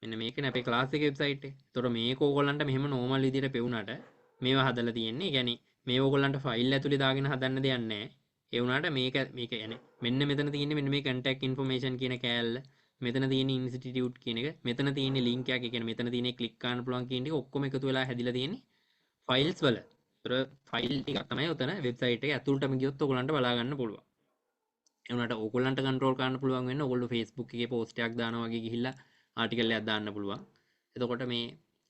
මෙන්න මේකනේ අපේ ක්ලාස් එකේ වෙබ්සයිට් එක. ඒතකොට මේක ඕගොල්ලන්ට මෙහෙම නෝමල් විදියට පෙවුනට මේවා හදලා තියෙන්නේ. ඒ කියන්නේ මේ ඕගොල්ලන්ට ෆයිල් ඇතුලේ දාගෙන හදන්න දෙයක් නැහැ. ඒ වුණාට මේක يعني මෙන්න මෙතන තියෙන්නේ මෙන්න මේ contact information කියන කෑල්ල. මෙතන තියෙන institute කියන එක. මෙතන තියෙන link එකක්. ඒ කියන්නේ මෙතන තියෙන click කරන්න පුළුවන් කියන ටික ඔක්කොම එකතු වෙලා හැදිලා තියෙන්නේ files වල. ඒතර ෆයිල් ටිකක් තමයි උතන වෙබ්සයිට් එකේ ඇතුළටම ගියොත් ඔයගොල්ලන්ට බලා ගන්න පුළුවන්. ඒ වුණාට ඕගොල්ලන්ට control කරන්න පුළුවන් වෙන්නේ ඔයගොල්ලෝ Facebook එකේ post එකක් දානවා වගේ ගිහිල්ලා ආටිකල් එකක් දාන්න පුළුවන්. එතකොට මේ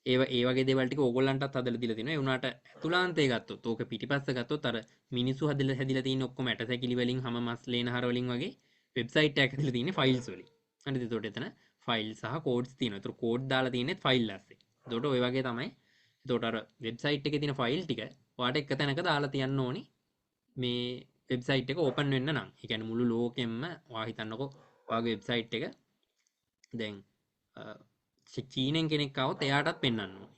ඒ වගේ දේවල් ටික ඕගොල්ලන්ටත් හදලා දීලා තිනවා. ඒ වුණාට ඇතුළාන්තය ගත්තොත් ඕක පිටිපස්ස ගත්තොත් අර මිනිස්සු හැදිලා තියෙන ඔක්කොම ඇටසැකිලි වලින් හැම මස් ලේනහර වලින් වගේ වෙබ්සයිට් එකක් හැදිලා තියෙන්නේ ෆයිල්ස් වලින්. හරිද? එතකොට එතන ෆයිල් සහ කෝඩ්ස් තියෙනවා. ඒතර කෝඩ් දාලා තියෙන්නේ ෆයිල් ඇස්සේ. එතකොට ඔය වගේ තමයි. එතකොට අර වෙබ්සයිට් එකේ තියෙන ෆයිල් ටික ඔයාලට එක තැනක දාලා තියන්න ඕනි. මේ වෙබ්සයිට් එක ඕපන් වෙන්න නම්. ඒ කියන්නේ මුළු ලෝකෙම ඔයා හිතන්නකෝ ඔයාගේ වෙබ්සයිට් එක දැන් චීනෙන් කෙනෙක් આવොත් එයාටත් පෙන්වන්න ඕනේ.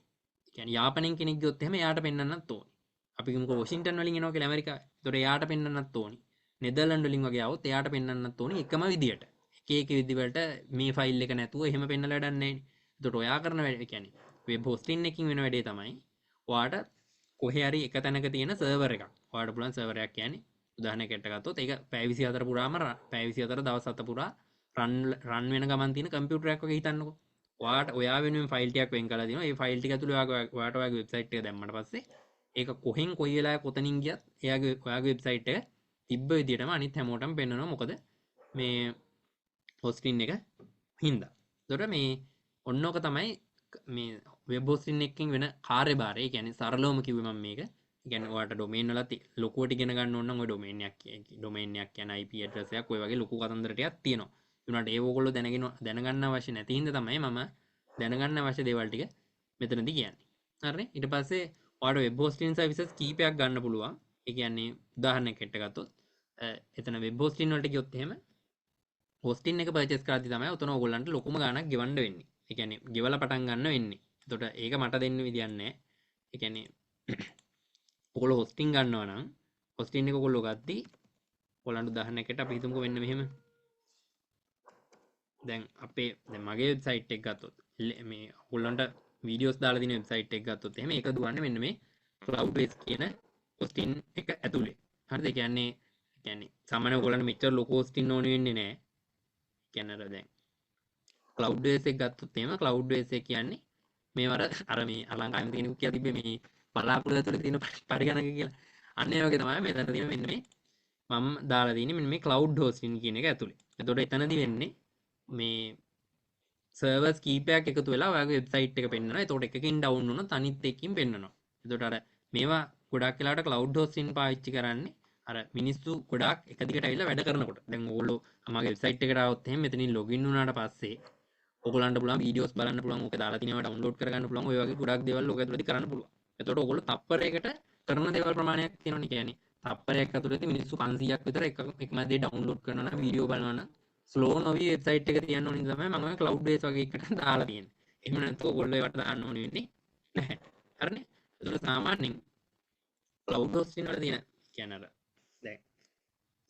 ඒ කියන්නේ යාපනයෙන් කෙනෙක් ගියොත් එහෙම එයාට පෙන්වන්නත් ඕනේ. අපි කිව්වොත් වොෂින්ටන් වලින් එනවා කියලා ඇමරිකාවේ. ඒතකොට එයාට පෙන්වන්නත් ඕනේ. නෙදර්ලන්ඩ් වලින් වගේ આવොත් එයාට පෙන්වන්නත් ඕනේ එකම විදියට. එක විදි වලට මේ ෆයිල් එක නැතුව එහෙම පෙන්වලා වැඩක් නැහැ නේ. ඒතකොට ඔයා කරන වැඩ කියන්නේ වෙබ් හොස්ටින් එකකින් වෙන වැඩේ තමයි ඔයාට කොහේ හරි එක තැනක තියෙන සර්වර් එකක්. ඔයාට පුළුවන් සර්වර් එකක් කියන්නේ උදාහරණයකට ගත්තොත් ඒක පැය 24 පුරාම පැය 24 දවස් 7 පුරා රන් වෙන ගමන් තියෙන කම්පියුටරයක් වගේ හිතන්නකෝ. ඔයාට ඔයා වෙනුවෙන් ෆයිල් ටිකක් වෙන් කරලා දිනවා. ඒ ෆයිල් ටික ඇතුළේ ඔයාට ඔයාගේ වෙබ්සයිට් එක දැම්මට පස්සේ ඒක කොහෙන් කොයි වෙලාවක කොතනින් ගියත් ඔයාගේ වෙබ්සයිට් එක තිබ්බ විදිහටම අනිත් හැමෝටම පෙන්වනවා. මොකද මේ හොස්ටින් එක හින්දා. ඒතකොට මේ ඔන්නෝක තමයි මේ වෙබ් හොස්ටින් එකකින් වෙන කාර්යභාරය. ඒ කියන්නේ සරලවම කිව්වේ මම මේක. ඒ කියන්නේ ඔයාලට ඩොමේන් වලත් ලොකුවට ඉගෙන ගන්න ඕන නම් ඔය ඩොමේන් එකක් කියන්නේ IP ඇඩ්‍රස් එකක් ඔය වගේ ලොකු කතන්දර ටිකක් තියෙනවා. ඒ වුණාට ඒ ඕගොල්ලෝ දැනගන්න අවශ්‍ය නැති හින්දා තමයි මම දැනගන්න අවශ්‍ය දේවල් ටික මෙතනදී කියන්නේ. හරිනේ? ඊට පස්සේ ඔයාලට වෙබ් හොස්ටින් සර්විසස් කීපයක් ගන්න පුළුවන්. ඒ කියන්නේ උදාහරණයකට ගත්තොත් එතන වෙබ් හොස්ටින් වලට ගියොත් එහෙම හොස්ටින් එක පර්චේස් කරද්දි තමයි උතන ඕගොල්ලන්ට ලොකුම ගාණක් ගෙවන්න වෙන්නේ. ඒ කියන්නේ ගෙවලා පටන් ගන්න වෙන්නේ. එතකොට ඒක මට දෙන්න විදියක් නැහැ. ඒ කියන්නේ ඔයගොල්ලෝ හොස්ටින් ගන්නවා නම් හොස්ටින් එක ඔයගොල්ලෝ ගද්දි ඔයගොල්ලන්ට උදාහරණයකට අපි හිතමුකෝ වෙන්න මෙහෙම. දැන් මගේ වෙබ්සයිට් එක ගත්තොත් මේ ඔයගොල්ලන්ට වීඩියෝස් දාලා තියෙන වෙබ්සයිට් එක ගත්තොත් එහෙම ඒක දුවන්නේ මෙන්න මේ Cloudways කියන හොස්ටින් එක ඇතුලේ. හරිද? ඒ කියන්නේ සාමාන්‍ය ඔයගොල්ලන්ට මෙච්චර ලොකු හොස්ටින් ඕනේ වෙන්නේ නැහැ. කියන්නේ දැන් Cloudways එක ගත්තොත් එහෙම Cloudways එක කියන්නේ මේවර අර මේ අලංකාරයෙන් තියෙන කියා තිබ්බේ මේ බලාකුළු ඇතුලේ තියෙන පරිගණක කියලා. අන්න ඒ වගේ තමයි මෙතන තියෙන මෙන්න මේ මම දාලා තියෙන්නේ මෙන්න මේ cloud hosting කියන එක ඇතුලේ. එතකොට එතනදී වෙන්නේ මේ සර්වර්ස් කීපයක් එකතු වෙලා ඔයාගේ වෙබ්සයිට් එක පෙන්වනවා. එතකොට එකකින් ඩවුන් වුණොත් අනිත් එකකින් පෙන්වනවා. එතකොට අර මේවා ගොඩක් වෙලාවට cloud hosting පාවිච්චි කරන්නේ අර මිනිස්සු ගොඩක් එක දිගට ඇවිල්ලා වැඩ කරනකොට. දැන් ඕගොල්ලෝ මගේ වෙබ්සයිට් එකට ආවොත් එහෙම මෙතනින් ලොගින් වුණාට පස්සේ ඔයගොල්ලන්ට පුළුවන් වීඩියෝස් බලන්න පුළුවන්. ඕක දාලා තිනේවා ඩවුන්ලෝඩ් කරගන්න පුළුවන්. ඔය වගේ ගොඩක් දේවල් ඕක ඇතුළතදී කරන්න පුළුවන්. එතකොට ඔයගොල්ලෝ තප්පරයකට කරන දේවල් ප්‍රමාණයක් තියෙනවනේ. කියන්නේ තප්පරයක් ඇතුළතදී මිනිස්සු 500ක් විතර එකම දේ ඩවුන්ලෝඩ් කරනවා නම් වීඩියෝ බලනවා නම් ස්ලෝ නොවි වෙබ්සයිට් එක තියන්න ඕනේ තමයි මම ඔය Cloudways වගේ එකට දාලා තියෙන්නේ. එහෙම නැත්නම් ඔයගොල්ලෝ ඒවට දාන්න ඕනේ වෙන්නේ නැහැ. හරිනේ? ඒතකොට සාමාන්‍යයෙන් cloud hosting වල තියෙන කියන්නේ අර දැන්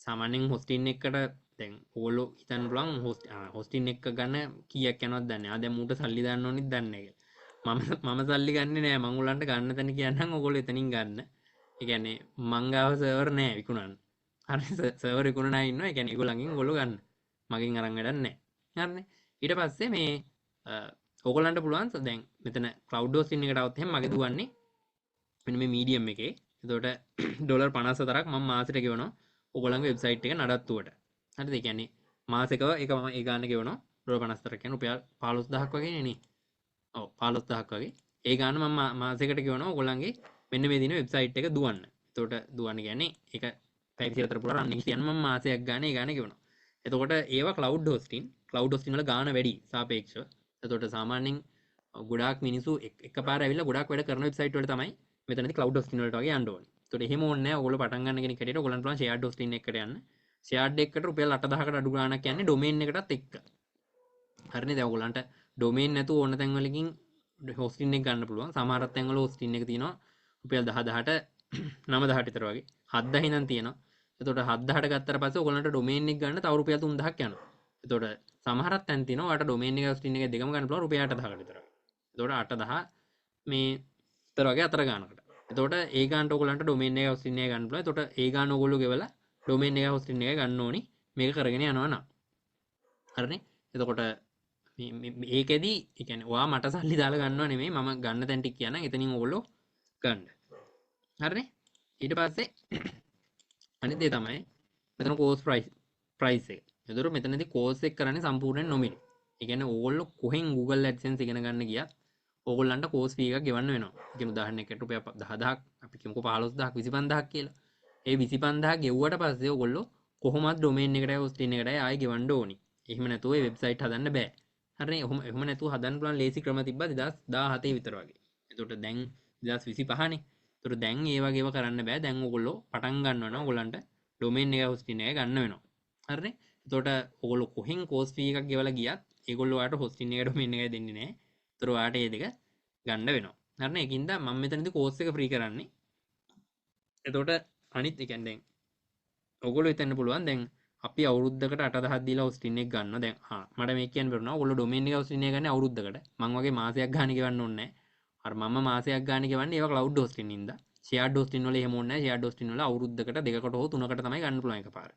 සාමාන්‍යයෙන් hosting එකකට දැන් ඕගොල්ලෝ හිතන්න පුළුවන් hosting එක ගන්න කීයක් යනවද දන්නේ නැහැ. ආ දැන් මූට සල්ලි දාන්න ඕනෙත් දන්නේ නැහැ කියලා. මම සල්ලි ගන්නෙ නෑ. මම උලන්ට ගන්න තැන කියන්නම් ඔයගොල්ලෝ එතනින් ගන්න. ඒ කියන්නේ මං ගාව සර්වර් නෑ විකුණන්න. හරි සර්වර් විකුණනා ඉන්නවා. ඒ කියන්නේ ඒගොල්ලන්ගෙන් ඔයගොල්ලෝ ගන්න. මගෙන් අරන් වැඩක් නැහැ. හරිනේ. ඊට පස්සේ මේ ඕගොල්ලන්ට පුළුවන් දැන් මෙතන cloud hosting එකට આવත් එහෙනම් මගේ දුවන්නේ මෙන්න මේ medium එකේ. එතකොට ඩොලර් 54ක් මම මාසෙට ගෙවනවා ඕගොල්ලන්ගේ වෙබ්සයිට් එක නඩත්තුවට. හරිද? ඒ කියන්නේ මාසෙකව ඒක මම ඒ ගාන ගෙවනවා ඩොලර් 54ක් කියන්නේ රුපියල් 15000ක් වගේ නේ. ඔව් 15000ක් වගේ. ඒ ගාන මම මාසෙකට ගෙවනවා ඕගොල්ලන්ගේ මෙන්න මේ දින වෙබ්සයිට් එක දුවන්න. එතකොට දුවන්න කියන්නේ ඒක පැය 24 පුරා රන්නින් කියන්නේ මම මාසයක් ගාන ඒ ගාන ගෙවනවා. එතකොට ඒවා cloud hosting වල ගාන වැඩි සාපේක්ෂව. එතකොට සාමාන්‍යයෙන් ගොඩාක් මිනිස්සු එකපාර ඇවිල්ලා ගොඩාක් වැඩ කරන වෙබ්සයිට් වල තමයි මෙතනදී cloud hosting වලට වගේ යන්න ඕනේ. ඒතකොට එහෙම ඕනේ නැහැ. ඔයගොල්ලෝ පටන් ගන්න කෙනෙක් හැටියට ඔයගොල්ලන්ට පුළුවන් shared hosting එකකට යන්න. shared එකකට රුපියල් 8000කට අඩු ගාණක් යන්නේ domain එකටත් එක්ක. හරිනේ. දැන් ඔයගොල්ලන්ට domain නැතුව ඕන තැන් වලකින් hosting එක ගන්න පුළුවන්. සමහර තැන් වල hosting එක තියෙනවා රුපියල් 10000ට 9000ට විතර වගේ. 7000 ඉඳන් තියෙනවා. එතකොට 7000ට ගත්තට පස්සේ ඔයගොල්ලන්ට domain එක ගන්න තව රුපියල් 3000ක් යනවා. එතකොට සමහරක් තැන් තියෙනවා ඔයාලට domain එක hosting එක දෙකම ගන්න පුළුවන් රුපියල් 8000කට විතර. එතකොට 8000 මේ විතර වගේ අතර ගානකට. එතකොට ඒ ගානට ඔයගොල්ලන්ට domain එක hosting එක ගන්න පුළුවන්. එතකොට ඒ ගාන ඔයගොල්ලෝ ගෙවලා domain එක hosting එක ගන්න ඕනි. මේක කරගෙන යනවා නම්. හරිනේ. එතකොට ඒකෙදි ඒ කියන්නේ ඔයා මට සල්ලි දාලා ගන්නව නෙමෙයි මම ගන්න තැන් ටික කියනනම් එතනින් ඔයගොල්ලෝ ගන්න. හරිනේ. ඊට පස්සේ අනිත් දේ තමයි මෙතන course price එක. එතකොට මෙතනදී course එක කරන්නේ සම්පූර්ණයෙන් නොමිලේ. ඒ කියන්නේ ඕගොල්ලෝ කොහෙන් Google AdSense ඉගෙන ගන්න ගියත් ඕගොල්ලන්ට course fee එකක් ගෙවන්න වෙනවා. ඒ කියන්නේ උදාහරණයකට රුපියල් 10000ක් අපි කියමුකෝ 15000ක් 25000ක් කියලා. ඒ 25000 ගෙවුවට පස්සේ ඕගොල්ලෝ කොහොමද domain එකටයි hosting එකටයි ආයෙ ගෙවන්න ඕනි. එහෙම නැතුව ඒ වෙබ්සයිට් හදන්න බෑ. හරිනේ. එහෙම නැතුව හදන්න පුළුවන් ලේසි ක්‍රම තිබ්බා 2017 විතර වගේ. එතකොට දැන් 2025 නේ. එතකොට දැන් ඒ වගේව කරන්න බෑ. දැන් ඕගොල්ලෝ පටන් ගන්නවා නම් ඕගොල්ලන්ට domain එක hosting එක ගන්න වෙනවා. හරිනේ. එතකොට ඕගොල්ලෝ කොහෙන් course fee එකක් ගෙවලා ගියත් ඒගොල්ලෝ ඔයාලට hosting එක domain එකයි දෙන්නේ නැහැ. ඒතර ඔයාලට මේ දෙක ගන්න වෙනවා. හරිනේ. ඒකින්ද මම මෙතනදී course එක free කරන්නේ. එතකොට අනිත් ඒ කියන්නේ දැන් ඔයගොල්ලෝ හිතන්න පුළුවන් දැන් අපි අවුරුද්දකට 8000ක් දීලා hosting එක ගන්නවා. දැන් මට මේක කියන්න බැරුණා. ඔයගොල්ලෝ domain එක hosting එක ගන්නේ අවුරුද්දකට. මං වගේ මාසයක් ගානේ ගෙවන්න ඕනේ නැහැ. අර මම මාසයක් ගානේ ගෙවන්නේ ඒවා cloud hosting ඉඳලා. shared hosting වල එහෙම ඕනේ නැහැ. shared hosting වල අවුරුද්දකට දෙකකට හෝ තුනකට තමයි ගන්න පුළුවන් එකපාර.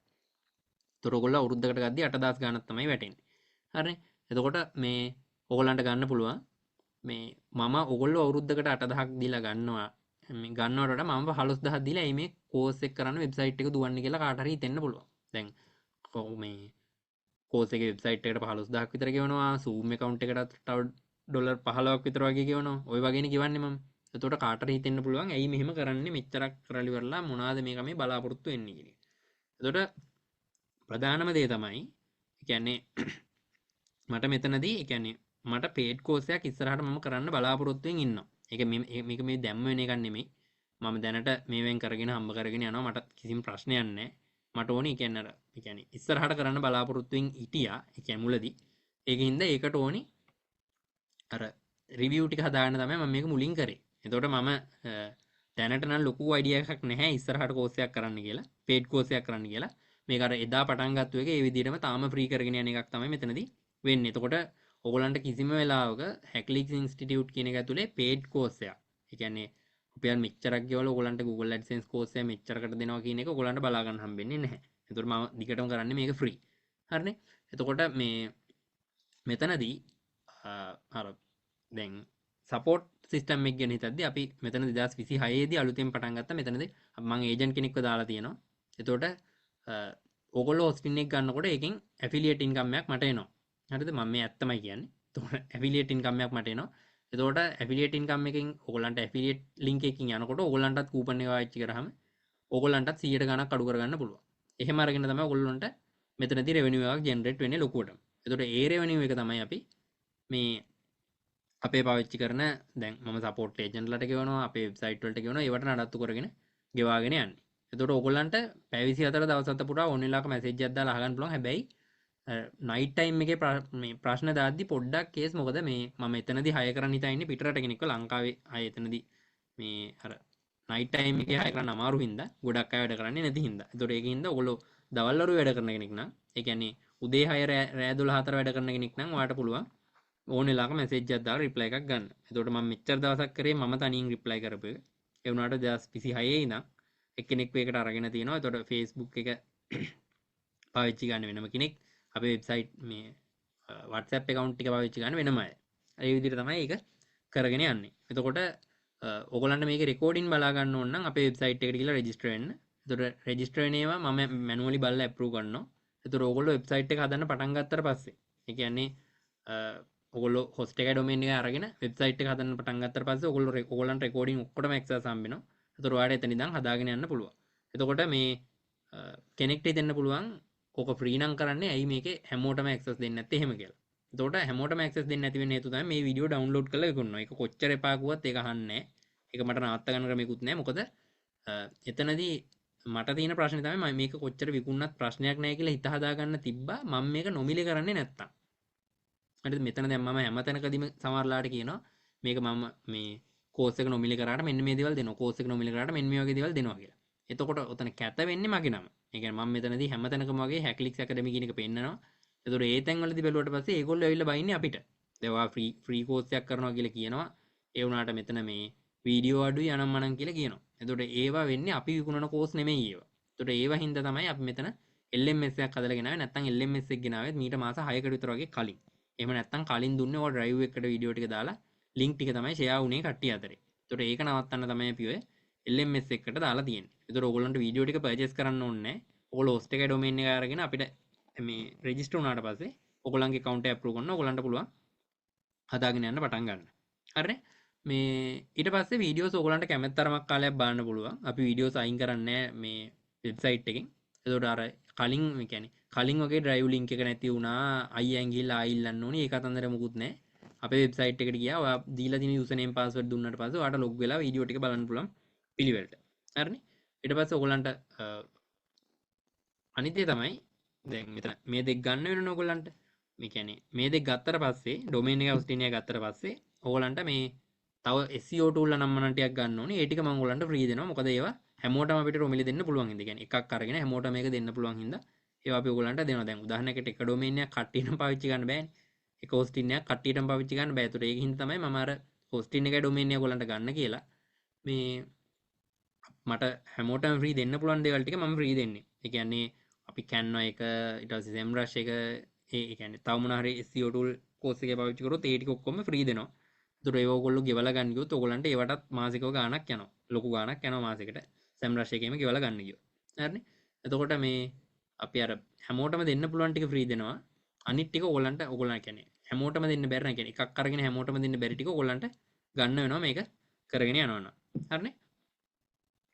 ඒතර ඔයගොල්ලෝ අවුරුද්දකට ගද්දි 8000 ගානක් තමයි වැටෙන්නේ. හරිනේ. එතකොට මේ ඔයගොල්ලන්ට ගන්න පුළුවන් මේ මම ඔයගොල්ලෝ අවුරුද්දකට 8000ක් දීලා ගන්නවා. මේ ගන්නවට වඩා මම 15000ක් දීලා මේ course එක කරන්න වෙබ්සයිට් එක දුවන්නේ කියලා කාට හරි හිතෙන්න පුළුවන්. දැන් මේ course එකේ වෙබ්සයිට් එකට 15000ක් විතර ගෙවනවා. Zoom account එකකට තව ඩොලර් 15ක් විතර වගේ ගෙවනවා. ওই වගේනේ ගෙවන්නේ මම. එතකොට කාට හරි හිතෙන්න පුළුවන් ඇයි මෙහෙම කරන්නේ මෙච්චරක් කරලා ඉවරලා මොනවාද මේක මේ බලාපොරොත්තු වෙන්නේ කියලා. එතකොට ප්‍රධානම දේ තමයි කියන්නේ මට මෙතනදී කියන්නේ මට paid course එකක් ඉස්සරහට මම කරන්න බලාපොරොත්තු වෙමින් ඉන්නවා. ඒක මේක මේ දැම්ම වෙන එකක් නෙමෙයි. මම දැනට මේවෙන් කරගෙන හම්බ කරගෙන යනවා. මට කිසිම ප්‍රශ්නයක් නැහැ. මට ඕනේ කියන්නේ අර කියන්නේ ඉස්සරහට කරන්න බලාපොරොත්තු වෙමින් හිටියා. ඒ කියන්නේ මුලදී. ඒකින්ද ඒකට ඕනේ අර රිවිව් ටික හදාගන්න තමයි මම මේක මුලින් කරේ. එතකොට මම දැනට නම් ලොකු අයිඩියා එකක් නැහැ ඉස්සරහට course එකක් කරන්න කියලා. paid course එකක් කරන්න කියලා. මේක අර එදා පටන් ගත්ත එක ඒ විදිහටම තාම ෆ්‍රී කරගෙන යන එකක් තමයි මෙතනදී වෙන්නේ. එතකොට ඔයගොල්ලන්ට කිසිම වෙලාවක Hackleaks Institute කියන එක ඇතුලේ paid course එකක්. ඒ කියන්නේ රුපියල් මෙච්චරක් ගෙවලා ඔයගොල්ලන්ට Google AdSense course එක මෙච්චරකට දෙනවා කියන එක ඔයගොල්ලන්ට බලා ගන්න හම්බෙන්නේ නැහැ. එතකොට මම දිගටම කරන්නේ මේක ෆ්‍රී. හරිනේ. එතකොට මේ මෙතනදී අර දැන් සපෝට් සිස්ටම් එක ගැන හිතද්දි අපි මෙතන 2026 දී අලුතෙන් පටන් ගත්තා. මෙතනදී මම ඒජන්ට් කෙනෙක්ව දාලා තියෙනවා. එතකොට ඔයගොල්ලෝ hosting එක ගන්නකොට ඒකෙන් affiliate income එකක් මට එනවා. හරිද? මම මේ ඇත්තමයි කියන්නේ. එතකොට affiliate income එකක් මට එනවා. එතකොට affiliate income එකෙන් ඔයගොල්ලන්ට affiliate link එකකින් යනකොට ඔයගොල්ලන්ටත් coupon එක ආච්චි කරාම ඔයගොල්ලන්ටත් 100 ගණක් අඩු කරගන්න පුළුවන්. එහෙම අරගෙන තමයි ඔයගොල්ලන්ට මෙතනදී revenue එකක් generate වෙන්නේ ලොකුවටම. එතකොට ඒ revenue එක තමයි අපි මේ අපේ පාවිච්චි කරන දැන් මම සපෝට් ඒජන්ට්ලට ගෙවනවා අපේ වෙබ්සයිට් වලට ගෙවනවා ඒවට නඩත්තු කරගෙන ගෙවාගෙන යන්නේ. එතකොට ඕගොල්ලන්ට පැය 24 දවස් 7 පුරා ඕන වෙලාවක මැසේජ් එකක් දාලා අහගන්න පුළුවන්. හැබැයි නයිට් ටයිම් එකේ මේ ප්‍රශ්න දාද්දි පොඩ්ඩක් කේස් මොකද මේ මම එතනදී හය කරන්න හිතා ඉන්නේ පිටරට කෙනෙක්ව ලංකාවේ අය එතනදී මේ අර නයිට් ටයිම් එකේ හය කරන්න අමාරු හින්දා ගොඩක් අය වැඩ කරන්නේ නැති හින්දා. ඒතකොට ඒකින්ද ඔයගොල්ලෝ දවල් වරු වැඩ කරන කෙනෙක් නම් ඒ කියන්නේ උදේ 6 රෑ 12 වැඩ කරන කෙනෙක් නම් ඔයාලට පුළුවන් ඕන වෙලාවක මැසේජ් එකක් දාලා රිප්ලයි එකක් ගන්න. එතකොට මම මෙච්චර දවසක් කරේ මම තනියෙන් රිප්ලයි කරපු එක. ඒ වුණාට 2026 ඉඳන් එක්කෙනෙක් මේකට අරගෙන තියෙනවා. එතකොට Facebook එක පාවිච්චි ගන්න වෙනම කෙනෙක් අපේ වෙබ්සයිට් මේ WhatsApp account එක පාවිච්චි ගන්න වෙනම අය. ඒ විදිහට තමයි ඒක කරගෙන යන්නේ. එතකොට ඔයගොල්ලන්ට මේකේ රෙකෝඩින් බලා ගන්න ඕන නම් අපේ වෙබ්සයිට් එකට ගිහලා රෙජිස්ටර් වෙන්න. එතකොට රෙජිස්ටර් වෙන ඒවා මම මැනුවලි බලලා අප්‍රූව් කරනවා. එතකොට ඔයගොල්ලෝ වෙබ්සයිට් එක හදන්න පටන් ගත්තට පස්සේ ඒ කියන්නේ ඔයගොල්ලෝ හොස්ට් එකේ ඩොමේන් එක අරගෙන වෙබ්සයිට් එක හදන්න පටන් ගත්තට පස්සේ ඔයගොල්ලන්ට රෙකෝඩින් ඔක්කොටම ඇක්සස් හම්බ වෙනවා. එතකොට ඔයාලට එතන ඉඳන් හදාගෙන යන්න පුළුවන්. එතකොට මේ කෙනෙක්ට හිතෙන්න පුළුවන් ඕක ෆ්‍රී නම් කරන්නේ ඇයි මේකේ හැමෝටම ඇක්සස් දෙන්නේ නැත්තේ එහෙම කියලා. එතකොට හැමෝටම ඇක්සස් දෙන්නේ නැති වෙන හේතුව තමයි මේ වීඩියෝ ඩවුන්ලෝඩ් කරලා විකුණනවා. ඒක කොච්චර එපා කිව්වත් ඒක අහන්නේ නැහැ. ඒක මට නවත්ත ගන්න ක්‍රමයක්වත් නැහැ. මොකද එතනදී මට තියෙන ප්‍රශ්නේ තමයි මම මේක කොච්චර විකුණනත් ප්‍රශ්නයක් නැහැ කියලා හිත හදාගන්න තිබ්බා මම මේක නොමිලේ කරන්නේ නැත්තම්. හරිද? මෙතන දැන් මම හැමතැනකදීම සමහරලාට කියනවා මේක මම මේ කෝස් එක නොමිලේ කරාට මෙන්න මේ දේවල් දෙනවා. කෝස් එක නොමිලේ කරාට මෙන්න මේ වගේ දේවල් දෙනවා කියලා. එතකොට ඔතන කැත වෙන්නේ මගේ නම. ඒ කියන්නේ මම මෙතනදී හැමතැනකම වගේ හැක්ලික්ස් ඇකඩමි කියන එක පෙන්නනවා. එතකොට ඒ තැන්වලදී බැලුවට පස්සේ ඒගොල්ලෝ ඇවිල්ලා බයින්නේ අපිට. දැන් ඔයා ෆ්‍රී කෝස් එකක් කරනවා කියලා කියනවා. ඒ වුණාට මෙතන මේ වීඩියෝ අඩුයි අනම් මනම් කියලා කියනවා. එතකොට ඒවා වෙන්නේ අපි විකුණන කෝස් නෙමෙයි ඒවා. එතකොට ඒවා හින්දා තමයි අපි මෙතන LMS එකක් හදලා ගෙනාවේ. නැත්නම් LMS එක ගෙනාවේ මීට මාස 6කට විතර වගේ කලින්. එහෙම නැත්නම් කලින් දුන්නේ ඔය ඩ්‍රයිව් එකකට වීඩියෝ ටික දාලා ලින්ක් ටික තමයි ෂෙයා වුණේ කට්ටිය අතරේ. එතකොට ඒක නවත්තන්න තමයි අපි ඔය LMS එකකට දාලා තියෙන්නේ. එතකොට ඕගොල්ලන්ට වීඩියෝ ටික පර්චේස් කරන්න ඕනේ නැහැ. ඕගොල්ලෝ host එකේ domain එක අරගෙන අපිට මේ රෙජිස්ටර් වුණාට පස්සේ ඔයගොල්ලන්ගේ account එක approve කරනවා. ඔයගොල්ලන්ට පුළුවන් හදාගෙන යන්න පටන් ගන්න. හරිනේ? මේ ඊට පස්සේ වීඩියෝස් ඔයගොල්ලන්ට කැමති තරමක් කාලයක් බලන්න පුළුවන්. අපි වීඩියෝස් අයින් කරන්නේ මේ වෙබ්සයිට් එකෙන්. එතකොට අර කලින් ඒ කියන්නේ කලින් වගේ ඩ්‍රයිව් ලින්ක් එක නැති වුණා. අයියෙන් ගිහලා ආයිල්ලන්න ඕනේ. ඒක අතන්දර මොකුත් නැහැ. අපේ වෙබ්සයිට් එකට ගියා. ඔයා දීලා තියෙන යූසර් නේම් පාස්වර්ඩ් දුන්නාට පස්සේ ඔයාට ලොග් වෙලා වීඩියෝ ටික බලන්න පුළුවන් පිළිවෙලට. හරිනේ? ඊට පස්සේ ඔයගොල්ලන්ට අනිත් දේ තමයි දැන් මෙතන මේ දෙක ගන්න වෙනවනේ ඔයගොල්ලන්ට. මේ කියන්නේ මේ දෙක ගත්තට පස්සේ ඩොමේන් එක හොස්ටින් එක ගත්තට පස්සේ ඔයගොල්ලන්ට මේ තව SEO tool නම්මන ටිකක් ගන්න ඕනේ. ඒ ටික මම ඔයගොල්ලන්ට ෆ්‍රී දෙනවා. මොකද ඒවා හැමෝටම අපිට රොමිලි දෙන්න පුළුවන් හින්දා. කියන්නේ එකක් අරගෙන හැමෝටම මේක දෙන්න පුළුවන් හින්දා ඒවා අපි ඔයගොල්ලන්ට දෙනවා. දැන් උදාහරණයකට එක ඩොමේන් එකක් කට්ටියටම පාවිච්චි කරන්න බෑනේ. එක හොස්ටින් එකක් කට්ටියටම පාවිච්චි කරන්න බෑ. ඒතකොට ඒක හින්දා තමයි මම අර හොස්ටින් එකේ ඩොමේන් එක ඔයගොල්ලන්ට ගන්න කියලා මේ මට හැමෝටම ෆ්‍රී දෙන්න පුළුවන් දේවල් ටික මම ෆ්‍රී දෙන්නේ. ඒ කියන්නේ අපි Canva එක ඊට පස්සේ SEMrush එක ඒ කියන්නේ තව මොන හරි SEO tool course එකේ පාවිච්චි කරොත් ඒ ටික ඔක්කොම ෆ්‍රී දෙනවා. ඒතර ඒව ඔයගොල්ලෝ ගෙවලා ගන්න ගියොත් ඔයගොල්ලන්ට ඒවටත් මාසිකව ගාණක් යනවා. ලොකු ගාණක් යනවා මාසෙකට. SEMrush එකේම ගෙවලා ගන්න ගියොත්. හරිනේ? එතකොට මේ අපි අර හැමෝටම දෙන්න පුළුවන් ටික ෆ්‍රී දෙනවා. අනිත් ටික ඔයගොල්ලන් කියන්නේ හැමෝටම දෙන්න බැරි නැහැ. කියන්නේ එකක් අරගෙන හැමෝටම දෙන්න බැරි ටික ඔයගොල්ලන්ට ගන්න වෙනවා මේක කරගෙන යනවා. හරිනේ?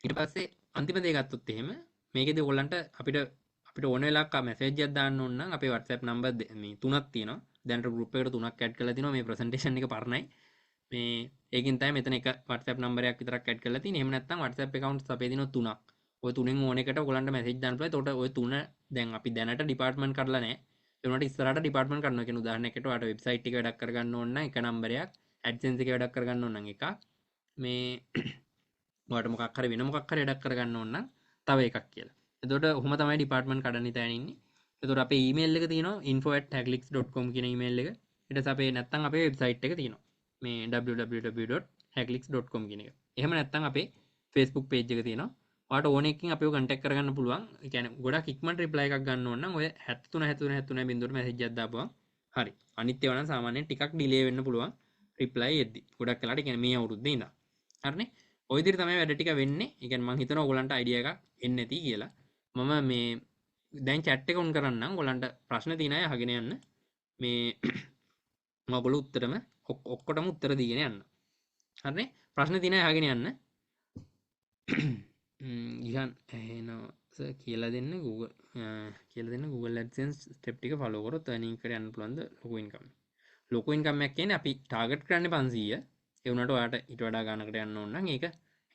ඊට පස්සේ අන්තිම දේ ගත්තොත් එහෙම මේකෙදි ඔයගොල්ලන්ට අපිට ඕන වෙලාවක මැසේජ් එකක් දාන්න ඕන නම් අපේ WhatsApp නම්බර් මේ තුනක් තියෙනවා. දැනට group එකට තුනක් ඇඩ් කරලා තිනවා. මේ presentation එක පරණයි. මේ ඒකින් තමයි මෙතන එක WhatsApp නම්බරයක් විතරක් ඇඩ් කරලා තියෙන්නේ. එහෙම නැත්නම් WhatsApp accounts අපේ දිනවා තුනක්. ওই තුනෙන් ඕන එකට ඔයගොල්ලන්ට මැසේජ් දාන්න පුළුවන්. එතකොට ওই තුන දැන් අපි දැනට ඩිපාර්ට්මන්ට් කරලා නැහැ. ඒ වුණාට ඉස්සරහට ඩිපාර්ට්මන්ට් කරනවා කියන උදාහරණයකට ඔයාලට වෙබ්සයිට් එක වැඩක් කරගන්න ඕන නම් එක නම්බරයක්, AdSense එක වැඩක් කරගන්න ඕන නම් එකක්. මේ ඔයාලට මොකක් හරි වෙන මොකක් හරි වැඩක් කරගන්න ඕන නම් තව එකක් කියලා. එතකොට ඔහොම තමයි ඩිපාර්ට්මන්ට් කඩන්න තැන ඉන්නේ. එතකොට අපේ ඊමේල් එක තියෙනවා info@hacklicks.com කියන ඊමේල් එක. ඊට පස්සේ අපේ නැත්තම් අපේ වෙබ්සයිට් එක තියෙනවා. මේ www.hacklicks.com කියන එක. එහෙම නැත්තම් අපේ Facebook page එක තියෙනවා. ඔයාලට ඕන එකකින් අපිව contact කරගන්න පුළුවන්. ඒ කියන්නේ ගොඩක් ඉක්මනට reply එකක් ගන්න ඕන නම් ඔය 73 බිඳුවට message එකක් දාපුවම හරි. අනිත් ඒවා නම් සාමාන්‍යයෙන් ටිකක් delay වෙන්න පුළුවන් reply එද්දි. ගොඩක් වෙලාට කියන්නේ මේ අවුරුද්දේ ඉඳන්. හරිනේ? ඔය විදිහට තමයි වැඩ ටික වෙන්නේ. ඒ කියන්නේ මම හිතනවා ඔයගලන්ට අයිඩියා එකක් එන්නේ නැති කියලා. මම මේ දැන් chat එක on කරන්නම්. ඔයගලන්ට ප්‍රශ්න තියෙන අය අහගෙන යන්න. මේ මම ඔයගොල්ලෝ උත්තරම ඔක්කොටම උත්තර දීගෙන යන්න. හරිනේ? ප්‍රශ්න තියෙන අය අහගෙන යන්න. ගිහන් එහෙනම් සර් කියලා දෙන්න Google AdSense ස්ටෙප් ටික ෆලෝ කරොත් earning එකට යන්න පුළුවන්ද ලොකු ඉන්කම්. ලොකු ඉන්කම් එකක් කියන්නේ අපි ටාගට් කරන්නේ 500. ඒ වුණාට ඔයාලට ඊට වඩා ගානකට යන්න ඕන නම් ඒක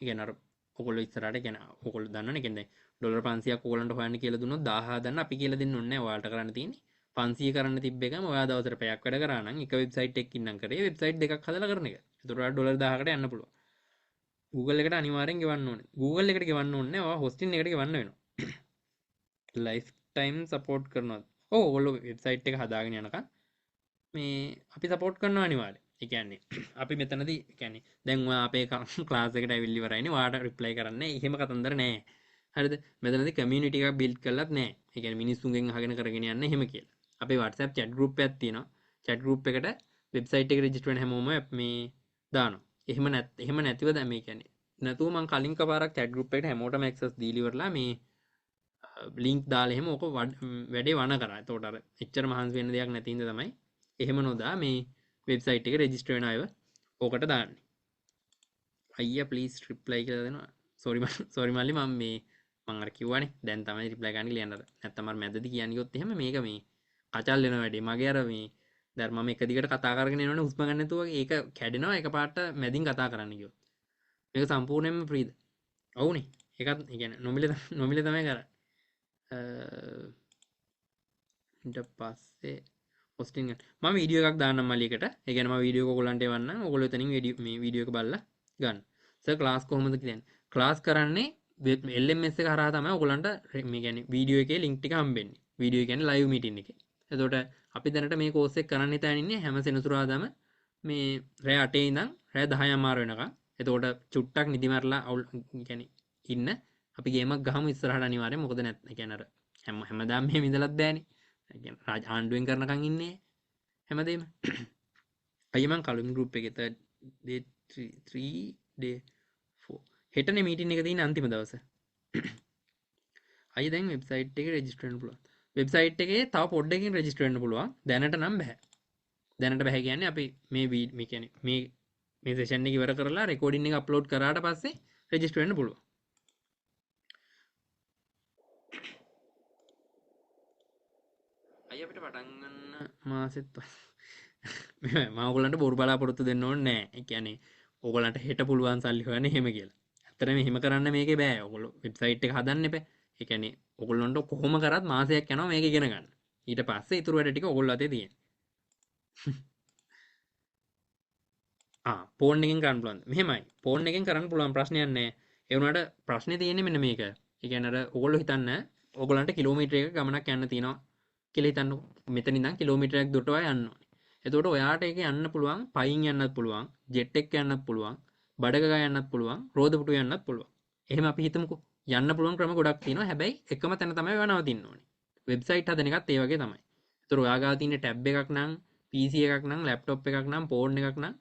කියන්නේ අර ඔයගොල්ලෝ ඉස්සරහට කියන්නේ ඔයගොල්ලෝ දන්නවනේ කියන්නේ ඩොලර් 500ක් ඔයගොල්ලන්ට හොයන්න කියලා දුන්නොත් 1000 දන්න අපි කියලා දෙන්න ඕනේ නැහැ. ඔයාලට කරන්න තියෙන්නේ 500 කරන්න තිබ්බ එකම ඔයා දවසට පැයක් වැඩ කරා නම් එක වෙබ්සයිට් එකකින් නම් කරේ වෙබ්සයිට් දෙකක් හදලා කරන එක. ඒතර ඔයාලට ඩොලර් 1000කට යන්න පුළුවන්. Google එකට අනිවාර්යෙන් ගෙවන්න ඕනේ. Google එකට ගෙවන්න ඕනේ නැහැ. ඔයා hosting එකට ගෙවන්න වෙනවා. lifetime support කරනවා. ඔව් ඔයගොල්ලෝ වෙබ්සයිට් එක හදාගෙන යනකම් මේ අපි සපෝට් කරනවා අනිවාර්යෙන්. ඒ කියන්නේ අපි මෙතනදී කියන්නේ දැන් ඔයා අපේ ක්ලාස් එකට ඇවිල්ලි ඉවරයිනේ. ඔයාට රිප්ලයි කරන්නේ එහෙම කතන්දර නෑ. හරිද? මෙතනදී කමියුනිටි එකක් බිල්ඩ් කරලත් නෑ. ඒ කියන්නේ මිනිස්සුන්ගෙන් අහගෙන කරගෙන යන්න එහෙම කියලා. අපේ WhatsApp chat group එකක් තියෙනවා. chat group එකට වෙබ්සයිට් එක රෙජිස්ටර් වෙන හැමෝම මේ දානවා. එහෙම නැතිව දැන් මේ කියන්නේ නැතුව මම කලින් කපාරක් chat group එකට හැමෝටම access දීලා ඉවරලා මේ link දාලා එහෙම ඕක වැඩේ වණ කරා. එතකොට අර එච්චර මහන්සි වෙන්න දෙයක් නැති හින්දා තමයි එහෙම නොදා මේ වෙබ්සයිට් එක රෙජිස්ටර් වෙන අයව ඕකට දාන්නේ. අයියා ප්ලීස් රිප්ලයි කියලා දෙනවා. සෝරි මල්ලි මම මේ මම අර කිව්වනේ දැන් තමයි රිප්ලයි ගන්න කියලා යන්නද. නැත්තම් අර මැදදී කියන්නේ ගියොත් එහෙම මේක මේ කචල් වෙන වැඩේ. මගේ අර මේ දැන් මම එක දිගට කතා කරගෙන යනවනේ හුස්ම ගන්න නැතුව ඒක කැඩෙනවා එකපාරට මැදින් කතා කරන්න ගියොත්. මේක සම්පූර්ණයෙන්ම ෆ්‍රීද? ඔව්නේ. එකත් ඉගැන නොමිල තමයි කර ඉට පස්සේ පොස්ටිං ම වීඩියෝ එකක් දාන්න මලිකට එකනම වීඩියෝ කොලන්ට වන්න ඔගොල තනින් වීඩියෝ බල්ල ගන්න ක්ලාස් කොහොමද කියන්න ක්ලාස් කරන්නේ එල්මෙස කරා තම ඔගොලන්ට ගැන වීඩියෝ එක ලින්ක්ටික හම්බෙන් වීඩියෝ ගැන ලයිව මිටින් එක එතොට අපි දැනට මේ කෝසෙක් කරන්න තැනන්නේ හැම සෙනසුරාදම මේ රෑ අටේ ඉදම් රෑ දහය අමාර වෙනක එතකොට චුට්ටක් නිදිමරලා අවුල් ගැන ඉන්න අපි ගේමක් ගහම ඉස්සරහට අනිවාරය මොකද නැත් කැනර හැමදාම් මේ විඳලත් බෑනි රාජ ආණ්ඩුවෙන් කරනකං ඉන්නේ හැමදේම අයමන් කලුම් ගරුප් එකත හෙටන මීටින් එක තින අන්තිම දවස අය දැන් වෙබ්සයිට් එක රජිස්ටරන් පුල වෙබ්සයිට් එකේ තව පොඩ්ඩකින් රජිස්ටරන්න පුළුවන් දැනට නම් බැහැ දැනට බැහැ කියන්න අපි මේ වීමිකැන මේ සේෂන් එක ඉවර කරලා රෙකෝඩින් එක අප්ලෝඩ් කරාට පස්සේ රජිස්ටරන්න පුළුවන් අය අපිට පටන්ගන්න මාසෙත් මවගලන්ට බොරු බලාපොරොත්තු දෙන්න ඕන්න නෑ එකනේ ඕගලන්ට හෙට පුළුවන් සල්ලි හොයන හෙම කියලා ඇතරම හෙම කරන්න මේක බෑ ඔගොල වෙබ්සයිට් එක හදන්න එප එකනේ ඔගොල්ලොන්ට කොහොම කරත් මාසයක් යනවා මේක ගෙන ගන්න ඊට පස්සේ ඉතුරු වැඩ ටික ඔගොල්ලෝ අතේ තියෙන පෝන් එකෙන් කරන්න පුළුවන් මෙහෙමයි පෝන් එකෙන් කරන්න පුළුවන් ප්‍රශ්නයක් නැහැ ඒ වුණාට ප්‍රශ්නේ තියෙන්නේ මෙන්න මේක ඒ කියන්නේ අර ඔයගොල්ලෝ හිතන්න ඔයගොල්ලන්ට කිලෝමීටර එක ගමනක් යන්න තියෙනවා කියලා හිතන්නකො මෙතන ඉඳන් කිලෝමීටරයක් දුරටවා යන්න ඕනේ එතකොට ඔයාට ඒක යන්න පුළුවන් පයින් යන්නත් පුළුවන් ජෙට් එක යන්නත් පුළුවන් බඩගගා යන්නත් පුළුවන් රෝදපුටු යන්නත් පුළුවන් එහෙම අපි හිතමුකෝ යන්න පුළුවන් ක්‍රම ගොඩක් තියෙනවා හැබැයි එකම තැන තමයි ඔයා නවතින්න ඕනේ වෙබ්සයිට් හදන එකත් ඒ වගේ තමයි ඒතර ඔයා ගාව තියෙන ටැබ් එකක් නම් PC එකක් නම් ලැප්ටොප් එකක් නම් ෆෝන් එකක් නම්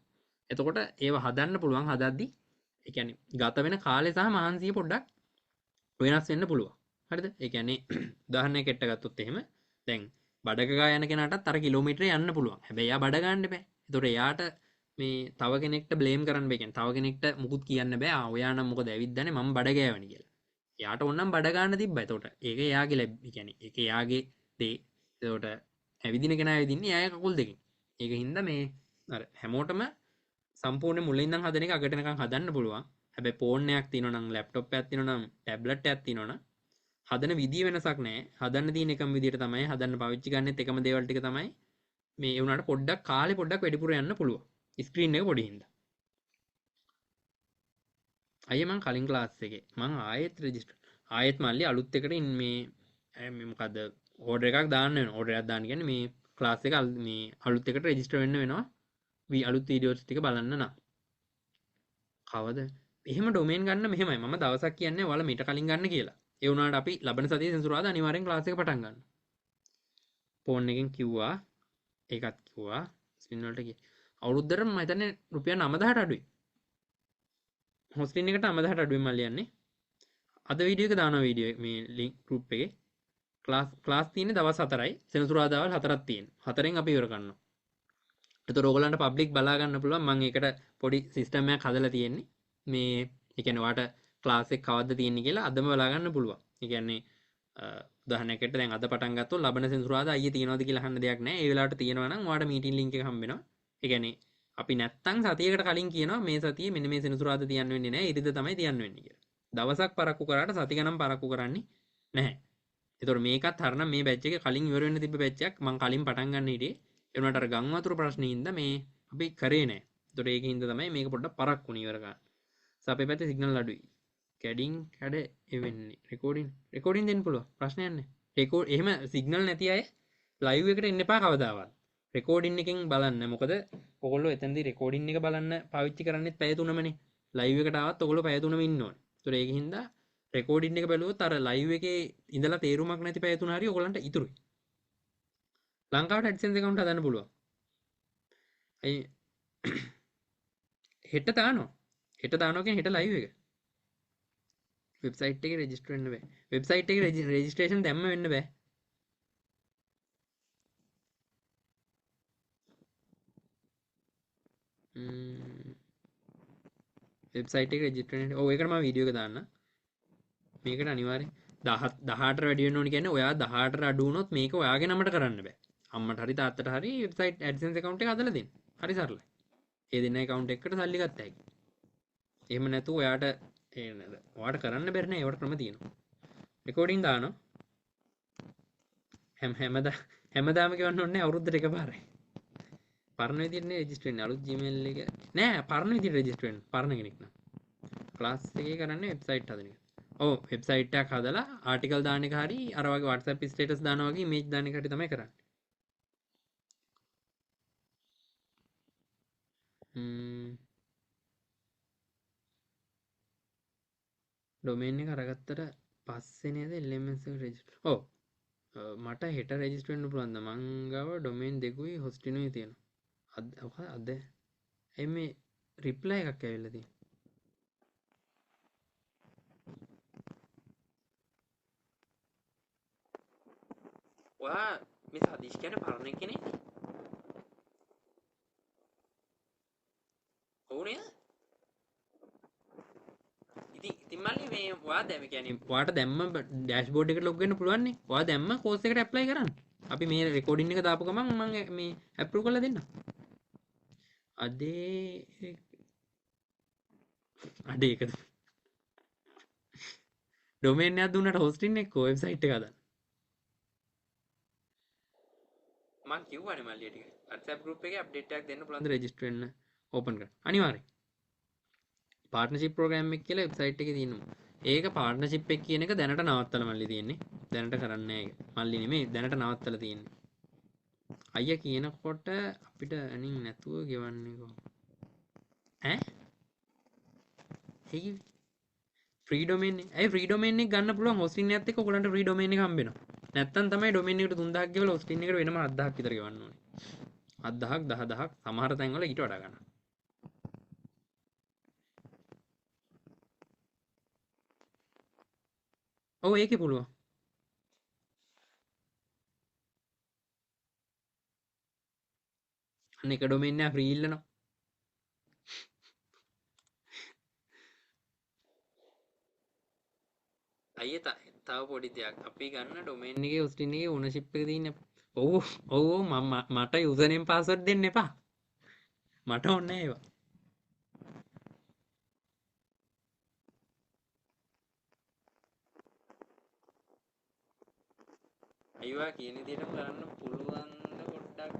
එතකොට ඒව හදන්න පුළුවන් හදද්දි ඒ කියන්නේ ගත වෙන කාලය සහ මහන්සිය පොඩ්ඩක් වෙනස් වෙන්න පුළුවන් හරිද ඒ කියන්නේ උදාහරණයක් එක්ක ගත්තොත් එහෙම දැන් බඩගගා යන කෙනාටත් අර කිලෝමීටර යන්න පුළුවන් හැබැයි එයා බඩ ගන්න බෑ ඒතකොට එයාට මේ තව කෙනෙක්ට බ්ලේම් කරන්න බෑ කියන්නේ තව කෙනෙක්ට මුකුත් කියන්න බෑ ඔයා නම් මොකද ඇවිද්දානේ මම බඩ ගෑවනි කියලා එයාට ඕනම් බඩ ගන්න තිබ්බා එතකොට ඒක එයාගේ කියන්නේ ඒක එයාගේ දේ එතකොට ඇවිදින කෙනා ඇවිදින්නේ එයාගේ කකුල් දෙකෙන් ඒක හින්දා මේ අර හැමෝටම සම්පූර්ණ මුලින් ඉඳන් හදන එක අගට නිකන් හදන්න පුළුවන්. හැබැයි ෆෝන් එකක් තියෙනවා නම් ලැප්ටොප් එකක් තියෙනවා නම් ටැබ්ලට් එකක් තියෙනවා නම් හදන විදිය වෙනසක් නැහැ. හදන්න තියෙන එකම විදියට තමයි හදන්න පාවිච්චි ගන්නෙත් එකම දේවල් ටික තමයි. මේ ඒ වුණාට පොඩ්ඩක් කාලේ පොඩ්ඩක් වැඩිපුර යන්න පුළුවන්. ස්ක්‍රීන් එක පොඩි හින්දා. අයියා මං කලින් ක්ලාස් එකේ මං ආයෙත් රෙජිස්ටර් ආයෙත් මල්ලි අලුත් එකට මේ මොකද්ද ඕඩර් එකක් දාන්න වෙනවා. ඕඩර් එකක් දාන්න කියන්නේ මේ ක්ලාස් එක මේ අලුත් එකට රෙජිස්ටර් වෙන්න වෙනවා. අලුත් වීඩියෝස් ටික බලන්න නම් කවද එහෙම ඩොමේන් ගන්න මෙහෙමයි මම දවසක් කියන්නේ ඔයාලා මීට කලින් ගන්න කියලා ඒ වුණාට අපි ලබන සතියේ සෙන්සුරාදා අනිවාර්යෙන් ක්ලාස් එක පටන් ගන්න ෆෝන් එකෙන් කිව්වා ඒකත් කිව්වා ස්පින් වලට ගියා අවුරුද්දට මම හිතන්නේ රුපියල් 9000ට අඩුයි හොස්ටින් එකට 9000ට අඩුයි මල්ලි යන්නේ අද වීඩියෝ එක දානවා වීඩියෝ මේ ලින්ක් ගෲප් එකේ ක්ලාස් තියෙන්නේ දවස් 4යි සෙන්සුරාදාවල් 4ක් තියෙනවා 4න් අපි ඉවර කරනවා එතකොට ඕගලන්ට පබ්ලික් බලා ගන්න පුළුවන් මම ඒකට පොඩි සිස්ටම් එකක් හදලා තියෙන්නේ මේ ඒ කියන්නේ ඔයාට ක්ලාස් එක කවද්ද තියෙන්නේ කියලා අදම බලා ගන්න පුළුවන් ඒ කියන්නේ උදාහරණයකට දැන් අද පටන් ගත්තොත් ලබන සෙන්සුරාදා අයියේ තියනවද කියලා අහන්න දෙයක් නැහැ ඒ වෙලාවට තියෙනවා නම් ඔයාට මීටින් ලින්ක් එක හම්බ වෙනවා ඒ කියන්නේ අපි නැත්තම් සතියකට කලින් කියනවා මේ සතියේ මෙන්න මේ සෙන්සුරාදා තියන්න වෙන්නේ නැහැ ඉරිද තමයි තියන්න වෙන්නේ කියලා දවසක් පරක්කු කරාට සති ගණන් පරක්කු කරන්නේ නැහැ ඒතකොට මේකත් හරනම් මේ බැච් එක කලින් ඉවර වෙන්න තිබ්බ බැච් එකක් මම කලින් පටන් ගන්න හිටියේ ඒ වුණාට අර ගම් වතුර ප්‍රශ්නේ හින්දා මේ අපි කරේ නැහැ. ඒතකොට ඒකින් හින්දා තමයි මේක පොඩ්ඩක් පරක් වුණේ ඉවර ගන්න. අපේ පැත්තේ සිග්නල් අඩුයි. කැඩින් කැඩ එවෙන්නේ. රෙකෝඩින් දෙන්න පුළුවන්. ප්‍රශ්නයක් නැහැ. එහෙම සිග්නල් නැති අය ලයිව් එකට එන්න එපා කවදාවත්. රෙකෝඩින් එකෙන් බලන්න. මොකද ඔයගොල්ලෝ එතනදී රෙකෝඩින් එක බලන්න පාවිච්චි කරන්නේත් පැය 3මනේ. ලයිව් එකට ආවත් ඔයගොල්ලෝ පැය 3ම ඉන්න ඕනේ. ඒතකොට ඒකින් හින්දා රෙකෝඩින් එක බැලුවොත් අර ලයිව් එකේ ඉඳලා තේරුමක් නැති පැය 3 හරි ඔයගොල්ලන්ට ඉතුරුයි. ලංකාවට AdSense account හදන්න පුළුවන්. අයි හෙට දානවා. හෙට දානවා කියන්නේ හෙට ලයිව් එක. වෙබ්සයිට් එකේ රෙජිස්ටර් වෙන්න බෑ. වෙබ්සයිට් එකේ රෙජිස්ට්‍රේෂන් දැම්ම වෙන්න බෑ. වෙබ්සයිට් එකේ රෙජිස්ටර් වෙන්න. ඔව් ඒකට මම වීඩියෝ එක දාන්න. මේකට අනිවාර්යෙන් 18ට වැඩි වෙන්න ඕනේ කියන්නේ ඔයා 18ට අඩු වුණොත් මේක ඔයාගේ නමට කරන්න බෑ. අම්මට හරි තාත්තට හරි වෙබ්සයිට් AdSense account එක හදලා දෙන්න. හරි සරලයි. ඒ දෙන්න account එකකට සල්ලි ගත්ත හැකි. එහෙම නැතුව ඔයාට ඒ නේද ඔයාට කරන්න බැරි නෑ ඒවට ක්‍රම තියෙනවා රෙකෝඩින් දානවා හැමදාම කියවන්න ඕනේ අවුරුද්දට එකපාරයි පරණ විදිහට නේ රෙජිස්ටර් වෙන්නේ අලුත් Gmail එක නෑ පරණ විදිහට රෙජිස්ටර් වෙන්න පරණ කෙනෙක් නම් ක්ලාස් එකේ කරන්නේ වෙබ්සයිට් හදන එක ඔව් වෙබ්සයිට් එකක් හදලා ආටිකල් දාන එක හරි අර වගේ WhatsApp ස්ටේටස් දානවා වගේ ඉමේජ් දාන එක හරි තමයි කරන්නේ ඩොමේන් එක අරගත්තට පස්සේ නේද LMS එක රෙජිස්ටර් ඔව් මට හෙට රෙජිස්ටර් වෙන්න පුළුවන් ද මං ගාව ඩොමේන් දෙකුයි හොස්ටිනුයි තියෙනවා අද ඇයි මේ රිප්ලයි එකක් ඇවිල්ලා තියෙන්නේ ඔයා මේ සදීෂ් කියන්නේ පරණ කෙනෙක් ඔව් නේද ඉතින් මල්ලි මේ ඔයා දැන් කියන්නේ ඔයාට දැම්ම ඩෑෂ්බෝඩ් එකට ලොග් වෙන්න පුළුවන් නේ ඔයා දැම්ම කෝස් එකට ඇප්ලයි කරන්න අපි මේ රෙකෝඩින් එක දාපු ගමන් මම මේ ඇප්‍රූව් කරලා දෙන්නම් අදේ අඩේ එකද ඩොමේන් එකක් දුන්නට හොස්ටින් එක්ක වෙබ්සයිට් එක හදන්න මං කිව්වනේ මල්ලියට ටික WhatsApp group එකේ අප්ඩේට් එකක් දෙන්න පුළුවන් ද රෙජිස්ටර් වෙන්න ඕපන් කරන්න අනිවාර්යයෙන් පාර්ට්නර්ෂිප් ප්‍රෝග්‍රෑම් එක කියලා වෙබ්සයිට් එකේ තියෙනවා ඒක පාර්ට්නර්ෂිප් එක කියන එක දැනට නවත්තලා මල්ලි තියෙන්නේ දැනට කරන්නේ නැහැ ඒක මල්ලි නෙමෙයි දැනට නවත්තලා තියෙන්නේ අයියා කියනකොට අපිට අනින් නැතුව ගෙවන්නේ කොහොමද ඈ ඒ ෆ්‍රී ඩොමේන් එක ඇයි ෆ්‍රී ඩොමේන් එක ගන්න පුළුවන් හොස්ටින් එකත් එක්ක ඔයගලන්ට ෆ්‍රී ඩොමේන් එක හම්බ වෙනවා නැත්තම් තමයි ඩොමේන් එකට 3000ක් ගෙවලා හොස්ටින් එකට වෙනම 7000ක් විතර ගෙවන්න ඕනේ 7000ක් 10000ක් සමහර තැන්වල ඊට වඩා ගන්න ඔව් ඒකේ පුළුවන් අන්න එක ඩොමේන් එක ෆ්‍රී ඉල්ලනවා අයියේ තව පොඩි දෙයක් අපි ගන්න ඩොමේන් එකේ හොස්ටින් එකේ ඕනර්ෂිප් එක තියෙන ඔව් ඔව් මම මට යුසර් නේම් පාස්වර්ඩ් දෙන්න එපා මට ඕනේ ඒවා අයිවා කියන විදිහටම කරන්න පුළුවන්ද පොඩ්ඩක්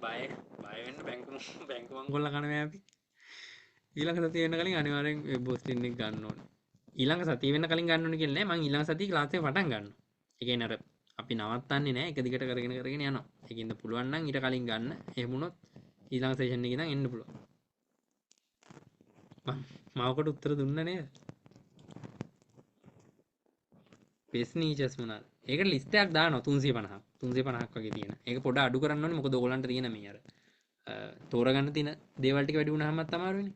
බය වෙන්න බැංකු මංගොල්ල කනවා අපි ඊළඟ සතිය වෙන්න කලින් අනිවාර්යෙන් වෙබ් හොස්ටින් එක ගන්න ඕනේ ඊළඟ සතිය වෙන්න කලින් ගන්න ඕනේ කියලා නෑ මං ඊළඟ සතියේ ක්ලාස් එක පටන් ගන්නවා ඒ කියන්නේ අර අපි නවත්තන්නේ නෑ එක දිගට කරගෙන යනවා ඒකින්ද පුළුවන් නම් ඊට කලින් ගන්න එහෙම වුණොත් ඊළඟ සෙෂන් එකේ ඉඳන් එන්න පුළුවන් මාවකට උත්තර දුන්න නේද බෙස් නීචස් මොනවාද ඒකට ලිස්ට් එකක් දානවා 350ක් 350ක් වගේ තියෙන ඒක පොඩ අඩු කරන්න ඕනේ මොකද ඕගලන්ට තියෙන මේ අර තෝරගන්න තියෙන දේවල් ටික වැඩි වුණාමත් අමාරුයිනේ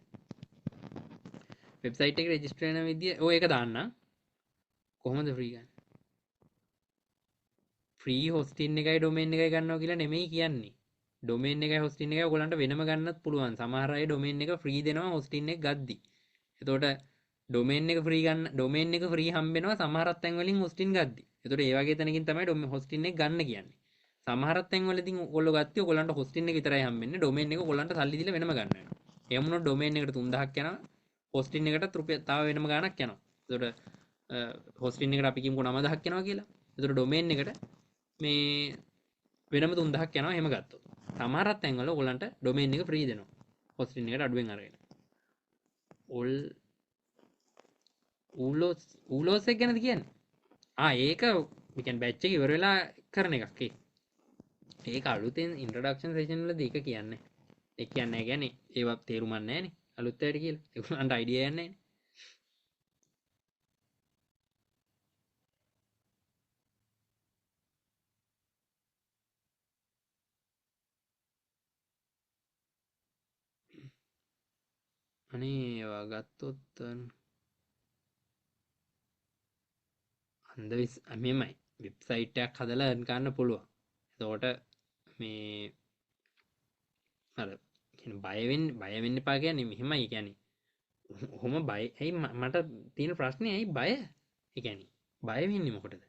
වෙබ්සයිට් එකේ රෙජිස්ටර් වෙන විදිය ඔය ඒක දාන්න කොහොමද ෆ්‍රී ගන්න ෆ්‍රී හොස්ටින් එකයි ඩොමේන් එකයි ගන්නවා කියලා නෙමෙයි කියන්නේ ඩොමේන් එකයි හොස්ටින් එකයි ඔයගලන්ට වෙනම ගන්නත් පුළුවන් සමහර අය ඩොමේන් එක ෆ්‍රී දෙනවා හොස්ටින් එක ගද්දි එතකොට ඩොමේන් එක ෆ්‍රී ගන්න ඩොමේන් එක ෆ්‍රී හම්බෙනවා සමහරත් තැන් වලින් හොස්ටින් ගද්දි එතකොට ඒ වගේ තැනකින් තමයි හොස්ටින් එක ගන්න කියන්නේ සමහරත් තැන් වලදී ඔයගොල්ලෝ ගත්තී ඔයගලන්ට හොස්ටින් එක විතරයි හම්බෙන්නේ ඩොමේන් එක ඔයගලන්ට සල්ලි දීලා වෙනම ගන්න වෙනවා එහෙම වුණොත් ඩොමේන් එකට 3000ක් යනවා හොස්ටින් එකටත් රුපියල් තව වෙනම ගාණක් යනවා එතකොට හොස්ටින් එකට අපි කියමුකෝ 9000ක් යනවා කියලා එතකොට ඩොමේන් එකට මේ වෙනම 3000ක් යනවා එහෙම ගත්තොත් සමහරත් තැන් වල ඔයගලන්ට ඩොමේන් එක ෆ්‍රී දෙනවා හොස්ටින් එකට අඩුවෙන් අරගෙන ඔල් ඌලෝස් එක ගැනද කියන්නේ ඒක we can batch එක ඉවර වෙලා කරන එකක් ඒක අලුතෙන් ඉන්ට්‍රොඩක්ෂන් සෙෂන් වලදී ඒක කියන්නේ ඒ කියන්නේ කියන්නේ ඒවා තේරුමක් නැහැ නේ අලුත් අයට කියලා ඒගොල්ලන්ට අයිඩියා යන්නේ නැහැ අනේ ඒවා ගත්තොත් අන්දවිස් මෙමයි වෙබ්සයිට් එකක් හදලා earn කරන්න පුළුවන් එතකොට මේ අර බය වෙන්න එපා කියන්නේ මෙහෙමයි කියන්නේ ඔහොම බය ඇයි මට තියෙන ප්‍රශ්නේ ඇයි බය ඒ කියන්නේ බය වෙන්නේ මොකටද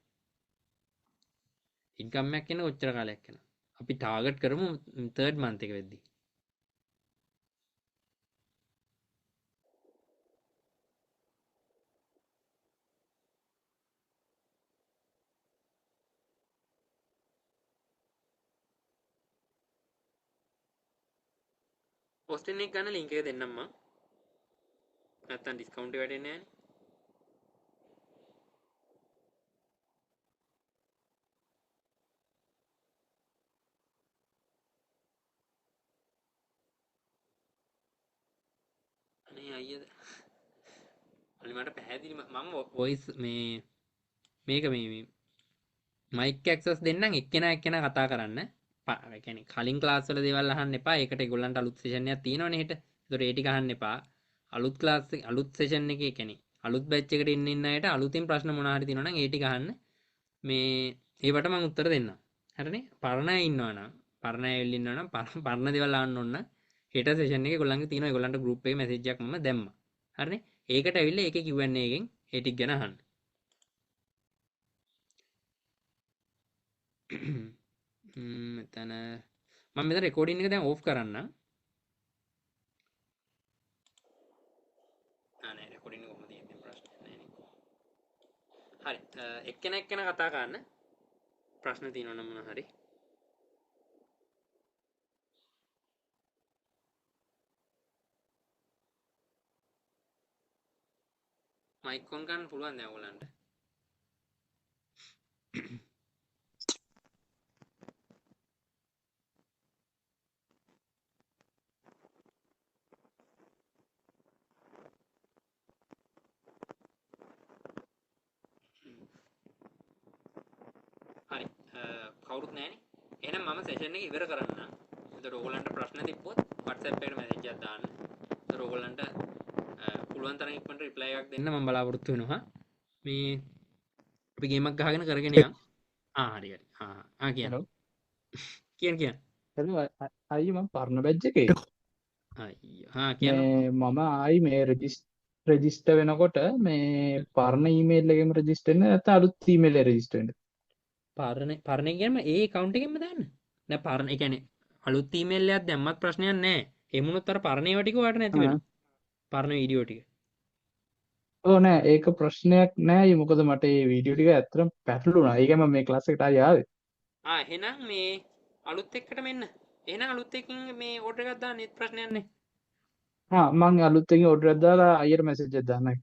ඉන්කම් එකක් එන කොච්චර කාලයක් යනවා අපි ටාගට් කරමු 3rd month එක වෙද්දී ඔස්ටින් එක ගන්න ලින්ක් එක දෙන්නම් මම. නැත්තම් ඩිස්කවුන්ට් එක වැටෙන්නේ නැහැ. අනේ අයියද. අනේ මට පැහැදිලි මම වොයිස් මේක මේ මයික් ඇක්සස් දෙන්නම් එක්කෙනා එක්කෙනා කතා කරන්න. ඒ කියන්නේ කලින් ක්ලාස් වල දේවල් අහන්න එපා. ඒකට ඒගොල්ලන්ට අලුත් සෙෂන් එකක් තියෙනවනේ හෙට. ඒතකොට ඒ ටික අහන්න එපා. අලුත් ක්ලාස් අලුත් සෙෂන් එකේ කියන්නේ අලුත් බැච් එකට ඉන්න අයට අලුතින් ප්‍රශ්න මොනවා හරි තියෙනවා නම් ඒ ටික අහන්න. මේ ඒවට මම උත්තර දෙන්නම්. හරිනේ? පරණ අය ඉන්නවා නම් පරණ අය එල්ල ඉන්නවා නම් පරණ දේවල් අහන්න ඕන නම් හෙට සෙෂන් එකේ ඒගොල්ලන්ගේ තියෙනවා ඒගොල්ලන්ට ගෲප් එකේ මැසේජ් එකක් මම දැම්මා. හරිනේ? ඒකට ඇවිල්ලා ඒකේ Q&A එකෙන් ඒ ටික ගැන අහන්න. මෙතන මම මෙතන රෙකෝඩින් එක දැන් ඕෆ් කරන්න. නෑ රෙකෝඩින් එක කොහොමද තියෙන්නේ ප්‍රශ්නයක් නෑ නේ. හරි එක්කෙනා එක්කෙනා කතා කරන්න. ප්‍රශ්න තියෙනවා නම් මොනවා හරි. මයික් ඔන් කරන්න පුළුවන් දැන් ඔයගලන්ට. හරි කවුරුත් නැහැනේ. එහෙනම් මම සෙෂන් එක ඉවර කරන්න. එතකොට ඕගලන්ට ප්‍රශ්න තිබ්බොත් WhatsApp එකට මැසේජ් එකක් දාන්න. එතකොට ඕගලන්ට පුළුවන් තරම් ඉක්මනට රිප්ලයි එකක් දෙන්න මම බලාපොරොත්තු වෙනවා. මේ අපි ගේමක් ගහගෙන කරගෙන යමු. හරි හරි. කියන්න. හෙලෝ කියන්න. හෙලෝ අයිය මම පරණ බැච් එකේ අයියෝ කියන්න. මම ආයි මේ රෙජිස්ටර් වෙනකොට මේ පරණ ඊමේල් එකෙම රෙජිස්ටර් වෙන්න නැත්නම් අලුත් ඊමේල් එකේ රෙජිස්ටර් වෙන්නද? පරණ කියන්නම ඒ account එකෙන්ම දාන්න. නෑ පරණ ඒ කියන්නේ අලුත් ඊමේල් එකක් දැම්මත් ප්‍රශ්නයක් නෑ. එමුණොත් අර පරණ ඒවා ටික ඔයාලට නැති වෙනවා. පරණ වීඩියෝ ටික. ඕ නෑ ඒක ප්‍රශ්නයක් නෑ මොකද මට මේ වීඩියෝ ටික ඇත්තටම පැටළුණා. ඒකයි මම මේ ක්ලාස් එකට ආයි ආවේ. එහෙනම් මේ අලුත් එක්කට මෙන්න. එහෙනම් අලුත් එකකින් මේ ඕඩර් එකක් දාන්න ප්‍රශ්නයක් නෑ. මං අලුත් එකකින් ඕඩර් එකක් දාලා අයියට මැසේජ් එකක් දාන්නයි.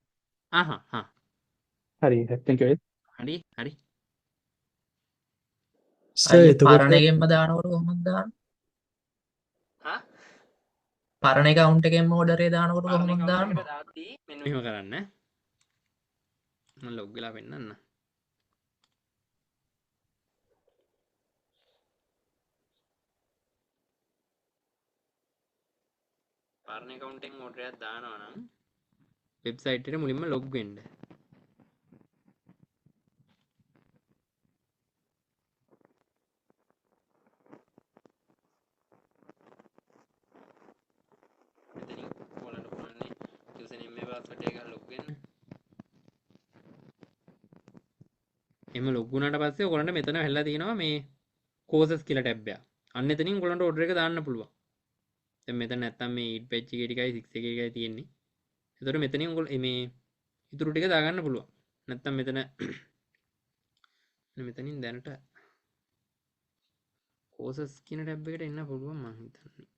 හරි thank you. හරි. පරණ එකෙන්ම දානකොට කොහොමද දාන්නේ? පරණ account එකෙන්ම order එක දානකොට කොහොමද දාන්නේ? මෙන්න මෙහෙම කරන්න. මම ලොග් වෙලා පෙන්නන්න. පරණ account එකෙන් order එකක් දානවා නම් වෙබ්සයිට් එකට මුලින්ම ලොග් වෙන්න. මෙතනින් ඔයාලට පුළුවන් username එක password එක ගහලා ලොග් වෙන්න. එහම ලොග් වුණාට පස්සේ ඔයගොල්ලන්ට මෙතන හැල්ලා තියෙනවා මේ courses කියලා ටැබ් එක. අන්න එතනින් ඔයගොල්ලන්ට order එක දාන්න පුළුවන්. දැන් මෙතන නැත්තම් මේ 8 batch එකේ ටිකයි 6 එකේ තියෙන්නේ. එතකොට මෙතනින් ඔයගොල්ලෝ මේ ඉතුරු ටික දාගන්න පුළුවන්. නැත්තම් මෙතනින් දැනට courses කියන ටැබ් එකට එන්න පුළුවන් මම හිතන්නේ.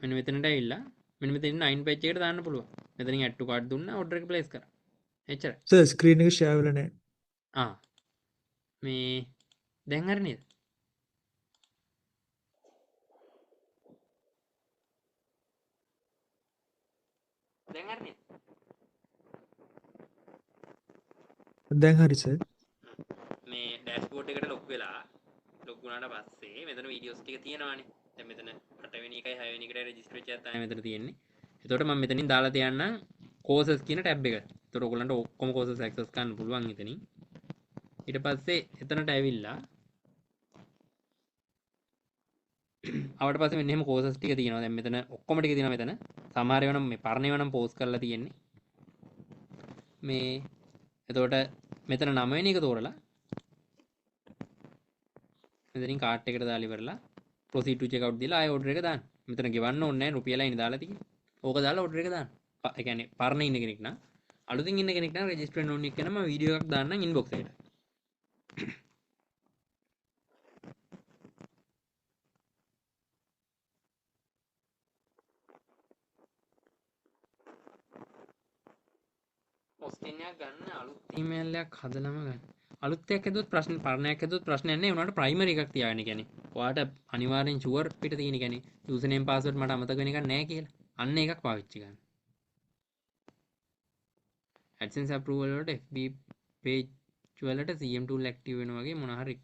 මෙන්න මෙතනට ඇවිල්ලා මෙන්න මෙතන 9 batch එකට දාන්න පුළුවන්. මෙතනින් add to cart දුන්නා order එක place කරා. එච්චරයි. සර් ස්ක්‍රීන් එක ෂෙයා වෙලා නැහැ. මේ දැන් හරි නේද? දැන් හරි සර්. මේ ඩෑෂ්බෝඩ් එකට ලොග් වෙලා ලොග් වුණාට පස්සේ මෙතන වීඩියෝස් ටික තියෙනවානේ. දැන් මෙතන 8 වෙනි එකයි 6 වෙනි එකට රෙජිස්ටර් වෙච්ච එකක් තමයි මෙතන තියෙන්නේ. එතකොට මම මෙතනින් දාලා තියන්නම් courses කියන ටැබ් එක. එතකොට ඔයගොල්ලන්ට ඔක්කොම courses access කරන්න පුළුවන් එතනින්. ඊට පස්සේ එතනට ඇවිල්ලා ආවට පස්සේ මෙන්න එහෙම courses ටික තියෙනවා. දැන් මෙතන ඔක්කොම ටික තියෙනවා මෙතන. සමහර ඒවා නම් මේ පරණ ඒවා නම් post කරලා තියෙන්නේ. මේ එතකොට මෙතන 9 වෙනි එක තෝරලා මෙතනින් කාට් එකට දාලා ඉවරලා proceed to checkout දීලා ආයෙ order එක දාන්න. මෙතන ගෙවන්න ඕනේ නැහැ රුපියලයි දාලා තියෙන්නේ. ඕක දාලා order එක දාන්න. ඒ කියන්නේ පරණ ඉන්න කෙනෙක් නම් අලුතින් ඉන්න කෙනෙක් නම් register වෙන්න ඕනේ කියන මම වීඩියෝ එකක් දාන්නම් inbox එකට. හොස්ටින් එකක් ගන්න අලුත් ඊමේල් එකක් හදලම ගන්න. අලුත් එකක් හැදුවොත් ප්‍රශ්න පරණයක් හැදුවොත් ප්‍රශ්නයක් නැහැ. උනාට ප්‍රයිමරි එකක් තියාගන්න. කියන්නේ ඔයාට අනිවාර්යෙන් ෂුවර් පිට තියෙන. කියන්නේ යූසර් නේම් පාස්වර්ඩ් මට අමතක වෙන එකක් නැහැ කියලා. අන්න එකක් පාවිච්චි ගන්න. AdSense approval වලට FB page වලට CM tool active වෙනවා වගේ මොනවා හරි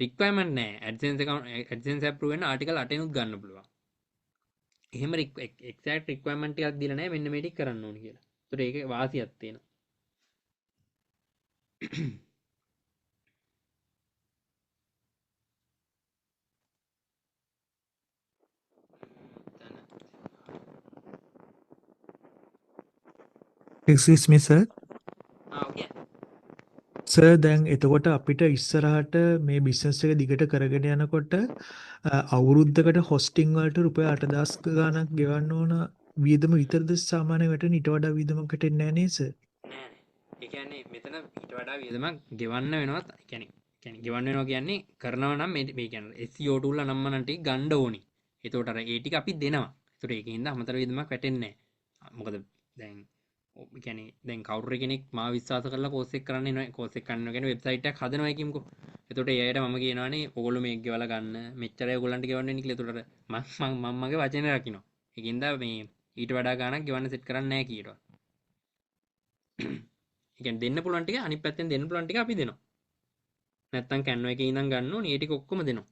requirement නැහැ. AdSense account AdSense approve වෙන ආටිකල් 8 නුත් ගන්න පුළුවන්. එහෙම exact requirement ටිකක් දීලා නැහැ මෙන්න මේ ටික කරන්න ඕනේ කියලා. ඒතර ඒකේ වාසියක් තියෙනවා. excuse me sir. ඔකේ. සර් දැන් එතකොට අපිට ඉස්සරහට මේ බිස්නස් එක දිගට කරගෙන යනකොට අවුරුද්දකට හොස්ටිං වලට රුපියල් 8000 ගාණක් ගෙවන්න ඕන වියදම විතරද සාමාන්‍ය වැටෙන ඊට වඩා වියදමකට එන්නේ නැහැ නේද සර්? නෑ නෑ. ඒ කියන්නේ මෙතන ඊට වඩා වියදමක් ගෙවන්න වෙනවා. කියන්නේ ගෙවන්න වෙනවා කියන්නේ කරනවා නම් මේ කියන්නේ SEO tool අනම්මනම් ටික ගන්න ඕනි. ඒතකොට අර ඒ ටික අපි දෙනවා. ඒතකොට ඒකෙන්ද අමතර වියදමක් වැටෙන්නේ නෑ. මොකද දැන් කියන්නේ දැන් කවුරු කෙනෙක් මාව විශ්වාස කරලා කෝස් එක කරන්න එනවා. කෝස් එක කරනවා කියන්නේ වෙබ්සයිට් එකක් හදනවා කියමුකෝ. ඒතකොට ඒ අයට මම කියනවානේ ඔයගොල්ලෝ මේක ගෙවලා ගන්න. මෙච්චරයි ඔයගොල්ලන්ට ගෙවන්න වෙන්නේ කියලා. ඒතකොට මම මගේ වචනේ රකින්නවා. ඒකින්ද මේ ඊට වඩා ගාණක් ගෙවන්න සෙට් කරන්නේ නැහැ කීරවා. ඒ කියන්නේ දෙන්න පුළුවන් ටික අනිත් පැත්තෙන් දෙන්න පුළුවන් ටික අපි දෙනවා. නැත්තම් කැන්වා එකේ ඉඳන් ගන්න ඕනේ. ඒ ටික ඔක්කොම දෙනවා.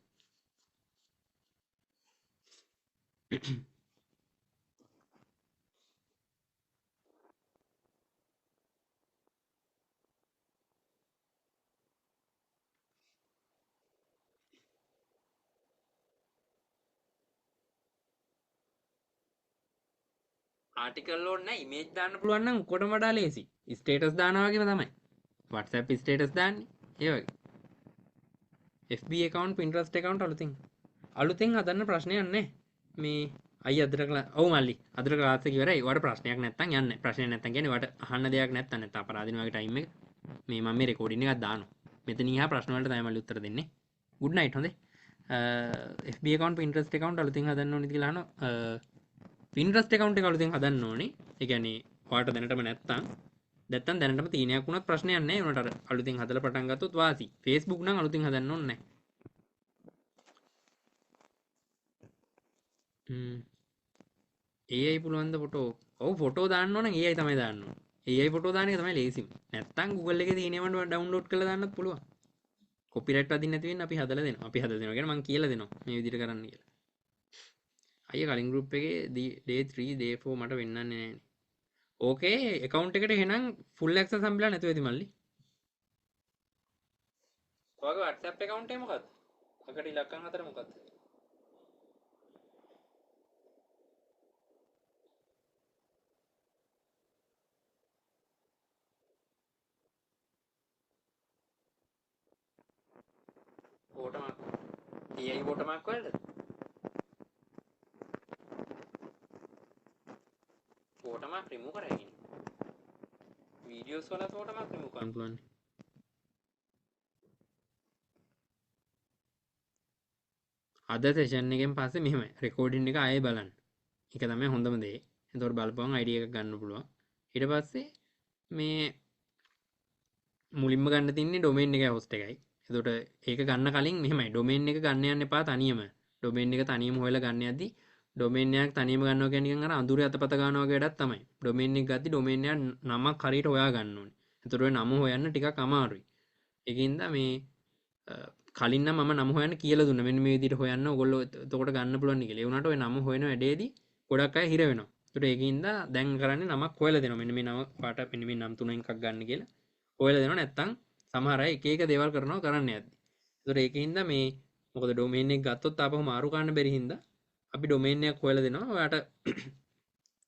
ආටිකල් වල නෑ ඉමේජ් දාන්න පුළුවන් නම් ඔක්කොටම වඩා ලේසි. ස්ටේටස් දානවා වගේම තමයි. WhatsApp ස්ටේටස් දාන්නේ. ඒ වගේ. FB account Pinterest account අලුතෙන් හදන්න ප්‍රශ්නයක් නැහැ. මේ අයිය අදට ඔව් මල්ලි අදට ක්ලාස් එක ඉවරයි. ඔයාලට ප්‍රශ්නයක් නැත්තම් යන්න. ප්‍රශ්නයක් නැත්තම් කියන්නේ ඔයාලට අහන්න දෙයක් නැත්තම් අපරාධින වගේ ටයිම් එක මේ මම මේ රෙකෝඩින් එකක් දානවා. මෙතන ඉහා ප්‍රශ්න වලට තමයි මල්ලි උත්තර දෙන්නේ. good night හොඳේ. FB account Pinterest account අලුතෙන් හදන්න ඕනේ කියලා අහනවා. Pinterest account එක අලුතෙන් හදන්න ඕනේ. ඒ කියන්නේ ඔයාලට දැනටම නැත්තම් දැනටම තීනයක් වුණත් ප්‍රශ්නයක් නැහැ. උනට අර අලුතෙන් හදලා පටන් ගත්තොත් වාසි. Facebook නම් අලුතෙන් හදන්න ඕනේ නැහැ. AI පුළුවන් ද ෆොටෝ? ඔව් ෆොටෝ දාන්න ඕන නම් AI තමයි දාන්න ඕන. AI ෆොටෝ දාන එක තමයි ලේසිම. නැත්තම් Google එකේ තියෙනවම ඩවුන්ලෝඩ් කරලා දාන්නත් පුළුවන්. කොපිරයිට් වදින්න නැති වෙන්න අපි හදලා දෙනවා. අපි හදලා දෙනවා කියන්නේ මම කියලා දෙනවා මේ විදිහට කරන්න කියලා. අයියා කලින් group එකේ day 3 day 4 මට වෙන්නන්නේ නැහැ. ඕකේ account එකට එහෙනම් full access හම්බෙලා නැතුව ඇති මල්ලි. ඔයාගේ WhatsApp account එක මොකක්ද? අකට ඉලක්කම් හතර මොකක්ද? watermark. AI watermark වලද? watermark remove කරගෙන. videos වලත් watermark remove කරන්න පුළුවන්. අද සෙෂන් එකෙන් පස්සේ මෙහෙමයි රෙකෝඩින් එක ආයෙ බලන්න. ඒක තමයි හොඳම දේ. එතකොට බලපුවම අයිඩියා එකක් ගන්න පුළුවන්. ඊට පස්සේ මේ මුලින්ම ගන්න තියන්නේ ඩොමේන් එකයි හොස්ට් එකයි. එතකොට ඒක ගන්න කලින් මෙහෙමයි ඩොමේන් එක ගන්න යන්න එපා තනියම. ඩොමේන් එක තනියම හොයලා ගන්න යද්දි ඩොමේන් එකක් තනියම ගන්නවා කියන්නේ නිකන් අර අඳුරේ අතපත ගන්නවා වගේ වැඩක් තමයි. ඩොමේන් එක ගද්දි ඩොමේන් එක නමක් හරියට හොයා ගන්න ඕනේ. එතකොට ඔය නම හොයන්න ටිකක් අමාරුයි. ඒකින්ද මේ කලින් නම් මම නම හොයන්න කියලා දුන්නා. මෙන්න මේ විදිහට හොයන්න ඕගොල්ලෝ එතකොට ගන්න පුළුවන් නේ කියලා. ඒ වුණාට ඔය නම හොයන වැඩේදී ගොඩක් අය හිර වෙනවා. ඒතකොට ඒකින්ද දැන් කරන්නේ නමක් හොයලා දෙනවා. මෙන්න මේ නම පාට මෙන්න මේ නම් තුනෙන් එකක් ගන්න කියලා. හොයලා දෙනවා නැත්තම් සමහර අය එක එක දේවල් කරනවා කරන්න යද්දි. ඒතකොට ඒකින්ද මේ මොකද ඩොමේන් එක ගත්තොත් ආපහු මාරු කරන්න බැරි හින්දා අපි ඩොමේන් එකක් හොයලා දෙනවා. ඔයාට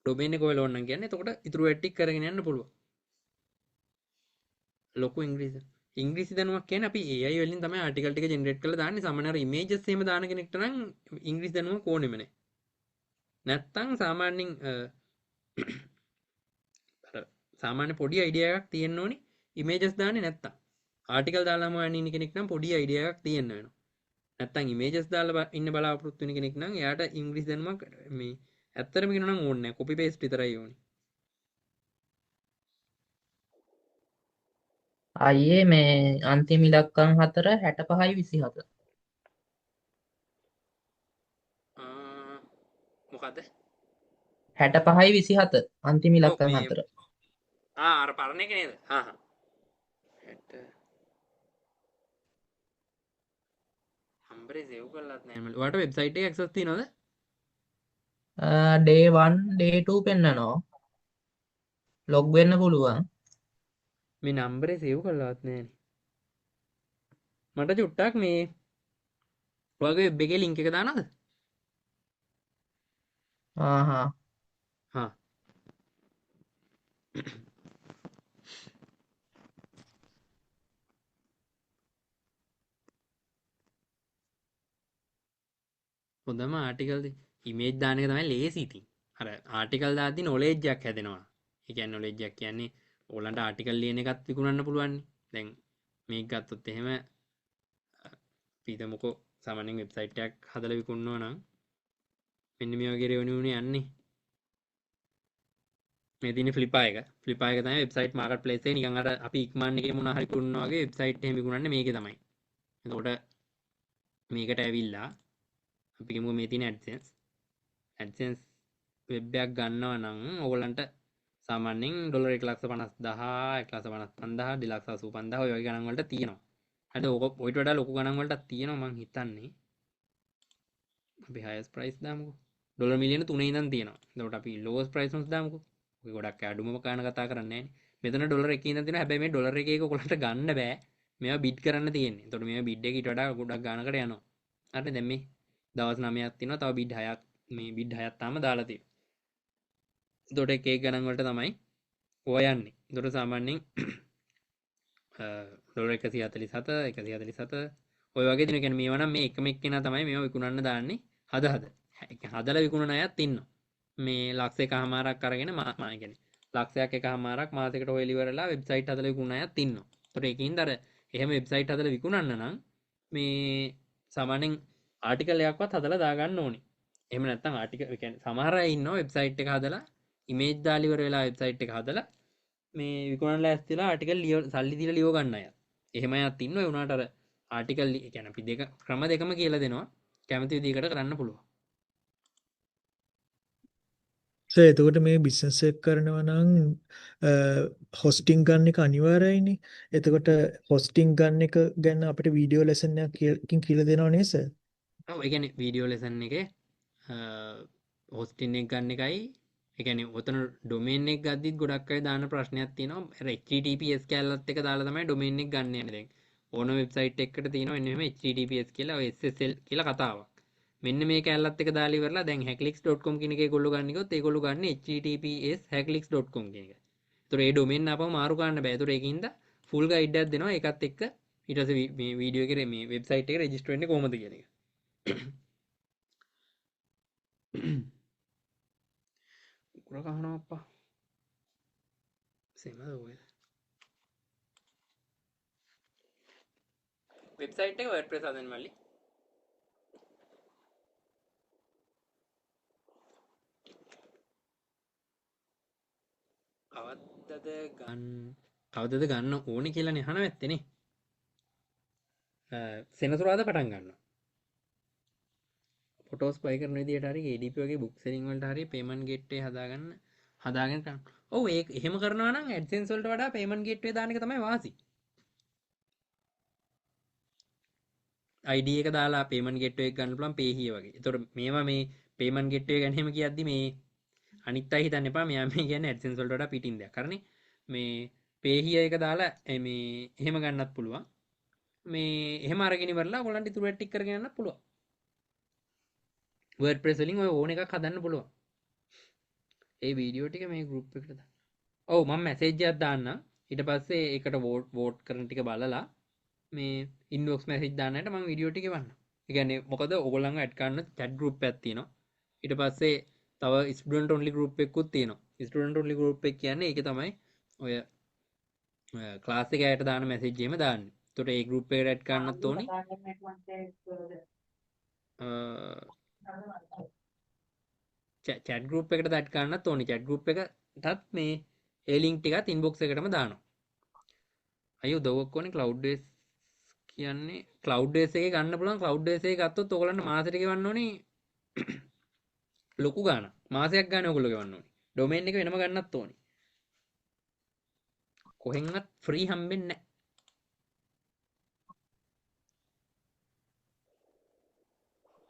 ඩොමේන් එක හොයලා ඕන නම් කියන්නේ එතකොට ඉතුරු වැට්ටික් කරගෙන යන්න පුළුවන්. ලොකු ඉංග්‍රීසි දැනුමක් කියන්නේ අපි AI වලින් තමයි ආටිකල් ටික ජෙනරේට් කරලා දාන්නේ. සාමාන්‍යයෙන් ඉමේජස් එහෙම දාන කෙනෙක්ට නම් ඉංග්‍රීසි දැනුමක් ඕනෙම නැහැ. නැත්තම් සාමාන්‍යයෙන් අර සාමාන්‍ය පොඩි අයිඩියා එකක් තියෙන්න ඕනි ඉමේජස් දාන්නේ නැත්තම්. ආටිකල් දාලාම යන ඉන්න කෙනෙක් නම් පොඩි අයිඩියා එකක් තියෙන්න වෙනවා. නැත්තම් ඉමේජස් දාලා ඉන්න බලාපොරොත්තු වෙන කෙනෙක් නම් එයාට ඉංග්‍රීසි දැනුමක් මේ ඇත්තටම කියනවා නම් ඕනේ නැහැ. කොපි පේස්ට් විතරයි ඕනේ. අයියේ මේ අන්තිම ඉලක්කම් 4 65යි 27. මොකද 65යි 27 අන්තිම ඔව් ඉලක්කම් මේ 4. අර පරණ එක නේද හම්බරේ සේව් කරලත් නෑ මල ඔයාලට වෙබ්සයිට් එකේ ඇක්සස් තියෙනවද day 1 day 2 පෙන්නනවා. ලොග් වෙන්න පුළුවන්. මේ නම්බරේ සේව් කරලවත් නෑනේ මට චුට්ටක් මේ ඔයාගේ වෙබ් එකේ ලින්ක් එක දානවද ආහා. හා හොඳම ආටිකල් ඉමේජ් දාන එක තමයි ලේසි ඉතින් අර ආටිකල් දාද්දි නොලෙජ් එකක් හැදෙනවා ඒ කියන්නේ නොලෙජ් එකක් කියන්නේ ඕගලන්ට ආටිකල් ලියන එකත් විකුණන්න පුළුවන් දැන් මේක ගත්තොත් එහෙම පිටමුකෝ සාමාන්‍යයෙන් වෙබ්සයිට් එකක් හදලා විකුණනවා නම් මෙන්න මේ වගේ රෙවෙනියු නේ යන්නේ මේ තියෙන ෆ්ලිපා එක තමයි වෙබ්සයිට් මාකට් ප්ලේස් එකේ නිකන් අර අපි ඉක්මන් එකේ මොනවා හරි විකුණනවා වගේ වෙබ්සයිට් එහෙම විකුණන්නේ මේකේ තමයි එතකොට මේකට ඇවිල්ලා අපි කියමුකෝ මේ තියෙන AdSense වෙබ් එකක් ගන්නවා නම් ඕගලන්ට සාමාන්‍යයෙන් ඩොලර් 1,50,000 1,55,000 2,85,000 ඔය වගේ ගණන් වලට තියෙනවා. හරිද? ඕක ඔයිට වඩා ලොකු ගණන් වලටත් තියෙනවා මං හිතන්නේ. අපි highest price දාමුකෝ. ඩොලර් මිලියන 3 ඉඳන් තියෙනවා. එතකොට අපි lowest price උන්ස් දාමුකෝ. ඔය ගොඩක් අඩුම ගාන කතා කරන්නේ නැහැ. මෙතන ඩොලර් 1 ඉඳන් තියෙනවා. හැබැයි මේ ඩොලර් 1 එක ඔයගලන්ට ගන්න බෑ. මේවා බිඩ් කරන්න තියෙන්නේ. එතකොට මේවා බිඩ් එක ඊට වඩා ගොඩක් ගානකට යනවා. හරිද? දැන් මේ දවස් 9ක් තියෙනවා. තව බිඩ් 6ක් මේ බිඩ් 6ක් තාම දාලා තියෙනවා. එතකොට එක එක ගණන් වලට තමයි ඔය යන්නේ. එතකොට සාමාන්‍යයෙන් ඩොලර් 147 147 ඔය වගේ දින කියන්නේ මේවා නම් මේ එකම එක්කෙනා තමයි මේවා විකුණන්න දාන්නේ හදලා විකුණන අයත් ඉන්නවා. මේ ලක්ෂ එකමාරක් අරගෙන මා කියන්නේ ලක්ෂයක් එකමාරක් මාසෙකට ඔය ඉවරලා වෙබ්සයිට් හදලා විකුණන අයත් ඉන්නවා. ඒතකොට ඒකින්ද අර එහෙම වෙබ්සයිට් හදලා විකුණන්න නම් මේ සාමාන්‍යයෙන් ආටිකල් එකක්වත් හදලා දාගන්න ඕනේ. එහෙම නැත්නම් ආටිකල් කියන්නේ සමහර අය ඉන්නවා වෙබ්සයිට් එක හදලා ඉමේජ් දාලා ඉවර වෙලා වෙබ්සයිට් එක හදලා මේ විකුණන්න ලෑස්තිලා ආටිකල් සල්ලි දීලා ලියව ගන්න අය. එහෙම අයත් ඉන්නවා. ඒ වුණාට අර ආටිකල් කියන්නේ අපි දෙක ක්‍රම දෙකම කියලා දෙනවා. කැමති විදිහකට කරන්න පුළුවන්. සර් එතකොට මේ බිස්නස් එක කරනවා නම් හොස්ටිං ගන්න එක අනිවාර්යයිනේ. එතකොට හොස්ටිං ගන්න එක ගැන අපිට වීඩියෝ ලෙසන් එකකින් කියලා දෙනව නේද සර්? ඔව් ඒ කියන්නේ වීඩියෝ ලෙසන් එකේ හොස්ටින් එක ගන්න එකයි ඒ කියන්නේ ඔතන ඩොමේන් එක ගද්දිත් ගොඩක් අය දාන ප්‍රශ්නයක් තියෙනවා. අර HTTPS කැලලත් එක දාලා තමයි ඩොමේන් එක ගන්න යන්නේ දැන්. ඕන වෙබ්සයිට් එකකට තියෙනවා එන්න මෙහෙම HTTPS කියලා ඔය SSL කියලා කතාවක්. මෙන්න මේ කැලලත් එක දාලා ඉවරලා දැන් hacklinks.com කියන එකේ ඒගොල්ලෝ ගන්න ගියොත් ඒගොල්ලෝ ගන්න https hacklinks.com කියන එක. ඒතර ඒ ඩොමේන් ආපහු මාරු කරන්න බෑ. ඒතර ඒකින්ද ෆුල් ගයිඩ් එකක් දෙනවා ඒකත් එක්ක ඊට පස්සේ මේ වීඩියෝ එකේ මේ වෙබ්සයිට් එකේ රෙජිස්ටර් වෙන්නේ කොහොමද කියන එක. කුකුර කහනවා අප්පා. සෙමද ඔය. වෙබ්සයිට් එක WordPress හදන්න මල්ලි. කවදද ගන්න ඕනේ කියලා නේ අහන වැත්තේනේ. සෙනසුරාදා පටන් ගන්නවා. ෆොටෝස් බයි කරන විදිහට හරි ADP වගේ බුක් සෙලින් වලට හරි පේමන්ට් ගේට්වේ හදාගෙන කරන්න. ඔව් ඒක එහෙම කරනවා නම් AdSense වලට වඩා පේමන්ට් ගේට්වේ දාන එක තමයි වාසි. ID එක දාලා පේමන්ට් ගේට්වේ එක ගන්න පුළුවන් Payhiya වගේ. ඒතකොට මේවා මේ පේමන්ට් ගේට්වේ ගැන එහෙම කියද්දි මේ අනිත් අය හිතන්න එපා මෙයා මේ කියන්නේ AdSense වලට වඩා පිටින් දෙයක්. කරන්නේ මේ Payhiya එක දාලා මේ එහෙම ගන්නත් පුළුවන්. මේ එහෙම අරගෙන ඉවරලා ඔයගොල්ලන්ට ඉතුරු ටික කරගෙන යන්නත් පුළුවන්. WordPress වලින් ඔය ඕන එකක් හදන්න පුළුවන්. ඒ වීඩියෝ ටික මේ group එකට දාන්න. ඔව් මම මැසේජ් එකක් දාන්නම්. ඊට පස්සේ ඒකට වෝට් කරන ටික බලලා මේ ඉන්බොක්ස් මැසේජ් දාන්නට මම වීඩියෝ ටික එවන්නම්. ඒ කියන්නේ මොකද ඔයගොල්ලන්ව ඇඩ් කරන්න chat group එකක් තියෙනවා. ඊට පස්සේ තව student only group එකකුත් තියෙනවා. student only group එක කියන්නේ ඒකේ තමයි ඔය ක්ලාස් එක ඇයට දාන මැසේජ් එහෙම දාන්නේ. ඒතකොට ඒ group එකට ඇඩ් කරන්නත් ඕනි. චැට් ගෲප් එකට ඇඩ් කරන්නත් ඕනි. චැට් ගෲප් එකටත් මේ ඒ ලින්ක් ටිකත් ඉන්බොක්ස් එකටම දානවා. අයියෝ උදව්වක් ඕනේ cloud base කියන්නේ cloud base එකේ ගන්න පුළුවන් cloud base එකේ ගත්තොත් ඔයගලන්ට මාසෙට ගෙවන්න ඕනේ ලොකු ගාණක්. මාසයක් ගානේ ඔයගොල්ලෝ ගෙවන්න ඕනේ. ඩොමේන් එක වෙනම ගන්නත් ඕනේ. කොහෙන්වත් ෆ්‍රී හම්බෙන්නේ නැහැ.